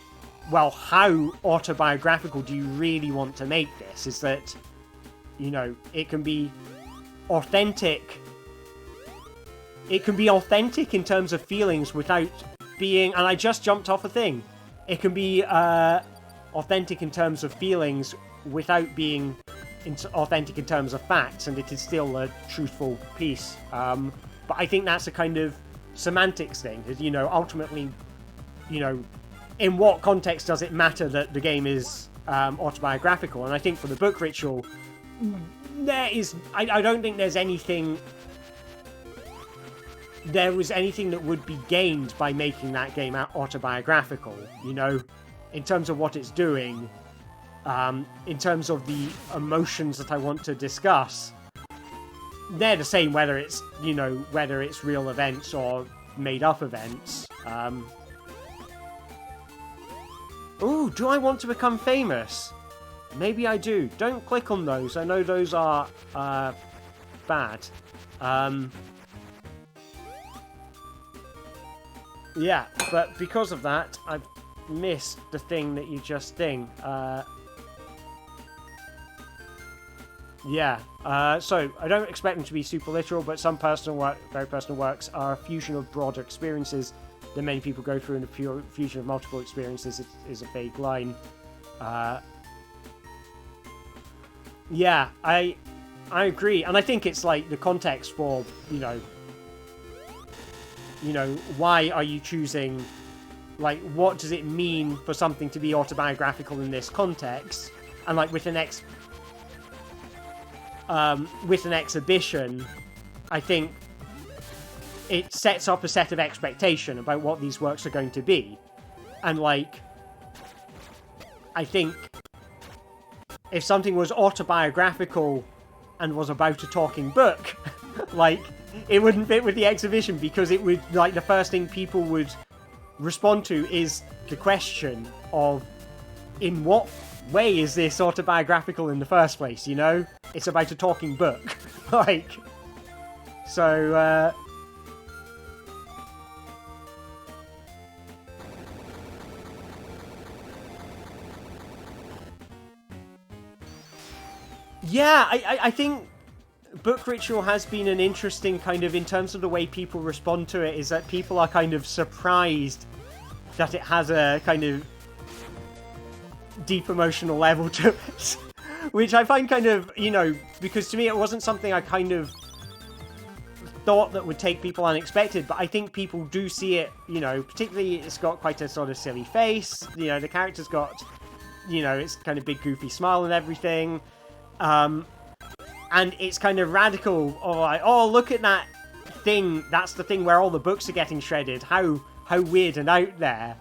well, how autobiographical do you really want to make this? Is that, you know, it can be authentic. It can be authentic in terms of feelings without being, and I just jumped off a thing. It can be authentic in terms of feelings without being authentic in terms of facts, and it is still a truthful piece. But I think that's a kind of semantics thing. You know, ultimately, you know, in what context does it matter that the game is autobiographical? And I think for the book ritual, I don't think there was anything that would be gained by making that game autobiographical, you know, in terms of what it's doing, in terms of the emotions that I want to discuss. They're the same whether it's, you know, whether it's real events or made up events. Ooh, do I want to become famous? Maybe I do. Don't click on those. I know those are bad. Yeah, but because of that, I've missed the thing that you just ding. Yeah. So I don't expect them to be super literal, but some very personal works are a fusion of broader experiences that many people go through, and a pure fusion of multiple experiences is a vague line. Yeah, I agree, and I think it's like the context for why are you choosing? Like, what does it mean for something to be autobiographical in this context? And like with an exhibition, I think it sets up a set of expectation about what these works are going to be. And like, I think if something was autobiographical and was about a talking book, like, it wouldn't fit with the exhibition, because it would, like, the first thing people would respond to is the question of, in what way is this autobiographical in the first place, you know? It's about a talking book. Like, so, yeah, I think Book Ritual has been an interesting kind of, in terms of the way people respond to it, is that people are kind of surprised that it has a kind of deep emotional level to it. Which I find kind of, because to me it wasn't something I kind of thought that would take people unexpected, but I think people do see it, particularly it's got quite a sort of silly face, the character's got, it's kind of big goofy smile and everything. And it's kind of radical, or like, oh, look at that thing, that's the thing where all the books are getting shredded, how weird and out there.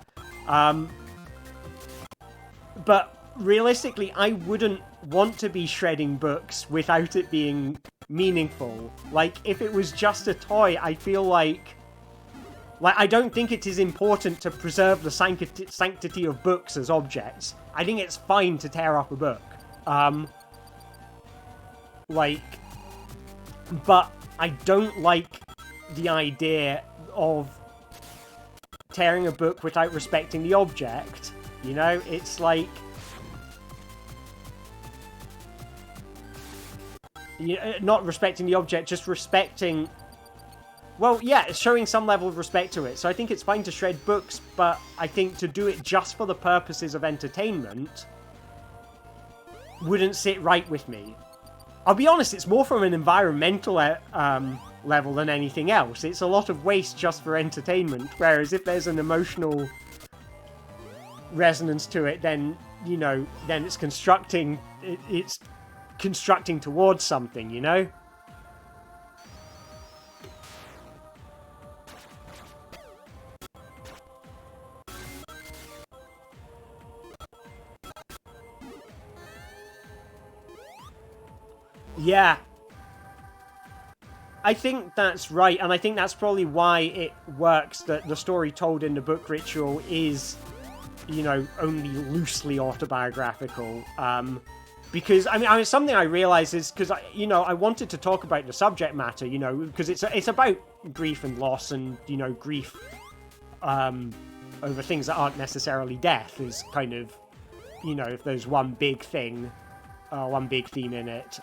But realistically, I wouldn't want to be shredding books without it being meaningful. Like, if it was just a toy, I feel like I don't think it is important to preserve the sanctity of books as objects. I think it's fine to tear up a book. But I don't like the idea of tearing a book without respecting the object. It's like, not respecting the object, just respecting... Well, yeah, it's showing some level of respect to it. So I think it's fine to shred books, but I think to do it just for the purposes of entertainment wouldn't sit right with me. I'll be honest, it's more from an environmental level than anything else. It's a lot of waste just for entertainment, whereas if there's an emotional resonance to it, then, then it's constructing towards something, Yeah. I think that's right, and I think that's probably why it works, that the story told in the Book Ritual is, only loosely autobiographical. Because, something I realized is, because, I wanted to talk about the subject matter, because it's about grief and loss, and, grief over things that aren't necessarily death is kind of, if there's one big thing, one big theme in it,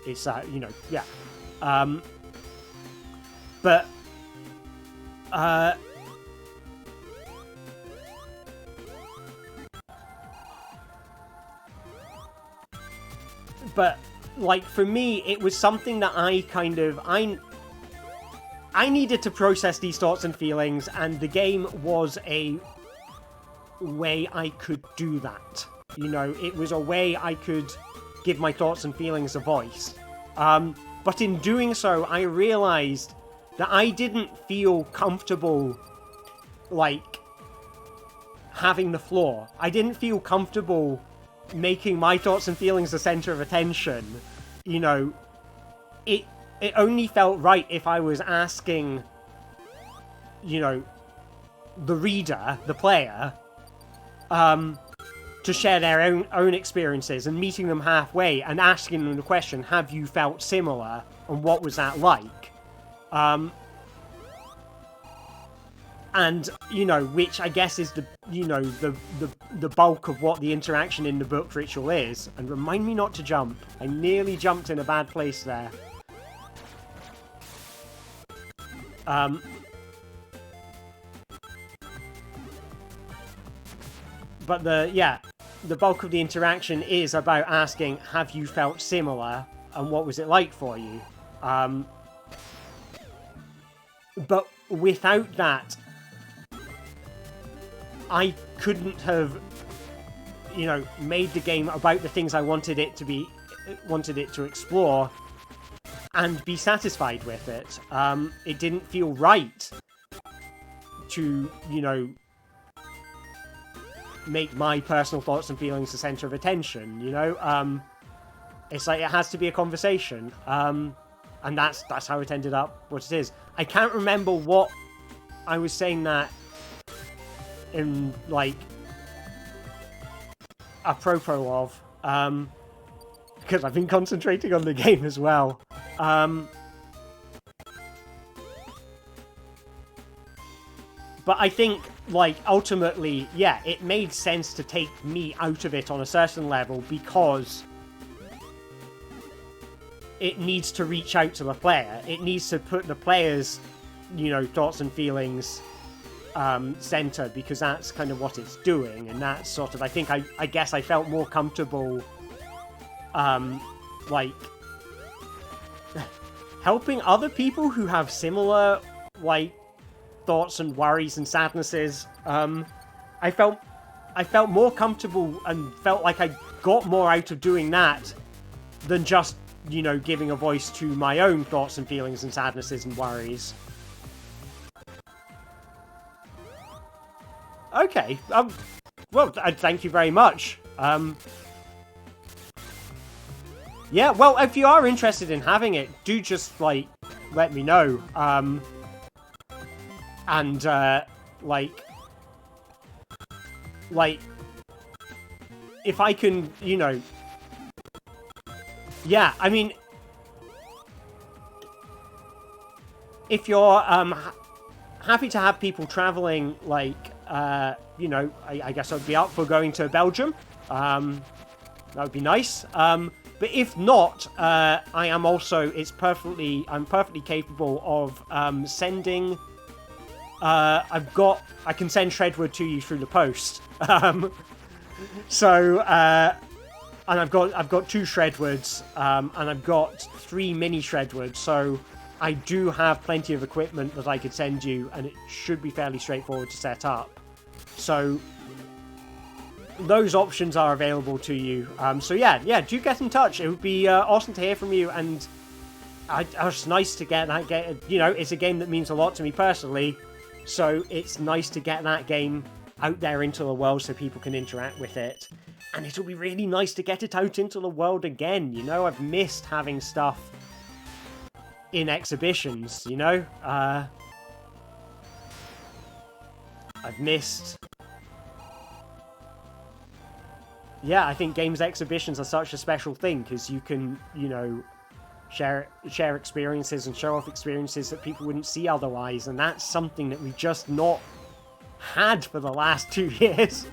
it's that, yeah. But, like, for me, it was something that I needed to process these thoughts and feelings, and the game was a way I could do that. It was a way I could give my thoughts and feelings a voice. But in doing so, I realized that I didn't feel comfortable, like, having the floor. I didn't feel comfortable making my thoughts and feelings the center of attention. It only felt right if I was asking, the reader, the player, to share their own experiences, and meeting them halfway and asking them the question, have you felt similar, and what was that like? And, you know, which I guess is the, you know, the bulk of what the interaction in the book ritual is. And remind me not to jump. I nearly jumped in a bad place there. But the bulk of the interaction is about asking, have you felt similar? And what was it like for you? But without that, I couldn't have, you know, made the game about the things I wanted it to explore, and be satisfied with it. It didn't feel right to, you know, make my personal thoughts and feelings the center of attention, you know? It's like it has to be a conversation. And that's how it ended up what it is. I can't remember what I was saying that in, like, apropos of, because I've been concentrating on the game as well. But I think, like, ultimately, yeah, it made sense to take me out of it on a certain level because it needs to reach out to the player. It needs to put the player's, you know, thoughts and feelings centered, because that's kind of what it's doing. And that's sort of, I think, I guess I felt more comfortable, like, helping other people who have similar, like, thoughts and worries and sadnesses. I felt more comfortable and felt like I got more out of doing that than just, you know, giving a voice to my own thoughts and feelings and sadnesses and worries. Okay, well, thank you very much. Yeah, well, if you are interested in having it, do just, like, let me know. And, like, if I can, you know, yeah, I mean, if you're, happy to have people traveling, like, you know, I guess I'd be up for going to Belgium. That would be nice. But if not, I'm perfectly capable of, sending, I can send Shredwood to you through the post. So, and I've got 2 Shredwoods, and I've got 3 mini Shredwoods, so I do have plenty of equipment that I could send you, and it should be fairly straightforward to set up. So, those options are available to you. So yeah, do get in touch. It would be awesome to hear from you, and it's nice to get that game. You know, it's a game that means a lot to me personally, so it's nice to get that game out there into the world so people can interact with it. And it'll be really nice to get it out into the world again, you know? I've missed having stuff in exhibitions, you know? I've missed... Yeah, I think games exhibitions are such a special thing, because you can, you know, share experiences and show off experiences that people wouldn't see otherwise, and that's something that we've just not had for the last 2 years.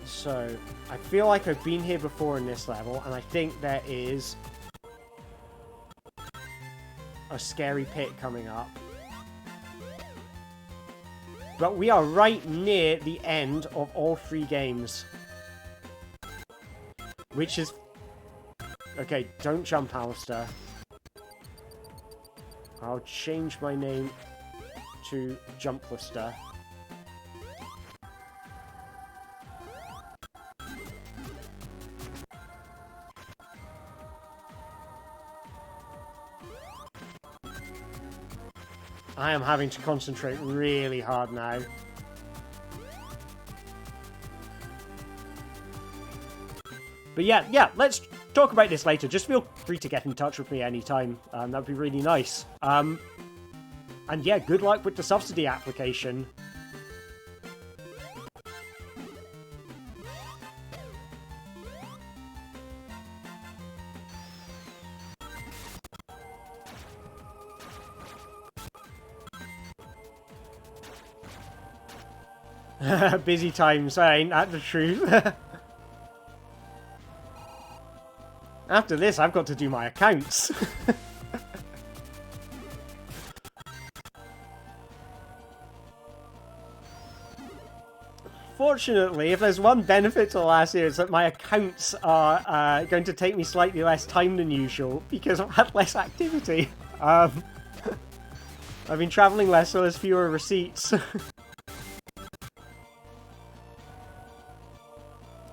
So, I feel like I've been here before in this level, and I think there is a scary pit coming up. But we are right near the end of all 3 games. Which is... Okay, don't jump, Alistair. I'll change my name to Jumplister. I am having to concentrate really hard now. But yeah, let's talk about this later. Just feel free to get in touch with me anytime. That'd be really nice. And yeah, good luck with the subsidy application. Busy times, ain't that the truth? After this, I've got to do my accounts. Fortunately, if there's one benefit to last year, it's that my accounts are going to take me slightly less time than usual because I've had less activity. I've been travelling less, so there's fewer receipts.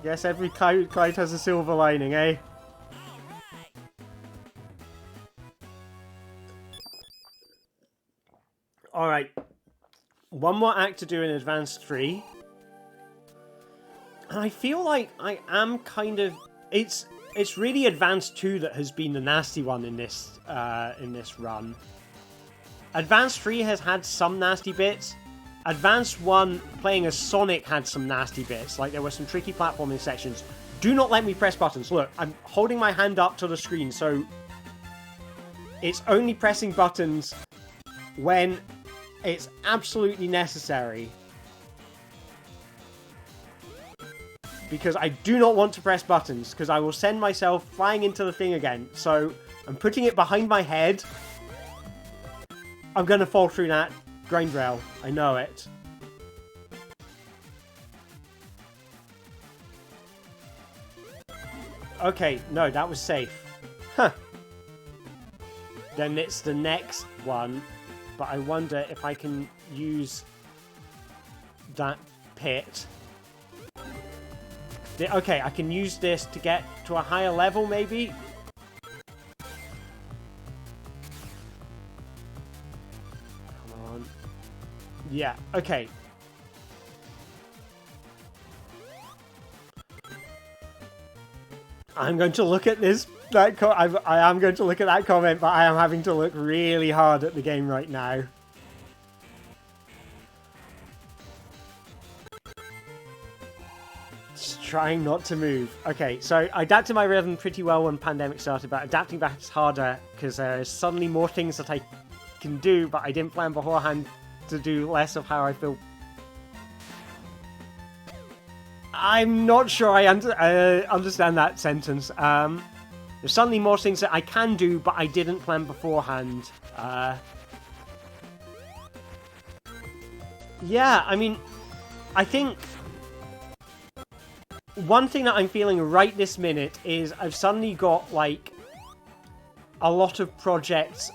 Guess every cloud has a silver lining, eh? Alright. One more act to do in Advanced 3. And I feel like I am kind of... It's really Advanced 2 that has been the nasty one in this run. Advanced 3 has had some nasty bits. Advanced 1, playing as Sonic, had some nasty bits. Like, there were some tricky platforming sections. Do not let me press buttons. Look, I'm holding my hand up to the screen, so... It's only pressing buttons when it's absolutely necessary. Because I do not want to press buttons, because I will send myself flying into the thing again. So, I'm putting it behind my head. I'm going to fall through that grind rail. I know it. Okay, no, that was safe. Huh. Then it's the next one. But I wonder if I can use that pit. Okay, I can use this to get to a higher level, maybe? Come on. Yeah, okay. I'm going to look at this. I am going to look at that comment, but I am having to look really hard at the game right now. Trying not to move. Okay, so I adapted my rhythm pretty well when Pandemic started, but adapting back is harder because there's suddenly more things that I can do, but I didn't plan beforehand to do less of how I feel. I'm not sure I understand that sentence. There's suddenly more things that I can do, but I didn't plan beforehand. Yeah, I mean, I think one thing that I'm feeling right this minute is I've suddenly got, like, a lot of projects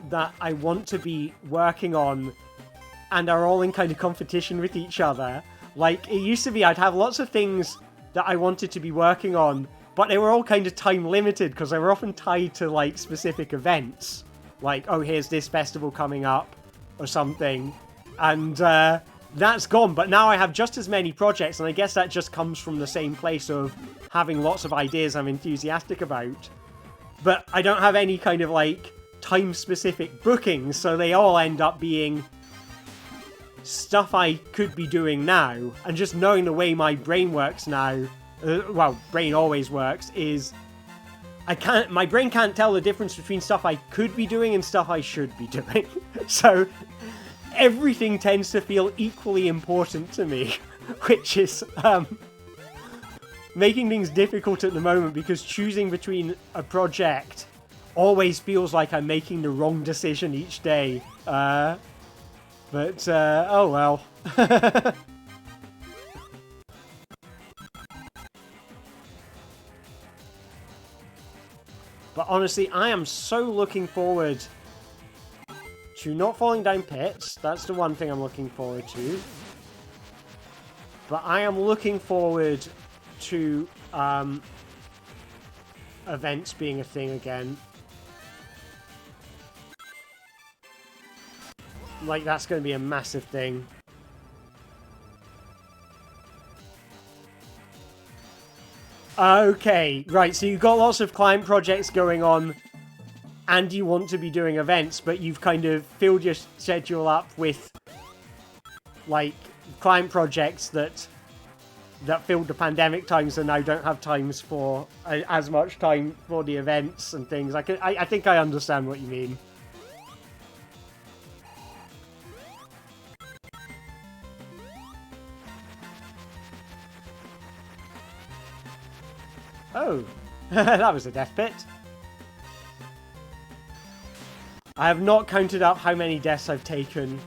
that I want to be working on and are all in kind of competition with each other. Like, it used to be I'd have lots of things that I wanted to be working on, but they were all kind of time limited because they were often tied to, like, specific events. Like, oh, here's this festival coming up or something. And, that's gone, but now I have just as many projects, and I guess that just comes from the same place of having lots of ideas I'm enthusiastic about. But I don't have any kind of, like, time-specific bookings, so they all end up being stuff I could be doing now. And just knowing the way my brain works now, well, brain always works, is my brain can't tell the difference between stuff I could be doing and stuff I should be doing. So everything tends to feel equally important to me, which is making things difficult at the moment because choosing between a project always feels like I'm making the wrong decision each day. Oh well. But honestly, I am so looking forward to not falling down pits. That's the one thing I'm looking forward to. But I am looking forward to events being a thing again. Like, that's going to be a massive thing. Okay, right, so you've got lots of client projects going on, and you want to be doing events, but you've kind of filled your schedule up with, like, client projects that filled the pandemic times and now don't have times for as much time for the events and things. I think I understand what you mean. Oh, that was a death pit. I have not counted up how many deaths I've taken,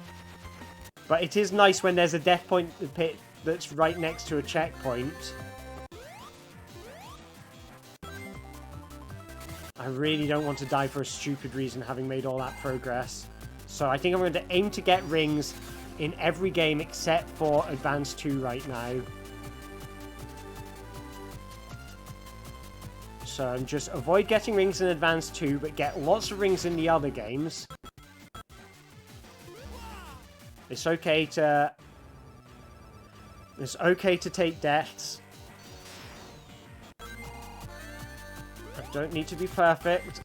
but it is nice when there's a death point pit that's right next to a checkpoint. I really don't want to die for a stupid reason, having made all that progress. So I think I'm going to aim to get rings in every game except for Advance 2 right now. So just avoid getting rings in Advance 2, but get lots of rings in the other games. It's okay to take deaths. I don't need to be perfect.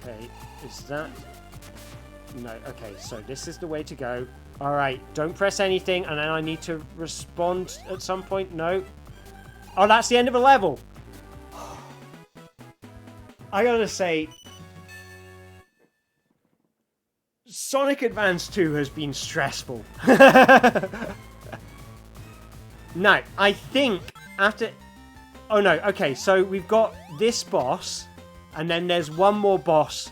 Okay, is that... No, okay, so this is the way to go. Alright, don't press anything, and then I need to respond at some point. No. Oh, that's the end of a level! I gotta say... Sonic Advance 2 has been stressful. Now, I think after... Oh no, okay, so we've got this boss, and then there's one more boss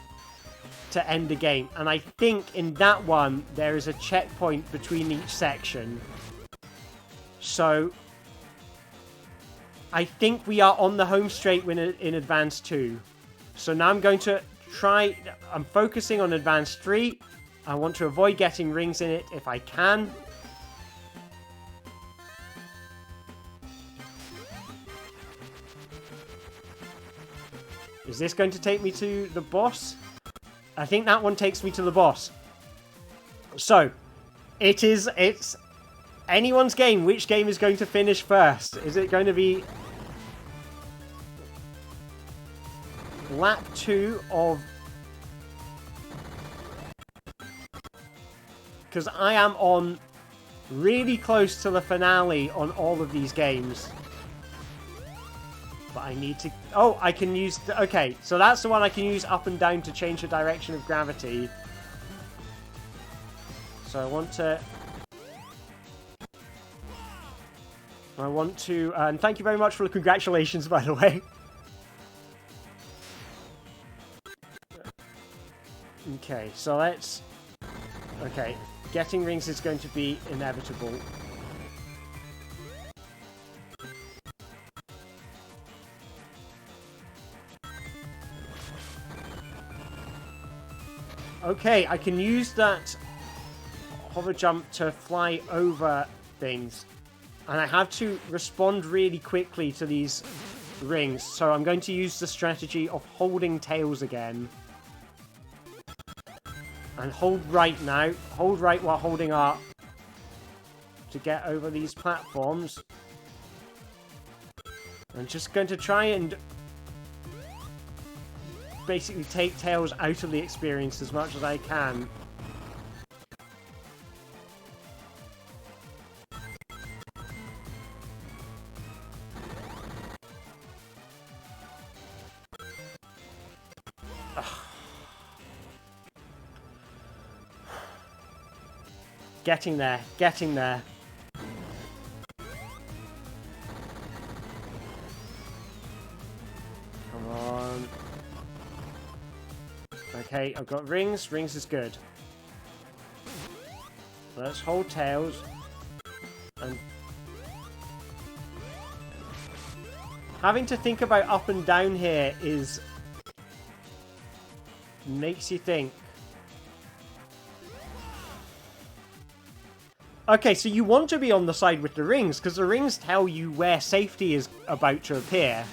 to end the game. And I think in that one, there is a checkpoint between each section. So, I think we are on the home straight in Advance 2. So now I'm going to try... I'm focusing on Advance 3. I want to avoid getting rings in it if I can. Is this going to take me to the boss? I think that one takes me to the boss. So, it's anyone's game. Which game is going to finish first? Is it going to be lap 2 of... Because I am on really close to the finale on all of these games. But I need to... Oh, I can use... Okay, so that's the one I can use up and down to change the direction of gravity. So I want to... and thank you very much for the congratulations, by the way. Okay, so let's... Okay, getting rings is going to be inevitable. Okay, I can use that hover jump to fly over things. And I have to respond really quickly to these rings. So I'm going to use the strategy of holding tails again. And hold right now. Hold right while holding up. To get over these platforms. I'm just going to try and... basically take tails out of the experience as much as I can. Ugh. Getting there, getting there. Come on. Okay, I've got rings. Rings is good. Let's hold tails. And having to think about up and down here is... makes you think. Okay, so you want to be on the side with the rings, because the rings tell you where safety is about to appear.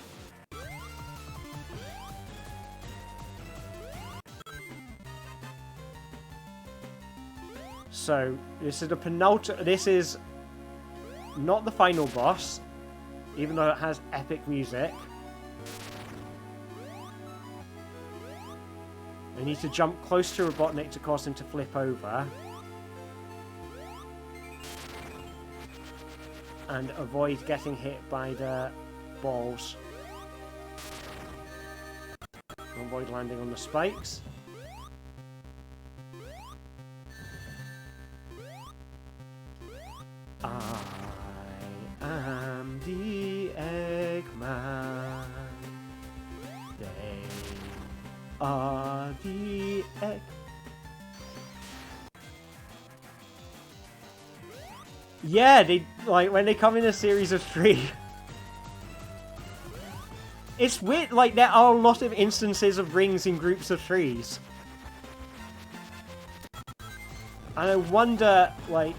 So, this is the penultimate... This is not the final boss, even though it has epic music. I need to jump close to Robotnik to cause him to flip over. And avoid getting hit by the balls. Avoid landing on the spikes. RDX. Yeah, they like when they come in a series of 3. It's weird, like there are a lot of instances of rings in groups of 3s. And I wonder, like,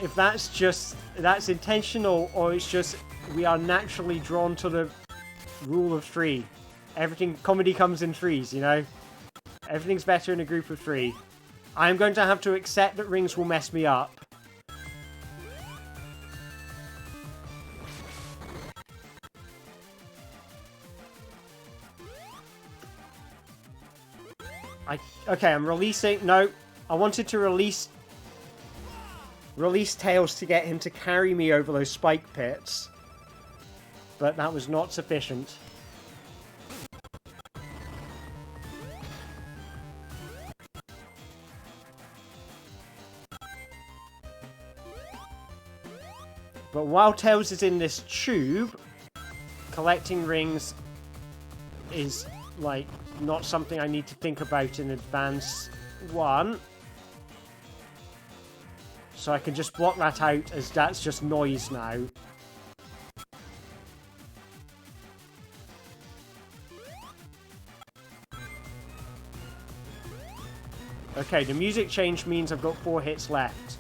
if that's intentional, or it's just we are naturally drawn to the rule of 3. Comedy comes in 3s, you know? Everything's better in a group of 3. I'm going to have to accept that rings will mess me up. Okay, I'm releasing... No, I wanted to release Tails to get him to carry me over those spike pits. But that was not sufficient. But while Tails is in this tube, collecting rings is, like, not something I need to think about in advance. 1. So I can just block that out, as that's just noise now. Okay, the music change means I've got 4 hits left.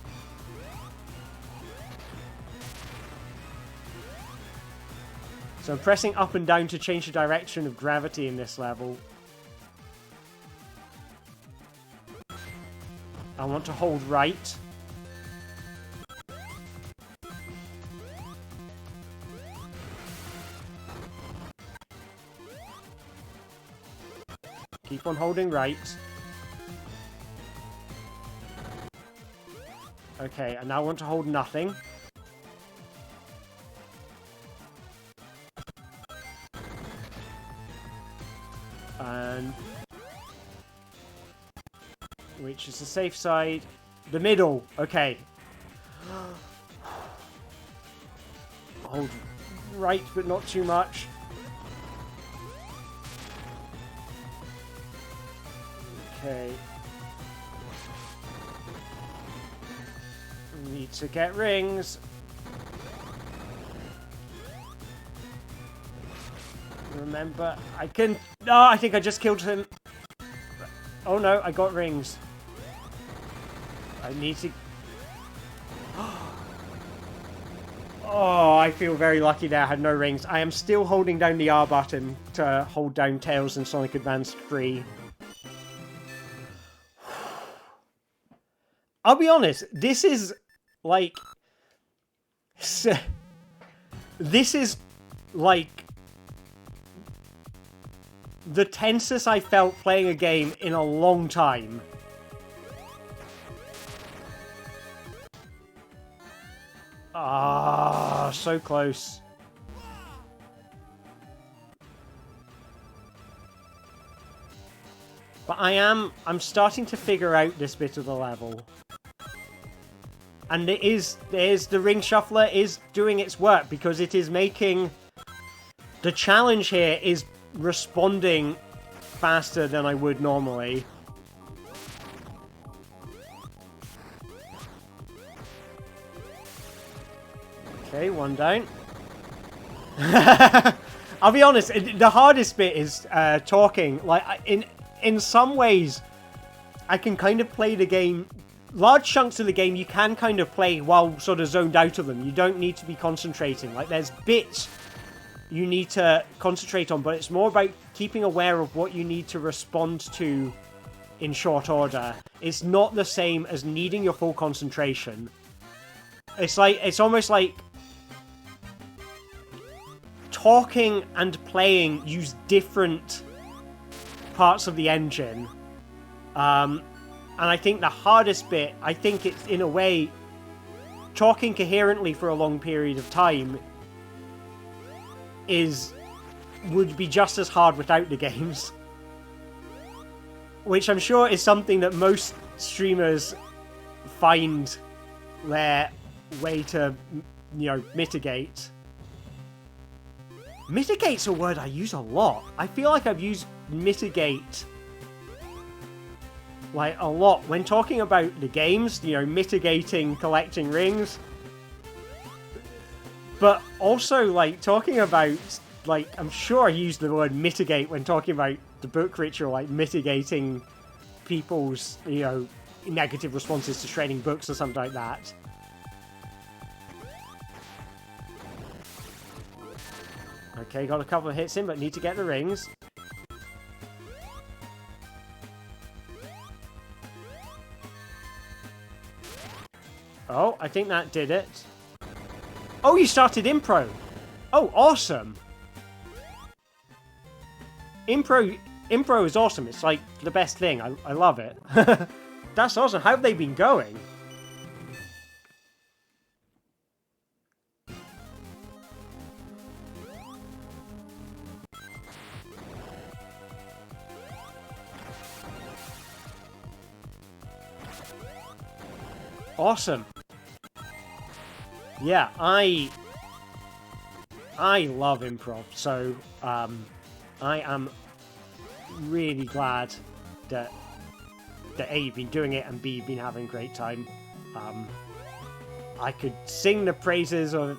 So I'm pressing up and down to change the direction of gravity in this level. I want to hold right. Keep on holding right. Okay, and now I want to hold nothing. And... which is the safe side? The middle! Okay. Hold right, but not too much. Okay. Need to get rings. Remember, I can... No, I think I just killed him. Oh no, I got rings. I need to... Oh, I feel very lucky there I had no rings. I am still holding down the R button to hold down Tails and Sonic Advance 3. I'll be honest, this is, like... This is, like... the tensest I felt playing a game in a long time. Ah, so close. But I'm starting to figure out this bit of the level. And the ring shuffler is doing its work, because it is making... The challenge here is responding faster than I would normally. Okay, one down. I'll be honest, the hardest bit is talking. Like, in some ways, I can kind of play the game... Large chunks of the game you can kind of play while sort of zoned out of them. You don't need to be concentrating. Like, there's bits you need to concentrate on, but it's more about keeping aware of what you need to respond to in short order. It's not the same as needing your full concentration. It's almost like talking and playing use different parts of the engine. And I think the hardest bit, I think it's, in a way, talking coherently for a long period of time would be just as hard without the games. Which I'm sure is something that most streamers find their way to, mitigate. Mitigate's a word I use a lot. I feel like I've used mitigate like a lot when talking about the games, you know, mitigating collecting rings, but also like talking about, like, I'm sure I used the word mitigate when talking about the book ritual, like mitigating people's, you know, negative responses to trading books or something like that. Okay, got a couple of hits in, but need to get the rings. Oh, I think that did it. Oh, you started Impro! Oh, awesome! Impro is awesome. It's like the best thing. I love it. That's awesome. How have they been going? Awesome. Yeah, I love improv, so I am really glad that A, you've been doing it, and B, you've been having a great time. I could sing the praises of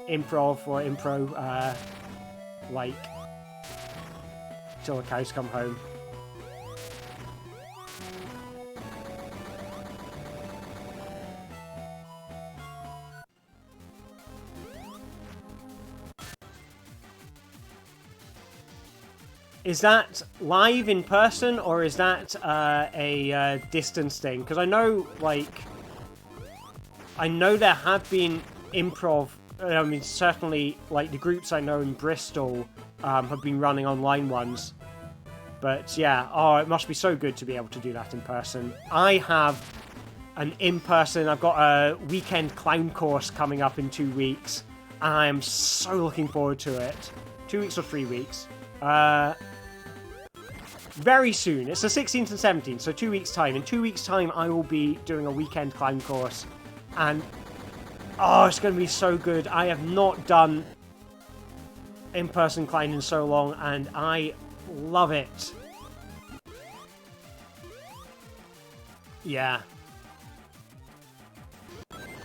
improv or impro, like, till the cows come home. Is that live in person, or is that a distance thing? Because I know, like, I know there have been improv. I mean, certainly, like the groups I know in Bristol have been running online ones. But yeah, oh, it must be so good to be able to do that in person. I have an in-person. I've got a weekend clown course coming up in 2 weeks, and I am so looking forward to it. 2 weeks or 3 weeks. Very soon. It's the 16th and 17th, so 2 weeks' time. In 2 weeks' time, I will be doing a weekend clown course. And, oh, it's going to be so good. I have not done in-person clown in so long, and I love it. Yeah.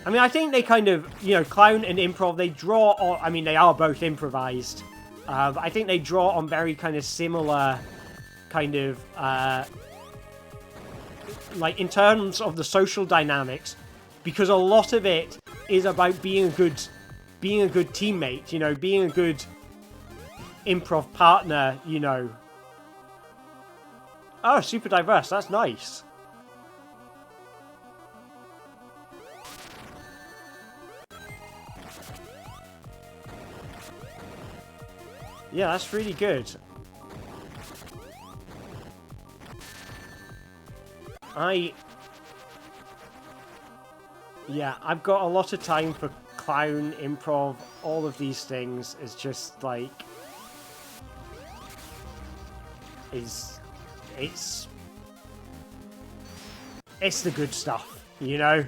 I mean, I think they kind of, you know, clown and improv, they draw on, I mean, they are both improvised. But I think they draw on very kind of similar kind of, like, in terms of the social dynamics, because a lot of it is about being a good teammate, you know, being a good improv partner, you know. Oh, super diverse, that's nice. Yeah, that's really good. Yeah, I've got a lot of time for clown, improv, all of these things. It's just like, it's the good stuff, you know?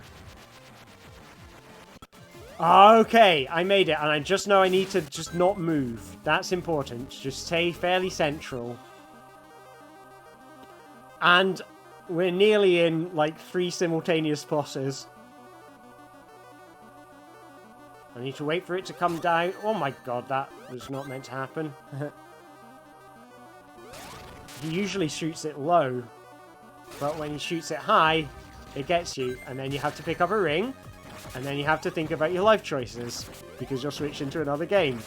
Okay, I made it, and I just know I need to just not move. That's important. Just stay fairly central. And we're nearly in, like, 3 simultaneous bosses. I need to wait for it to come down. Oh my god, that was not meant to happen. He usually shoots it low, but when he shoots it high, it gets you. And then you have to pick up a ring, and then you have to think about your life choices, because you'll switch into another game.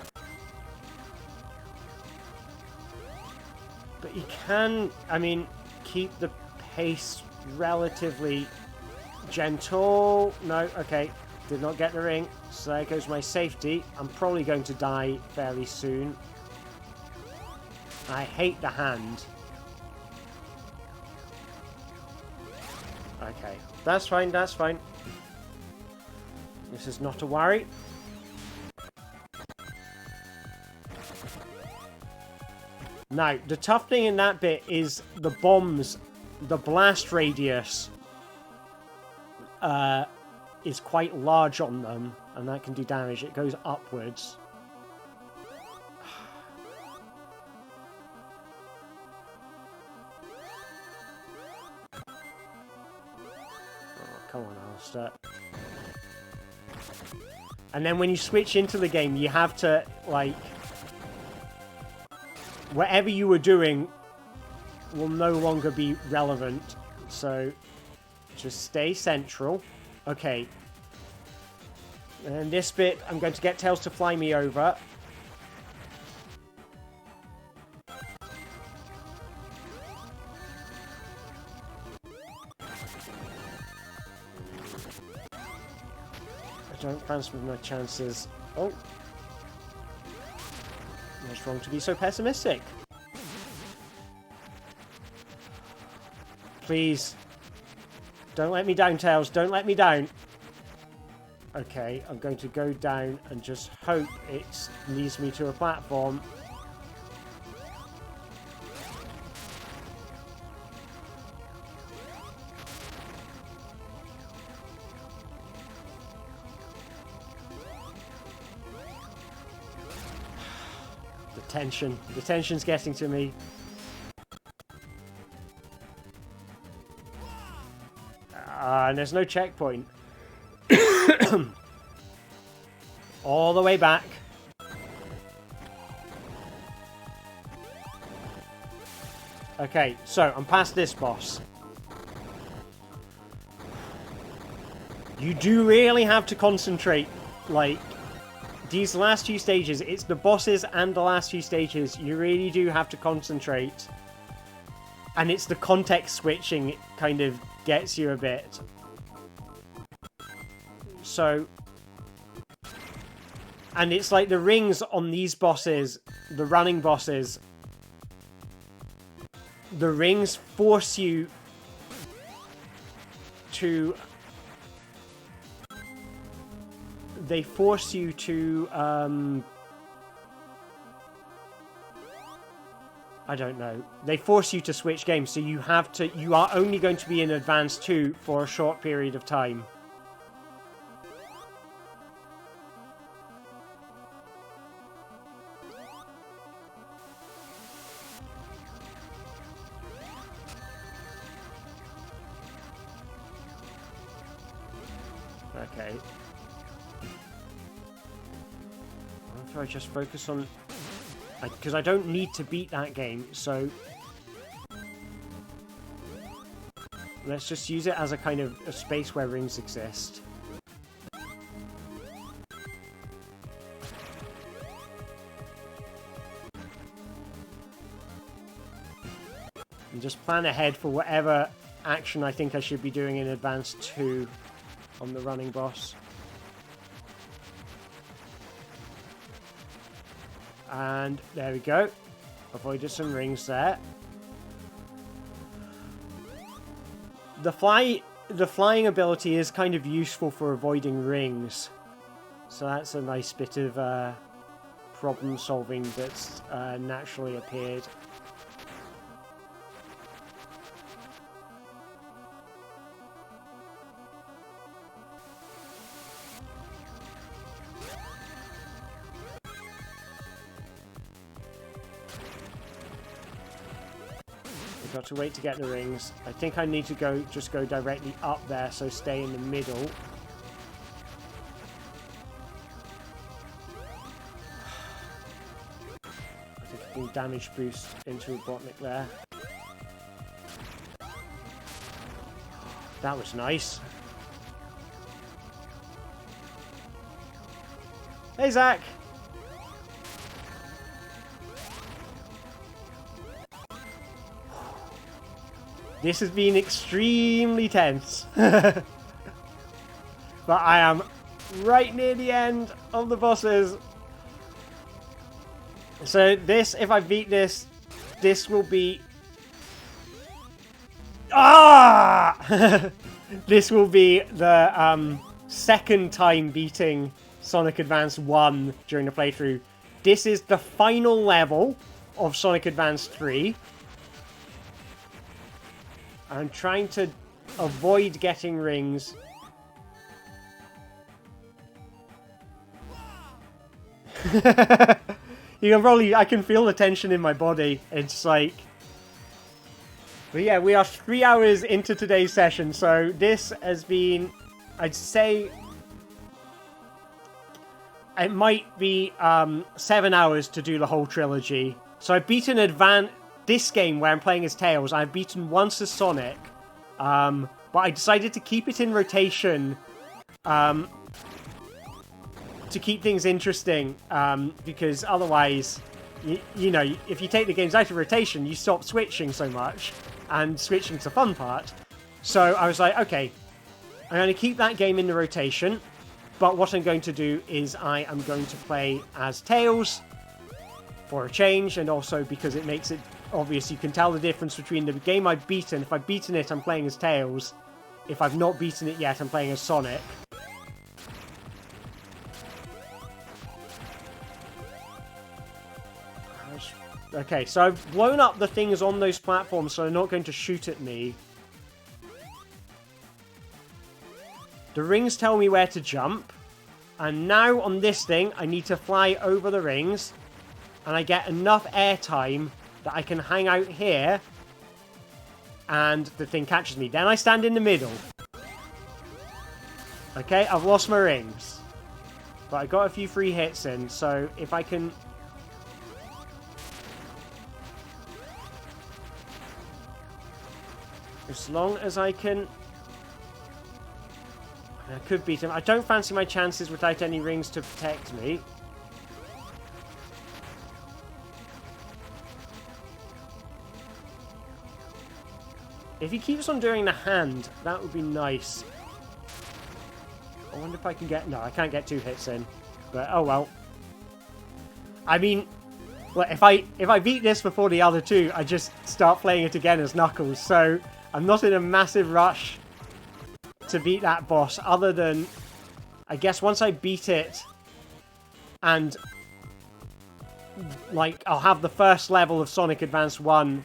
But you can, I mean, keep the pace relatively gentle. No, okay, did not get the ring, so there goes my safety. I'm probably going to die fairly soon. I hate the hand. Okay, that's fine, that's fine. This is not a worry. Now, the tough thing in that bit is the bombs, the blast radius is quite large on them, and that can do damage. It goes upwards. Come on, Alistair. And then when you switch into the game, you have to, like... whatever you were doing will no longer be relevant. So, just stay central. Okay. And this bit, I'm going to get Tails to fly me over. I don't fancy my chances. Oh. What's wrong to be so pessimistic? Please. Don't let me down, Tails. Don't let me down. Okay, I'm going to go down and just hope it leads me to a platform. The tension's getting to me. And there's no checkpoint. All the way back. Okay, so I'm past this boss. You do really have to concentrate, like, these last few stages. It's the bosses and the last few stages. You really do have to concentrate. And it's the context switching it kind of gets you a bit. So... and it's like the rings on these bosses, the running bosses, the rings force you to... they force you to, I don't know. They force you to switch games, so you have to... you are only going to be in Advance 2 for a short period of time. Okay. After I just focus on... because I don't need to beat that game, so... let's just use it as a kind of a space where rings exist. And just plan ahead for whatever action I think I should be doing in Advance 2 on the running boss. And there we go. Avoided some rings there. The flying ability is kind of useful for avoiding rings. So that's a nice bit of problem solving that's naturally appeared. Got to wait to get the rings. I think I need to just go directly up there, so stay in the middle. I think I can damage boost into a Botnik there. That was nice. Hey, Zach! This has been extremely tense. But I am right near the end of the bosses. So this, if I beat this, this will be... ah! This will be the second time beating Sonic Advance 1 during the playthrough. This is the final level of Sonic Advance 3. I'm trying to avoid getting rings. You can probably... I can feel the tension in my body. It's like... But yeah, we are 3 hours into today's session, so this has been, I'd say, it might be 7 hours to do the whole trilogy. So I've beaten this game where I'm playing as Tails. I've beaten once as Sonic, but I decided to keep it in rotation to keep things interesting, because otherwise, you know, if you take the games out of rotation, you stop switching so much, and switching's the fun part. So I was like, okay, I'm going to keep that game in the rotation, but what I'm going to do is I am going to play as Tails for a change, and also because it makes it obvious you can tell the difference between the game I've beaten. If I've beaten it, I'm playing as Tails. If I've not beaten it yet, I'm playing as Sonic. Okay, so I've blown up the things on those platforms, so they're not going to shoot at me. The rings tell me where to jump. And now on this thing, I need to fly over the rings. And I get enough airtime that I can hang out here. And the thing catches me. Then I stand in the middle. Okay, I've lost my rings. But I got a few free hits in, so if I can... As long as I can... I could beat him. I don't fancy my chances without any rings to protect me. If he keeps on doing the hand, that would be nice. I wonder if I can get... No, I can't get 2 hits in. But, oh well. I mean... Well, if I beat this before the other 2, I just start playing it again as Knuckles. So, I'm not in a massive rush to beat that boss, other than, I guess, once I beat it, and, like, I'll have the first level of Sonic Advance 1.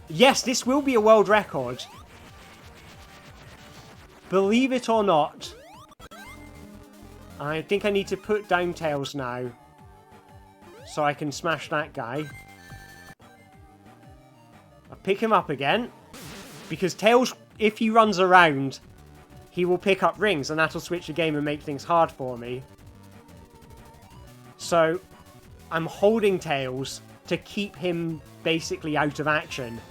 Yes, this will be a world record. Believe it or not. I think I need to put down Tails now, so I can smash that guy. I'll pick him up again, because Tails, if he runs around, he will pick up rings, and that'll switch the game and make things hard for me. So, I'm holding Tails to keep him basically out of action.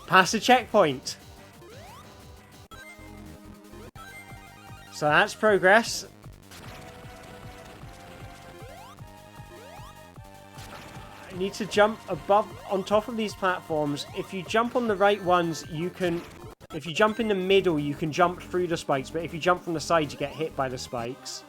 Past the checkpoint! So that's progress. I need to jump above, on top of these platforms. If you jump on the right ones, you can... If you jump in the middle, you can jump through the spikes, but if you jump from the side, you get hit by the spikes.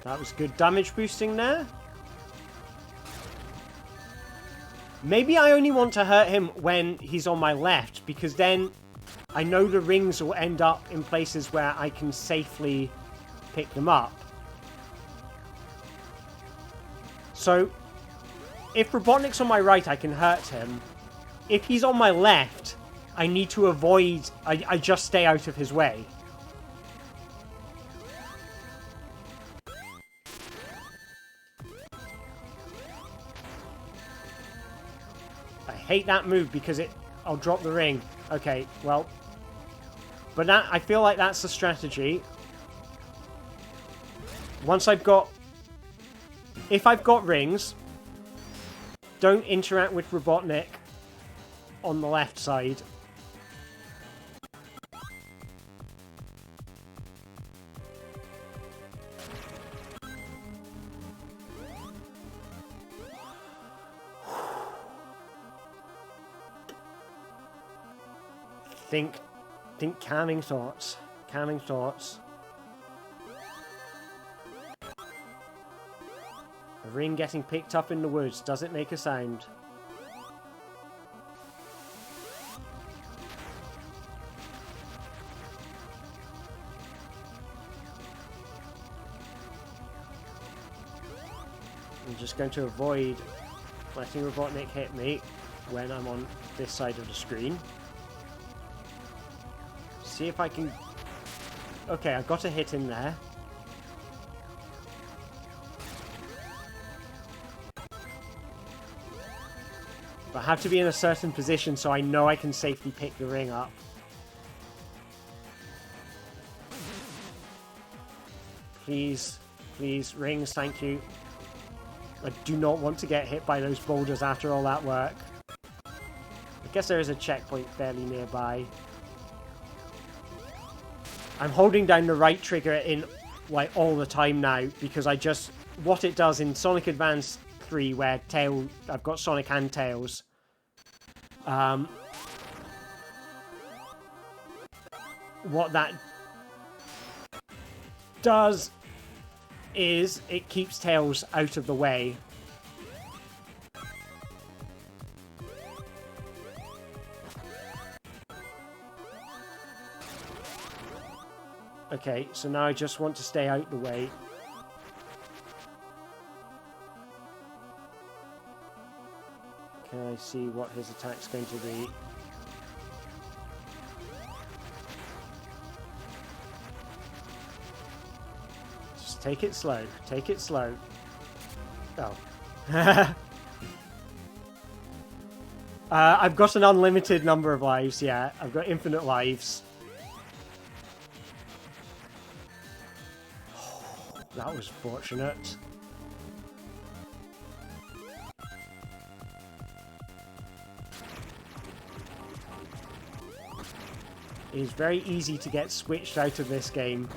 That was good damage boosting there. Maybe I only want to hurt him when he's on my left, because then I know the rings will end up in places where I can safely pick them up. So, if Robotnik's on my right, I can hurt him. If he's on my left, I need to avoid... I just stay out of his way. I hate that move because I'll drop the ring. Okay, well. But that, I feel like that's the strategy. Once I've got... If I've got rings, don't interact with Robotnik on the left side. Think calming thoughts. Calming thoughts. A ring getting picked up in the woods. Does it make a sound? I'm just going to avoid letting Robotnik hit me when I'm on this side of the screen. See if I can... Okay, I got a hit in there. But I have to be in a certain position so I know I can safely pick the ring up. Please, please, rings, thank you. I do not want to get hit by those boulders after all that work. I guess there is a checkpoint fairly nearby. I'm holding down the right trigger in like all the time now because I just... What it does in Sonic Advance 3 where I've got Sonic and Tails. What that does is it keeps Tails out of the way. Okay, so now I just want to stay out the way. Can I see what his attack's going to be? Just take it slow. Take it slow. Oh. I've got an unlimited number of lives, yeah. I've got infinite lives. That was fortunate. It is very easy to get switched out of this game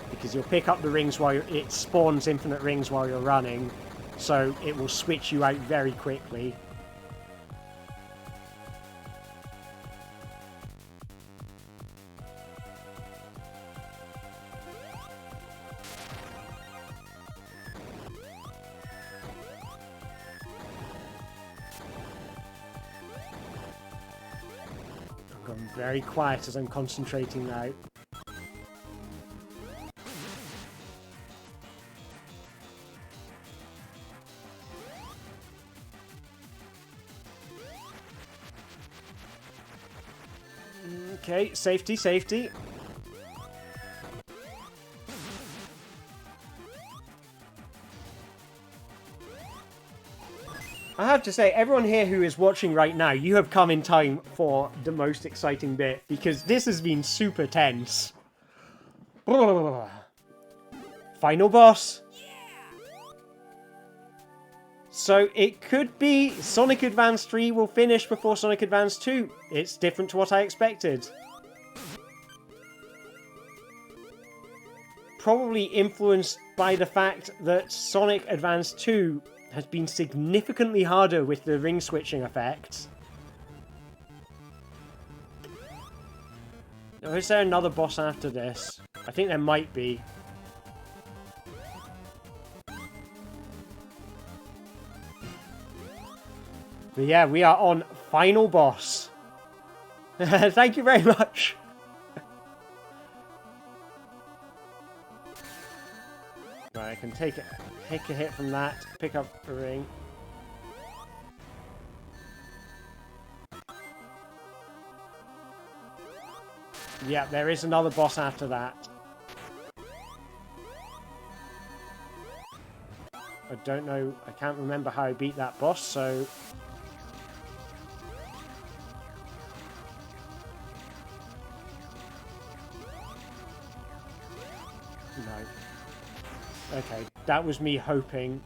because you'll pick up the rings while it spawns infinite rings while you're running, so it will switch you out very quickly. I'm very quiet as I'm concentrating now. Okay, safety, safety. I have to say, everyone here who is watching right now, you have come in time for the most exciting bit, because this has been super tense. Final boss. So it could be Sonic Advance 3 will finish before Sonic Advance 2. It's different to what I expected. Probably influenced by the fact that Sonic Advance 2 has been significantly harder with the ring switching effects. Or is there another boss after this? I think there might be. But yeah, we are on final boss. Thank you very much. Right, I can take a hit from that, pick up a ring. Yeah, there is another boss after that. I don't know, I can't remember how I beat that boss, so... No. Okay, that was me hoping.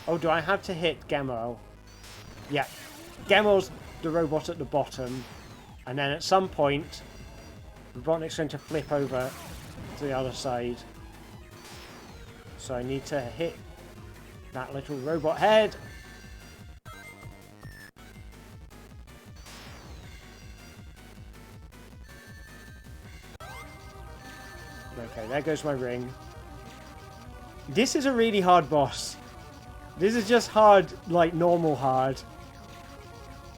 Oh, do I have to hit Gemmo? Yeah. Gemmo's the robot at the bottom. And then at some point, Robotnik's going to flip over to the other side. So I need to hit that little robot head. Okay, there goes my ring. This is a really hard boss. This is just hard, like normal hard.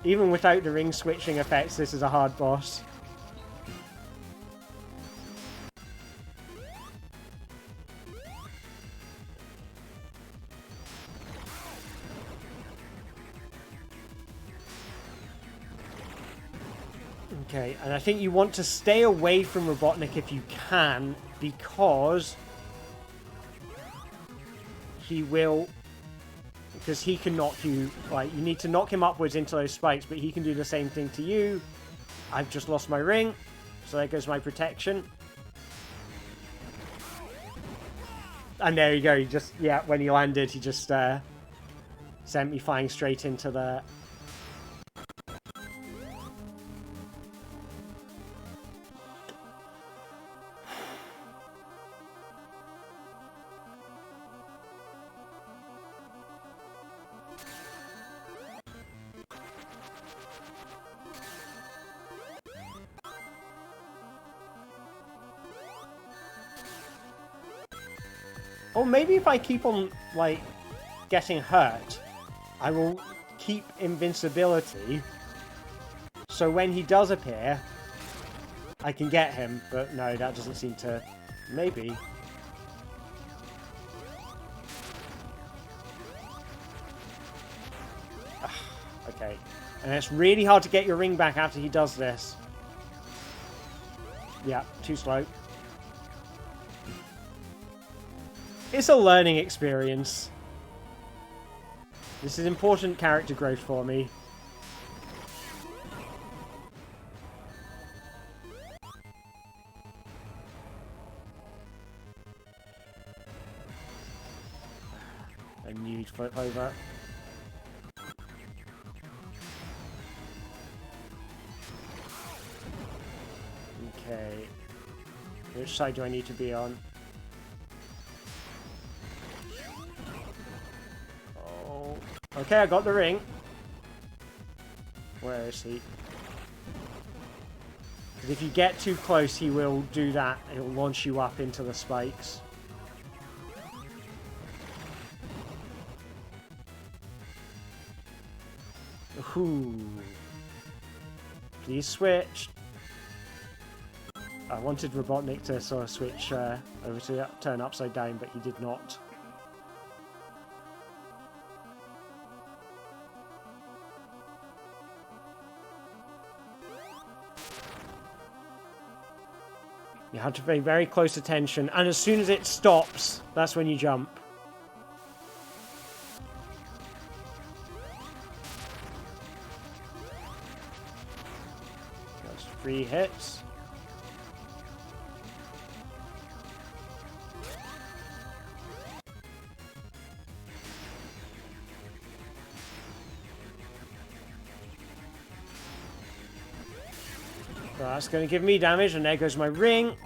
Even without the ring switching effects, this is a hard boss. Okay, and I think you want to stay away from Robotnik if you can, because he will... Because he can knock you... Like, you need to knock him upwards into those spikes, but he can do the same thing to you. I've just lost my ring, so there goes my protection. And there you go, he just... Yeah, when he landed, he just sent me flying straight into the... Or maybe if I keep on, like, getting hurt, I will keep invincibility. So when he does appear, I can get him. But no, that doesn't seem to... Maybe. Okay. And it's really hard to get your ring back after he does this. Yeah, too slow. It's a learning experience. This is important character growth for me. I knew to flip over. Okay. Which side do I need to be on? Okay, I got the ring. Where is he? Because if you get too close, he will do that. He'll launch you up into the spikes. Ooh. Please switch. I wanted Robotnik to sort of switch over to turn upside down, but he did not. You have to pay very close attention, and as soon as it stops, that's when you jump. That's 3 hits. That's going to give me damage, and there goes my ring.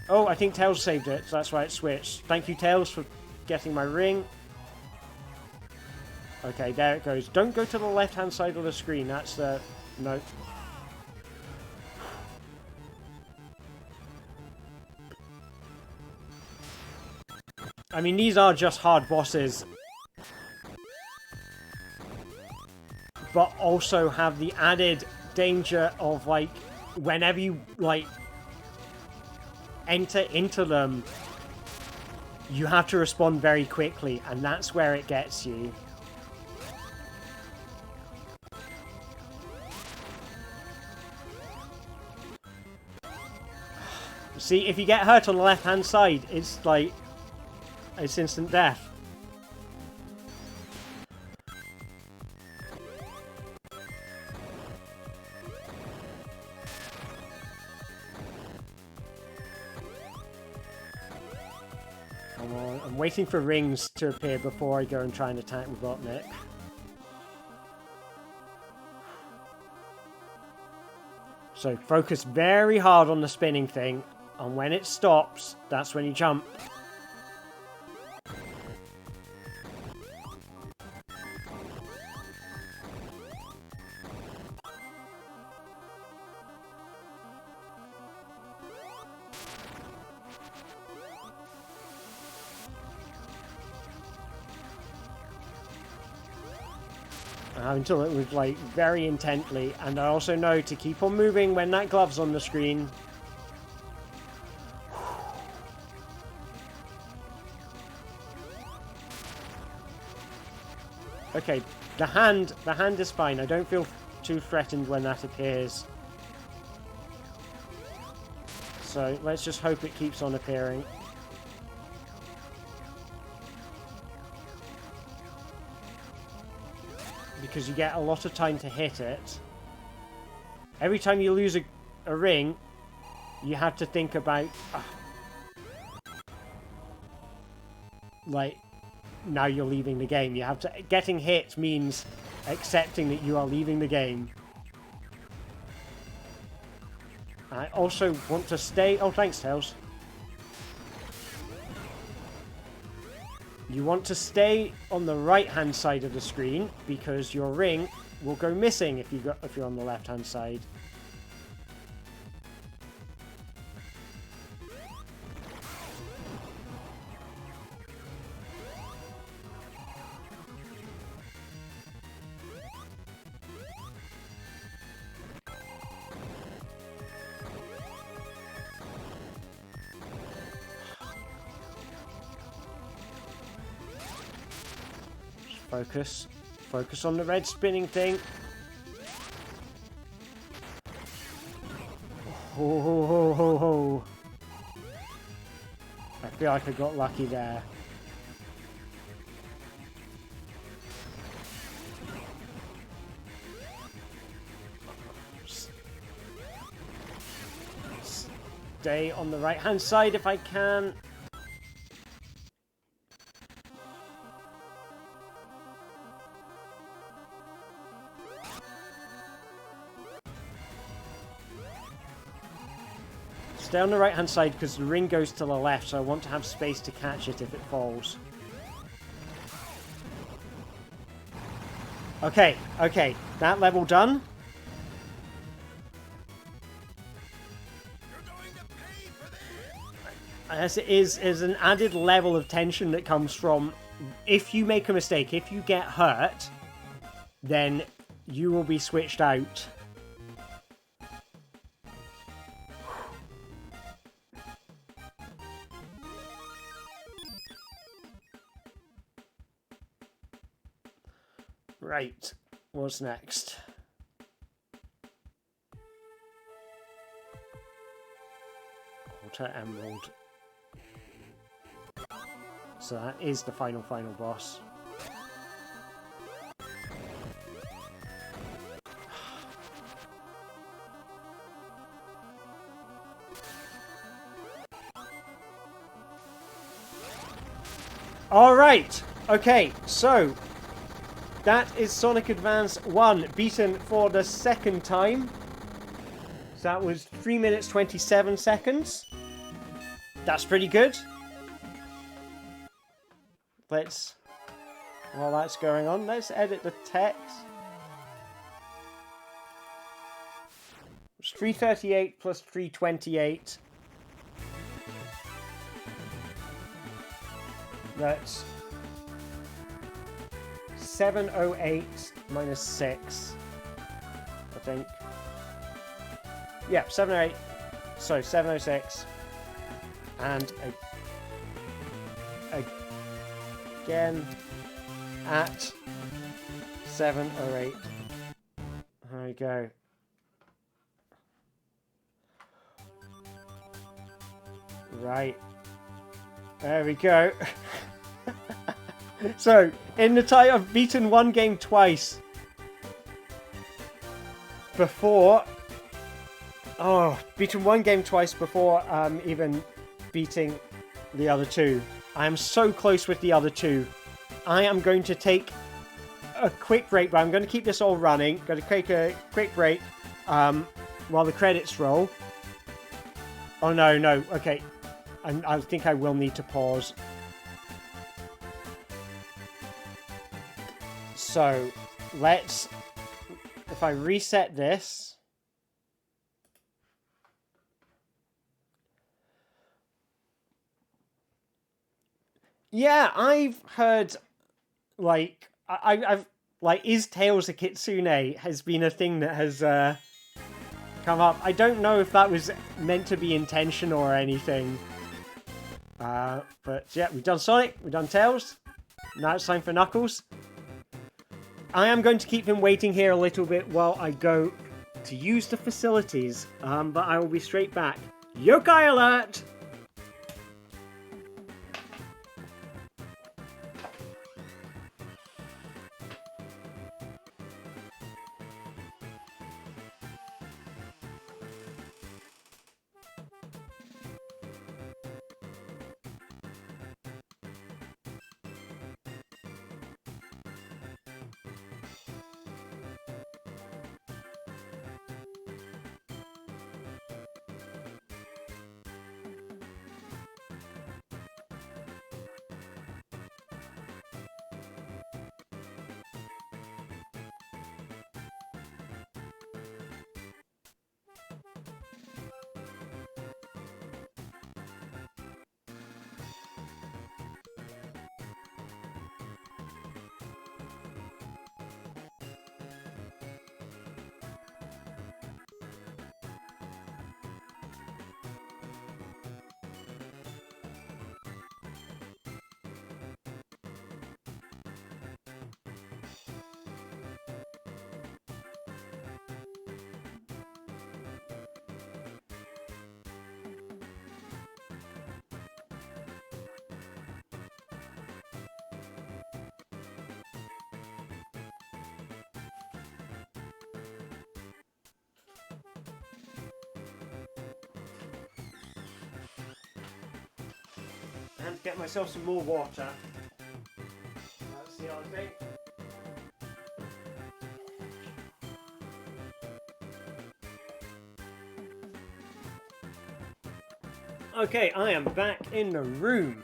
Oh, I think Tails saved it, so that's why it switched. Thank you, Tails, for getting my ring. Okay, there it goes. Don't go to the left-hand side of the screen. That's the... No. I mean, these are just hard bosses. But also have the added danger of, like, whenever you, like, enter into them, you have to respond very quickly, and that's where it gets you. See, if you get hurt on the left-hand side, it's like, it's instant death. Come on, I'm waiting for rings to appear before I go and try and attack Robotnik. So focus very hard on the spinning thing, and when it stops, that's when you jump. I'm having to look with, like, very intently, and I also know to keep on moving when that glove's on the screen. Okay, the hand is fine. I don't feel too threatened when that appears. So let's just hope it keeps on appearing. Because you get a lot of time to hit it. Every time you lose a ring, you have to think about... like, now you're leaving the game. You have to... Getting hit means accepting that you are leaving the game. I also want to stay... Oh, thanks, Tails. You want to stay on the right-hand side of the screen because your ring will go missing if you're on the left-hand side. Focus. Focus on the red spinning thing. Ho, ho, ho, ho, ho. I feel like I got lucky there. Stay on the right-hand side if I can. Stay on the right-hand side because the ring goes to the left, so I want to have space to catch it if it falls. Okay, okay. That level done. As it is an added level of tension that comes from if you make a mistake, if you get hurt, then you will be switched out. Right, what's next? Water Emerald. So that is the final boss. Alright, okay, so that is Sonic Advance 1 beaten for the second time. So that was 3 minutes 27 seconds. That's pretty good. Let's, while that's going on, let's edit the text. It's 338 plus 328. That's 708 minus 6, I think. Yeah, 708. So 706. And again at 708. There we go. Right. There we go. So, in the title, I've beaten one game twice. Before... Oh, beaten one game twice before even beating the other two. I am so close with the other two. I am going to take a quick break, but I'm going to keep this all running. Going to take a quick break while the credits roll. Oh, no, no. Okay. I think I will need to pause. So, let's... If I reset this... Yeah, I've heard, like... I've like, is Tails a Kitsune has been a thing that has come up. I don't know if that was meant to be intentional or anything. But yeah, we've done Sonic, we've done Tails. Now it's time for Knuckles. I am going to keep him waiting here a little bit while I go to use the facilities, but I will be straight back. Yokai alert! And get myself some more water. That's the other thing. Okay, I am back in the room.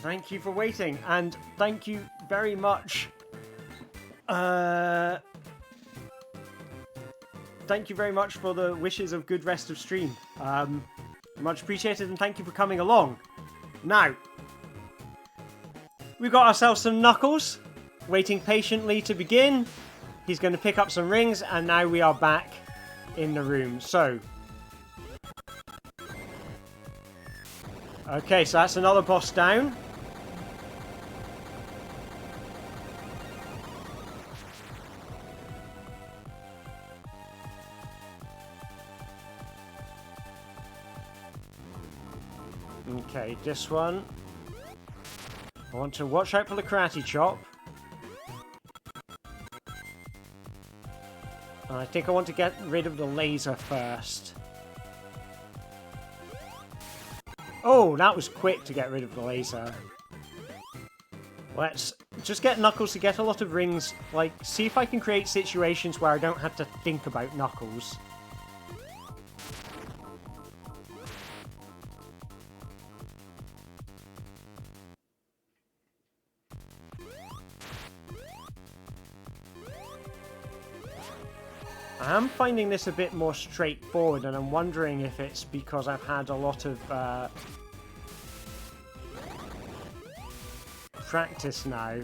Thank you for waiting, and thank you very much. Thank you very much for the wishes of good rest of stream. Much appreciated, and thank you for coming along. Now, we've got ourselves some Knuckles, waiting patiently to begin. He's going to pick up some rings, and now we are back in the room. So, okay, so that's another boss down. Okay, this one. I want to watch out for the karate chop. And I think I want to get rid of the laser first. Oh, that was quick to get rid of the laser. Let's just get Knuckles to get a lot of rings. Like, see if I can create situations where I don't have to think about Knuckles. I am finding this a bit more straightforward, and I'm wondering if it's because I've had a lot of practice now.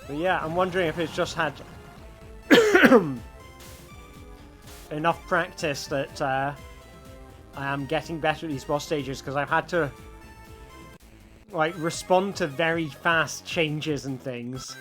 But yeah, I'm wondering if it's just had enough practice that I am getting better at these boss stages, because I've had to like respond to very fast changes and things.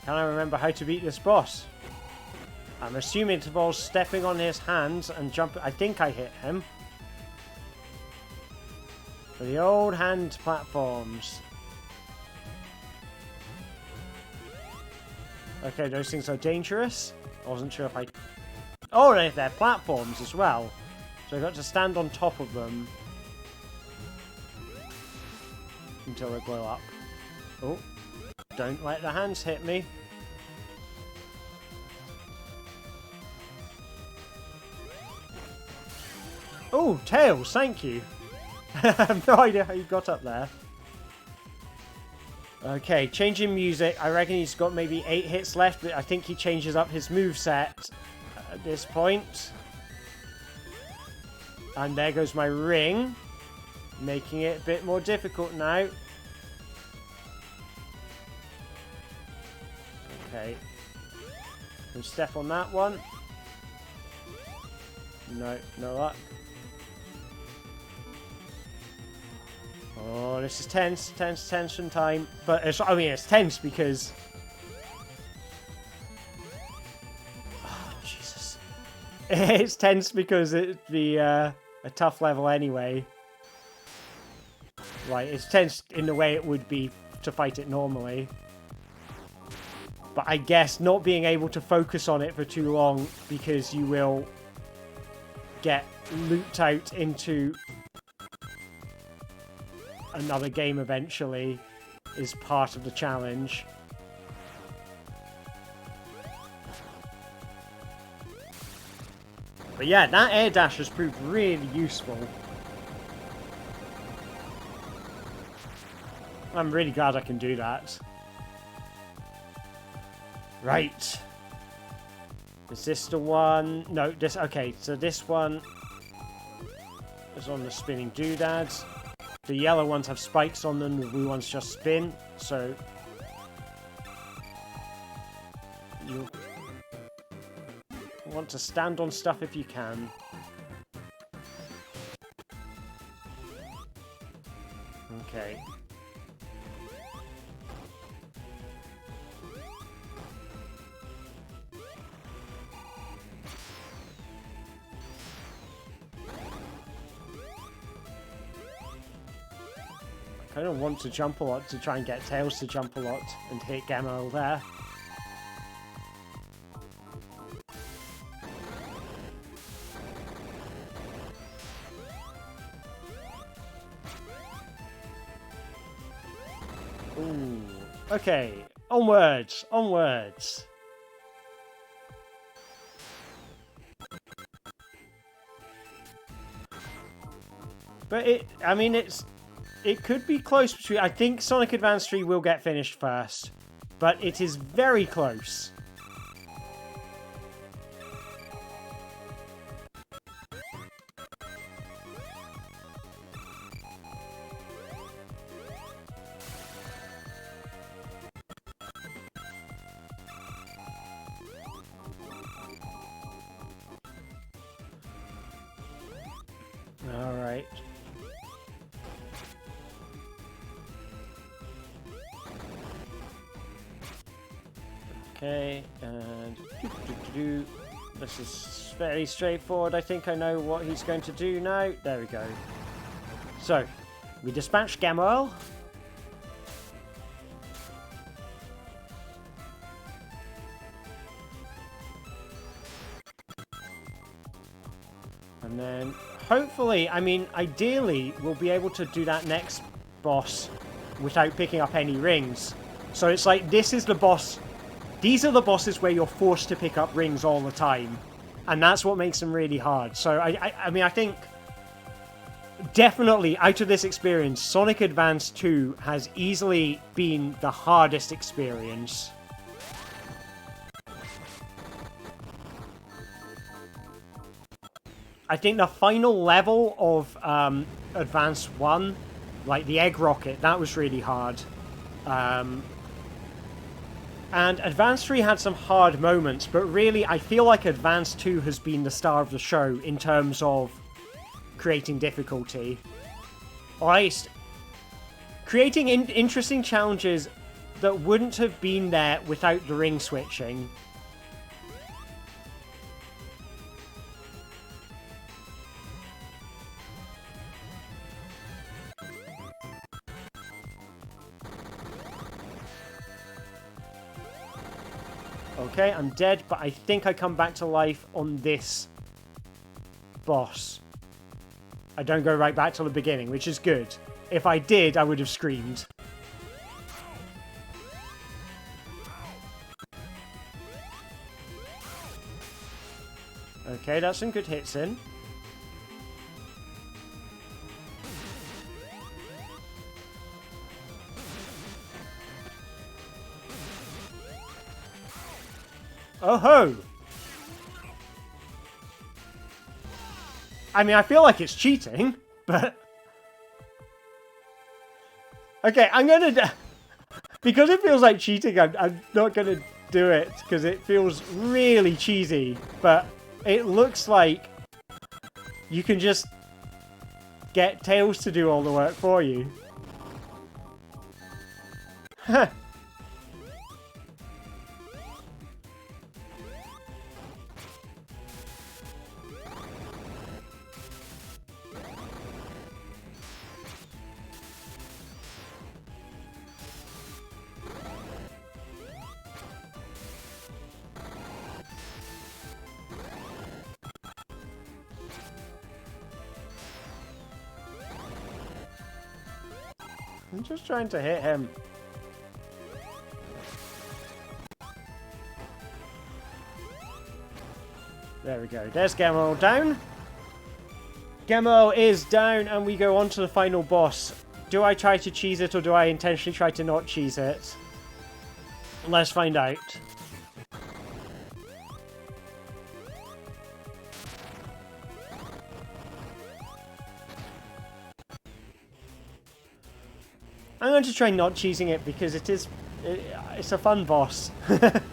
Can I remember how to beat this boss? I'm assuming it involves stepping on his hands and jumping. I think I hit him. For the old hand platforms. Okay, those things are dangerous. I wasn't sure if I... Oh, they're platforms as well. So I've got to stand on top of them until they blow up. Oh. Don't let the hands hit me. Oh, Tails, thank you. I have no idea how you got up there. Okay, changing music. I reckon he's got maybe 8 hits left, but I think he changes up his moveset at this point. And there goes my ring, making it a bit more difficult now. Okay. Can step on that one. No, no luck. Oh, this is tense, tension time. But it's tense because... Oh, Jesus. It's tense because it'd be a tough level anyway. Right, it's tense in the way it would be to fight it normally. But I guess not being able to focus on it for too long because you will get looped out into another game eventually is part of the challenge. But yeah, that air dash has proved really useful. I'm really glad I can do that. Right. Is this the one? No, this... Okay, so this one is on the spinning doodads. The yellow ones have spikes on them, the blue ones just spin, so... You want to stand on stuff if you can. Okay. I kind of want to jump a lot to try and get Tails to jump a lot and hit Gamma there. Ooh. Okay, onwards, onwards. But it could be close between... I think Sonic Advance 3 will get finished first, but it is very close. All right. Okay, and this is fairly straightforward. I think I know what he's going to do now. There we go. So, we dispatch Gamma. And then, hopefully, ideally, we'll be able to do that next boss without picking up any rings. So it's like, this is the boss... These are the bosses where you're forced to pick up rings all the time. And that's what makes them really hard. So, I think... Definitely, out of this experience, Sonic Advance 2 has easily been the hardest experience. I think the final level of Advance 1, like the Egg Rocket, that was really hard. And Advance 3 had some hard moments, but really, I feel like Advance 2 has been the star of the show in terms of creating difficulty. Or at least, creating interesting challenges that wouldn't have been there without the ring switching. Okay, I'm dead, but I think I come back to life on this boss. I don't go right back to the beginning, which is good. If I did, I would have screamed. Okay, that's some good hits in. Oh ho! I mean, I feel like it's cheating, but... Okay, I'm gonna... Because it feels like cheating, I'm not gonna do it, because it feels really cheesy. But it looks like you can just get Tails to do all the work for you. Huh. I'm just trying to hit him. There we go. There's Gemo down. Gemo is down, and we go on to the final boss. Do I try to cheese it, or do I intentionally try to not cheese it? Let's find out. I'm going to try not cheesing it because it's a fun boss. But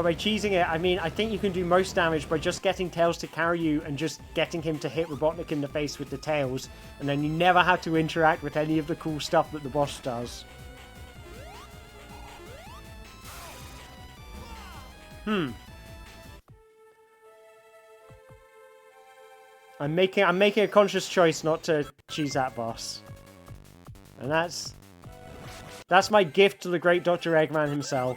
by cheesing it, I mean, I think you can do most damage by just getting Tails to carry you and just getting him to hit Robotnik in the face with the tails, and then you never have to interact with any of the cool stuff that the boss does. I'm making a conscious choice not to cheese that boss. And that's my gift to the great Dr. Eggman himself.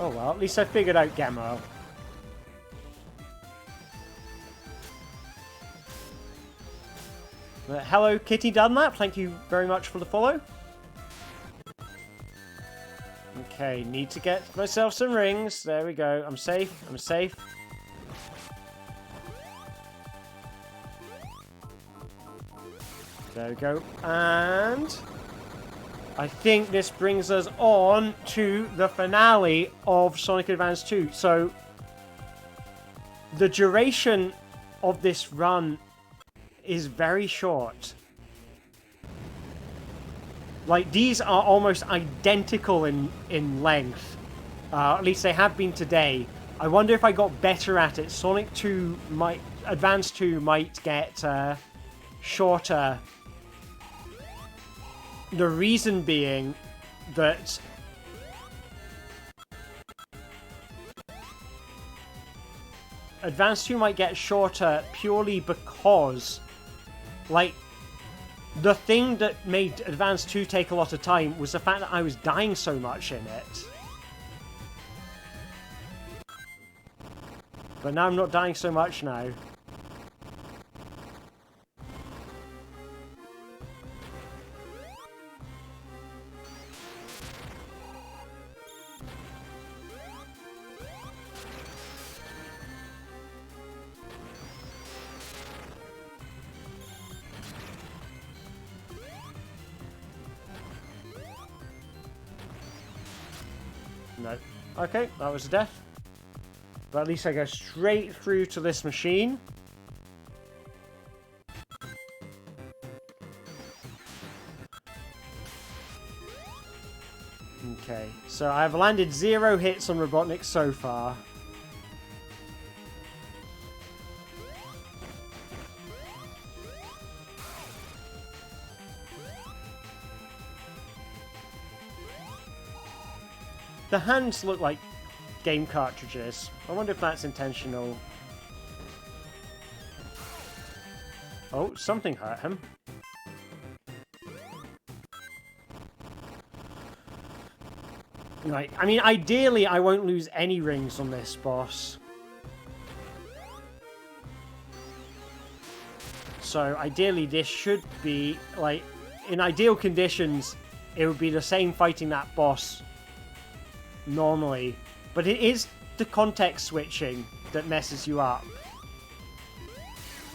Oh well, at least I figured out Gemo. Hello, Kitty Dunlap. Thank you very much for the follow. Okay, need to get myself some rings. There we go. I'm safe. I'm safe. There we go. And I think this brings us on to the finale of Sonic Advance 2. So the duration of this run is very short. Like, these are almost identical in length. At least they have been today. I wonder if I got better at it. Advance 2 might get shorter. The reason being that Advance 2 might get shorter purely because, like, the thing that made Advance 2 take a lot of time was the fact that I was dying so much in it. But now I'm not dying so much now. No. Okay, that was a death. But at least I go straight through to this machine. Okay, so I've landed 0 hits on Robotnik so far. The hands look like game cartridges. I wonder if that's intentional. Oh, something hurt him. Right, I mean, ideally I won't lose any rings on this boss. So ideally this should be, like, in ideal conditions, it would be the same fighting that boss normally. But it is the context switching that messes you up.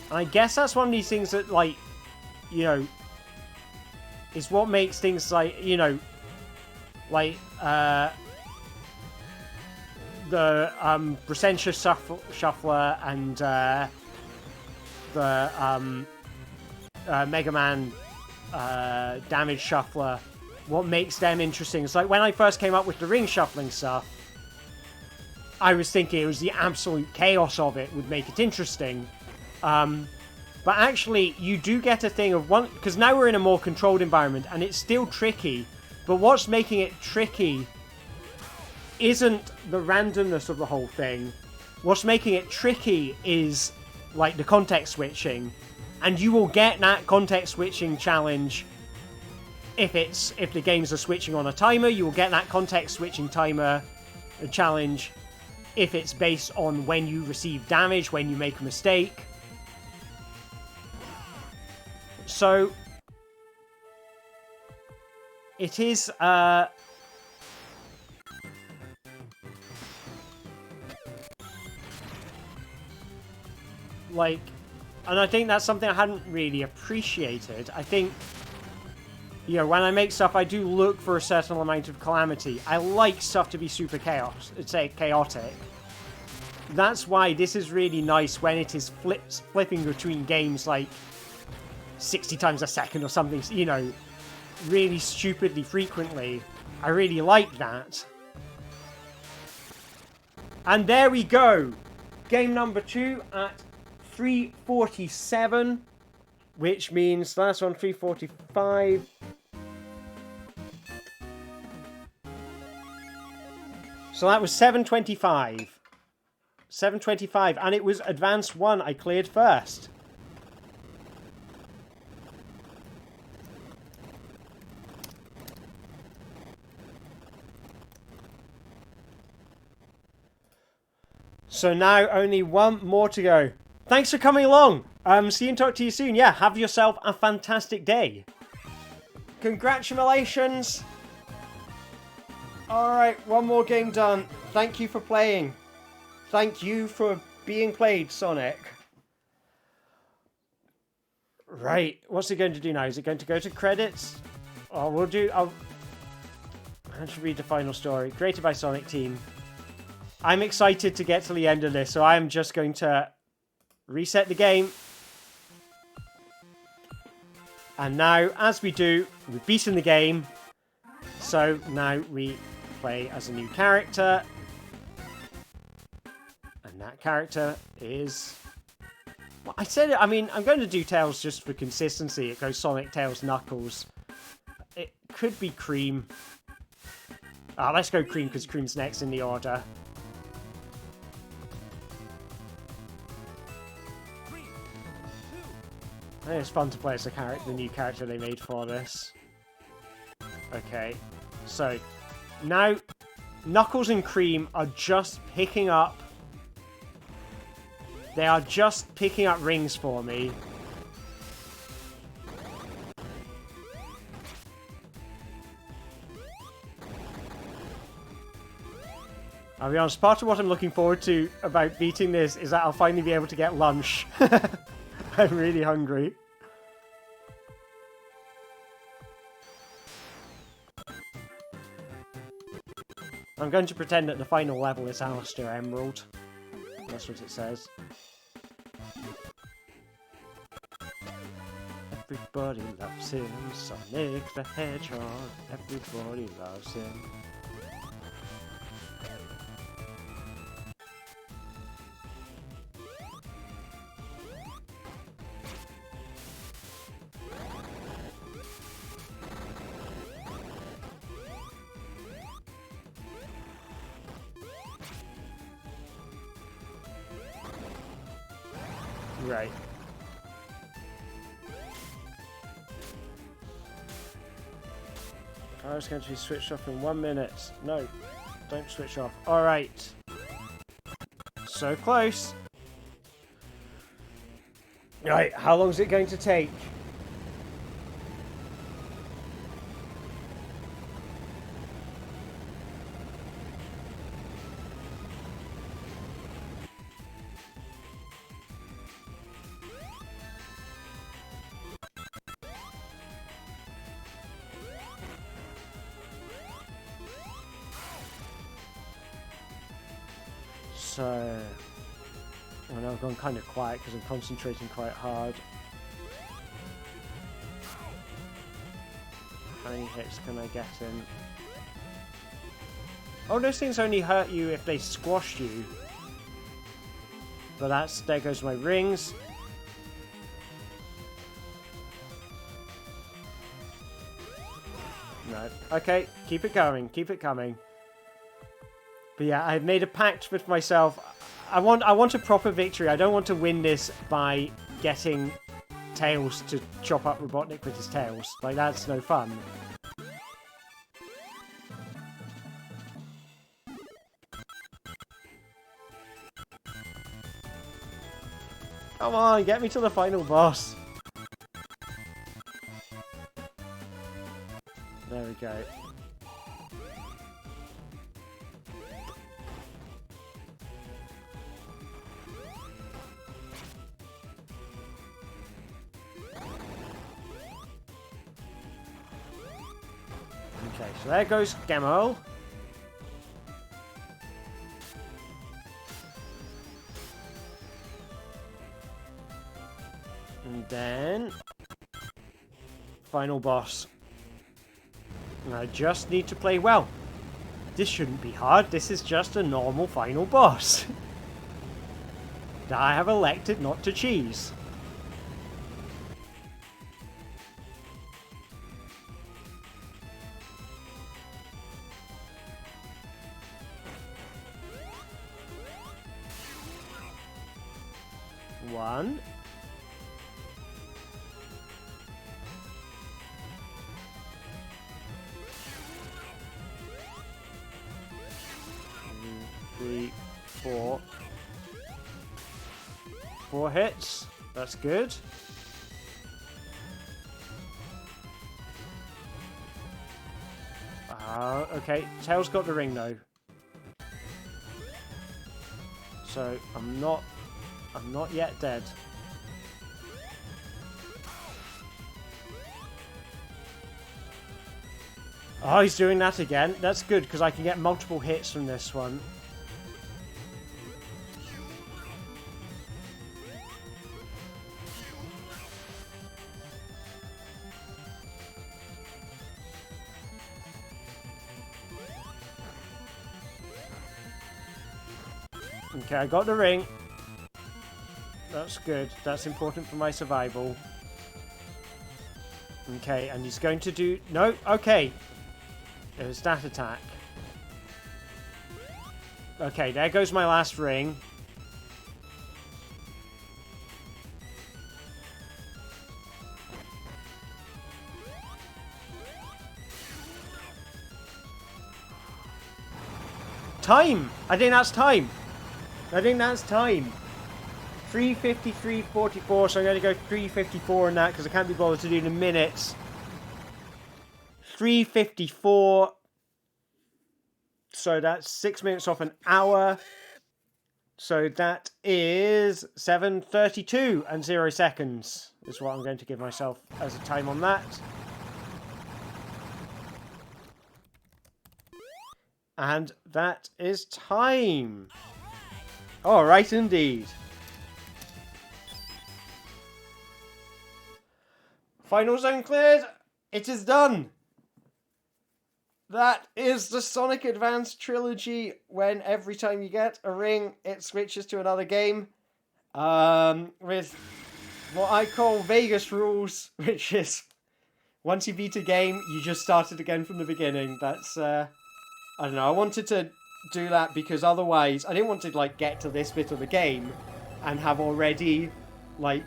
And I guess that's one of these things that, like, you know, is what makes things like, you know, like, the Braccentia Shuffler and the Mega Man Damage Shuffler, what makes them interesting. It's like when I first came up with the ring shuffling stuff, I was thinking it was the absolute chaos of it would make it interesting. But actually, you do get a thing of one, because now we're in a more controlled environment, and it's still tricky, but what's making it tricky isn't the randomness of the whole thing. What's making it tricky is, like, the context switching, and you will get that context switching challenge if the games are switching on a timer. You will get that context switching timer challenge if it's based on when you receive damage, when you make a mistake. So it is like, and I think that's something I hadn't really appreciated. I think, you know, when I make stuff, I do look for a certain amount of calamity. I like stuff to be super chaotic. That's why this is really nice when it is flipping between games like 60 times a second or something, you know, really stupidly frequently. I really like that. And there we go. Game number 2 at 347, which means last one 345. So that was 725. 725, and it was Advanced 1 I cleared first. So now only one more to go. Thanks for coming along. See you and talk to you soon. Yeah, have yourself a fantastic day. Congratulations. Alright, one more game done. Thank you for playing. Thank you for being played, Sonic. Right, what's it going to do now? Is it going to go to credits? Oh, we'll do... I should read the final story. Created by Sonic Team. I'm excited to get to the end of this, so I am just going to reset the game. And now, as we do, we've beaten the game. So now we play as a new character. And that character is... Well, I said it, I mean, I'm going to do Tails just for consistency. It goes Sonic, Tails, Knuckles. It could be Cream. Let's go Cream, because Cream's next in the order. It's fun to play as the new character they made for this. Okay, so now Knuckles and Cream are just picking up... They are just picking up rings for me. I'll be honest, part of what I'm looking forward to about beating this is that I'll finally be able to get lunch. I'm really hungry. I'm going to pretend that the final level is Alistair Emerald. That's what it says. Everybody loves him, Sonic the Hedgehog. Everybody loves him. Right. I was going to be switched off in 1 minute. No, don't switch off. Alright. So close. Right, how long is it going to take? So, I know I've gone kind of quiet because I'm concentrating quite hard. How many hits can I get in? Oh, those things only hurt you if they squash you. But there goes my rings. No. Okay, keep it going, keep it coming. But yeah, I've made a pact with myself. I want a proper victory. I don't want to win this by getting Tails to chop up Robotnik with his tails. Like, that's no fun. Come on, get me to the final boss. There we go. Okay, so there goes Gemo. And then... final boss. And I just need to play well. This shouldn't be hard, this is just a normal final boss. That I have elected not to cheese. One. Two, 3, 4. 4 hits. That's good. Okay. Tails got the ring though. So I'm not yet dead. Oh, he's doing that again. That's good, because I can get multiple hits from this one. Okay, I got the ring. That's good. That's important for my survival. Okay, and he's going to do... No, okay. It was that attack. Okay, there goes my last ring. Time! I think that's time. I think that's time. 3:53:44, so I'm going to go 3:54 on that because I can't be bothered to do the minutes. 3:54. So that's 6 minutes off an hour. So that is 7:32 and 0 seconds is what I'm going to give myself as a time on that. And that is time. All right, indeed. Final zone cleared. It is done. That is the Sonic Advance trilogy. When every time you get a ring, it switches to another game. With what I call Vegas rules, which is once you beat a game, you just start it again from the beginning. That's I don't know. I wanted to do that because otherwise I didn't want to like get to this bit of the game and have already like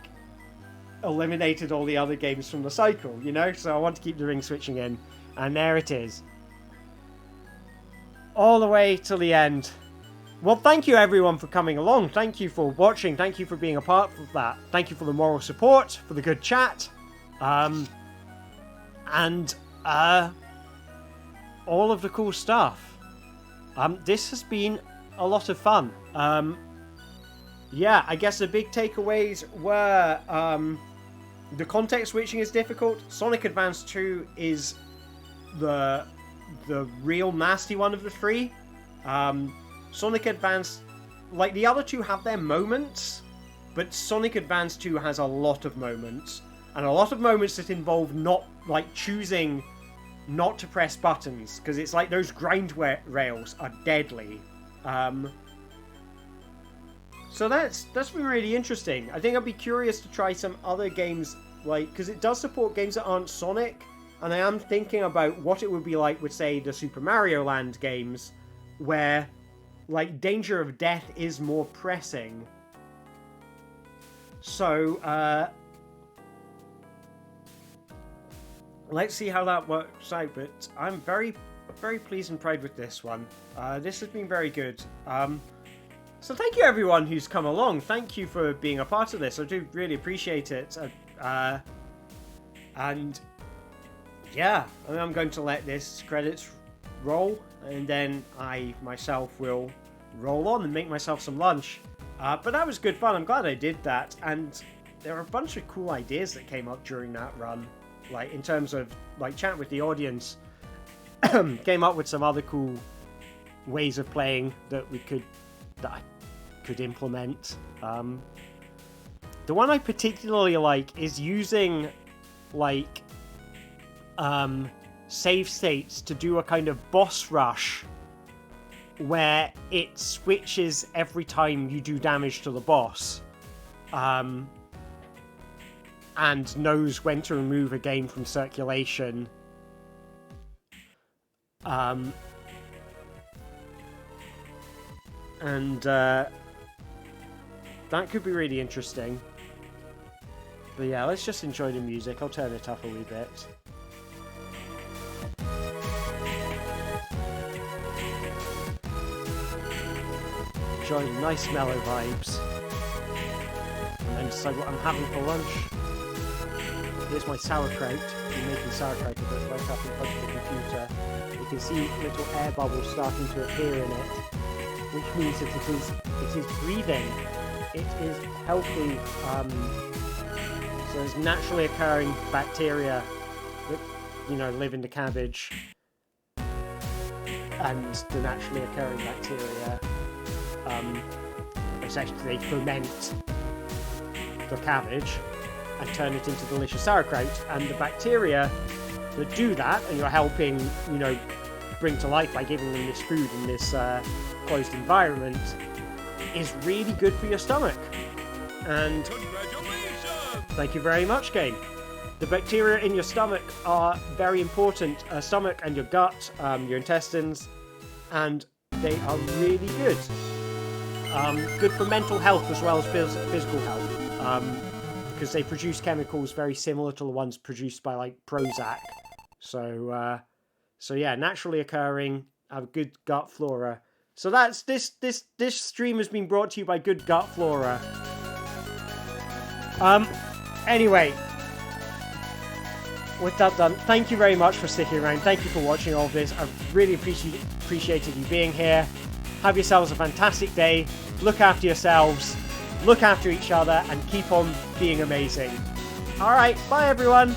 eliminated all the other games from the cycle, you know? So I want to keep the ring switching in. And there it is. All the way till the end. Well, thank you everyone for coming along. Thank you for watching. Thank you for being a part of that. Thank you for the moral support, for the good chat. And all of the cool stuff. This has been a lot of fun. Yeah, I guess the big takeaways were the context switching is difficult. Sonic Advance 2 is the real nasty one of the three. Sonic Advance, like the other two have their moments, but Sonic Advance 2 has a lot of moments. And a lot of moments that involve not, like, choosing not to press buttons, because it's like those grind rails are deadly. So that's been really interesting. I think I'd be curious to try some other games, like, because it does support games that aren't Sonic, and I am thinking about what it would be like with, say, the Super Mario Land games, where, like, danger of death is more pressing. So, let's see how that works out, but I'm very, very pleased and proud with this one. This has been very good. So thank you everyone who's come along. Thank you for being a part of this. I do really appreciate it. And yeah, I'm going to let this credits roll, and then I myself will roll on and make myself some lunch. But that was good fun. I'm glad I did that. And there are a bunch of cool ideas that came up during that run. Like, in terms of, like, chat with the audience. Came up with some other cool ways of playing that I could implement. The one I particularly like is using, like, save states to do a kind of boss rush where it switches every time you do damage to the boss. And knows when to remove a game from circulation. That could be really interesting. But yeah, let's just enjoy the music. I'll turn it up a wee bit. Enjoying nice mellow vibes. And then decide what I'm having for lunch. Here's my sauerkraut. I'm making sauerkraut a bit right up in front of the computer. You can see little air bubbles starting to appear in it, which means that it is breathing. It is healthy. So there's naturally occurring bacteria that, live in the cabbage, and the naturally occurring bacteria, essentially they ferment the cabbage and turn it into delicious sauerkraut, and the bacteria that do that, and you're helping, bring to life by giving them this food in this closed environment, is really good for your stomach. And thank you very much, game. The bacteria in your stomach are very important. Stomach and your gut, your intestines, and they are really good. Good for mental health as well as physical health. Because they produce chemicals very similar to the ones produced by, like, Prozac. So yeah, naturally occurring, have good gut flora. So that's this stream has been brought to you by Good Gut Flora. Anyway, with that done, thank you very much for sticking around. Thank you for watching all of this. I've really appreciated you being here. Have yourselves a fantastic day. Look after yourselves. Look after each other and keep on being amazing. Alright, bye everyone!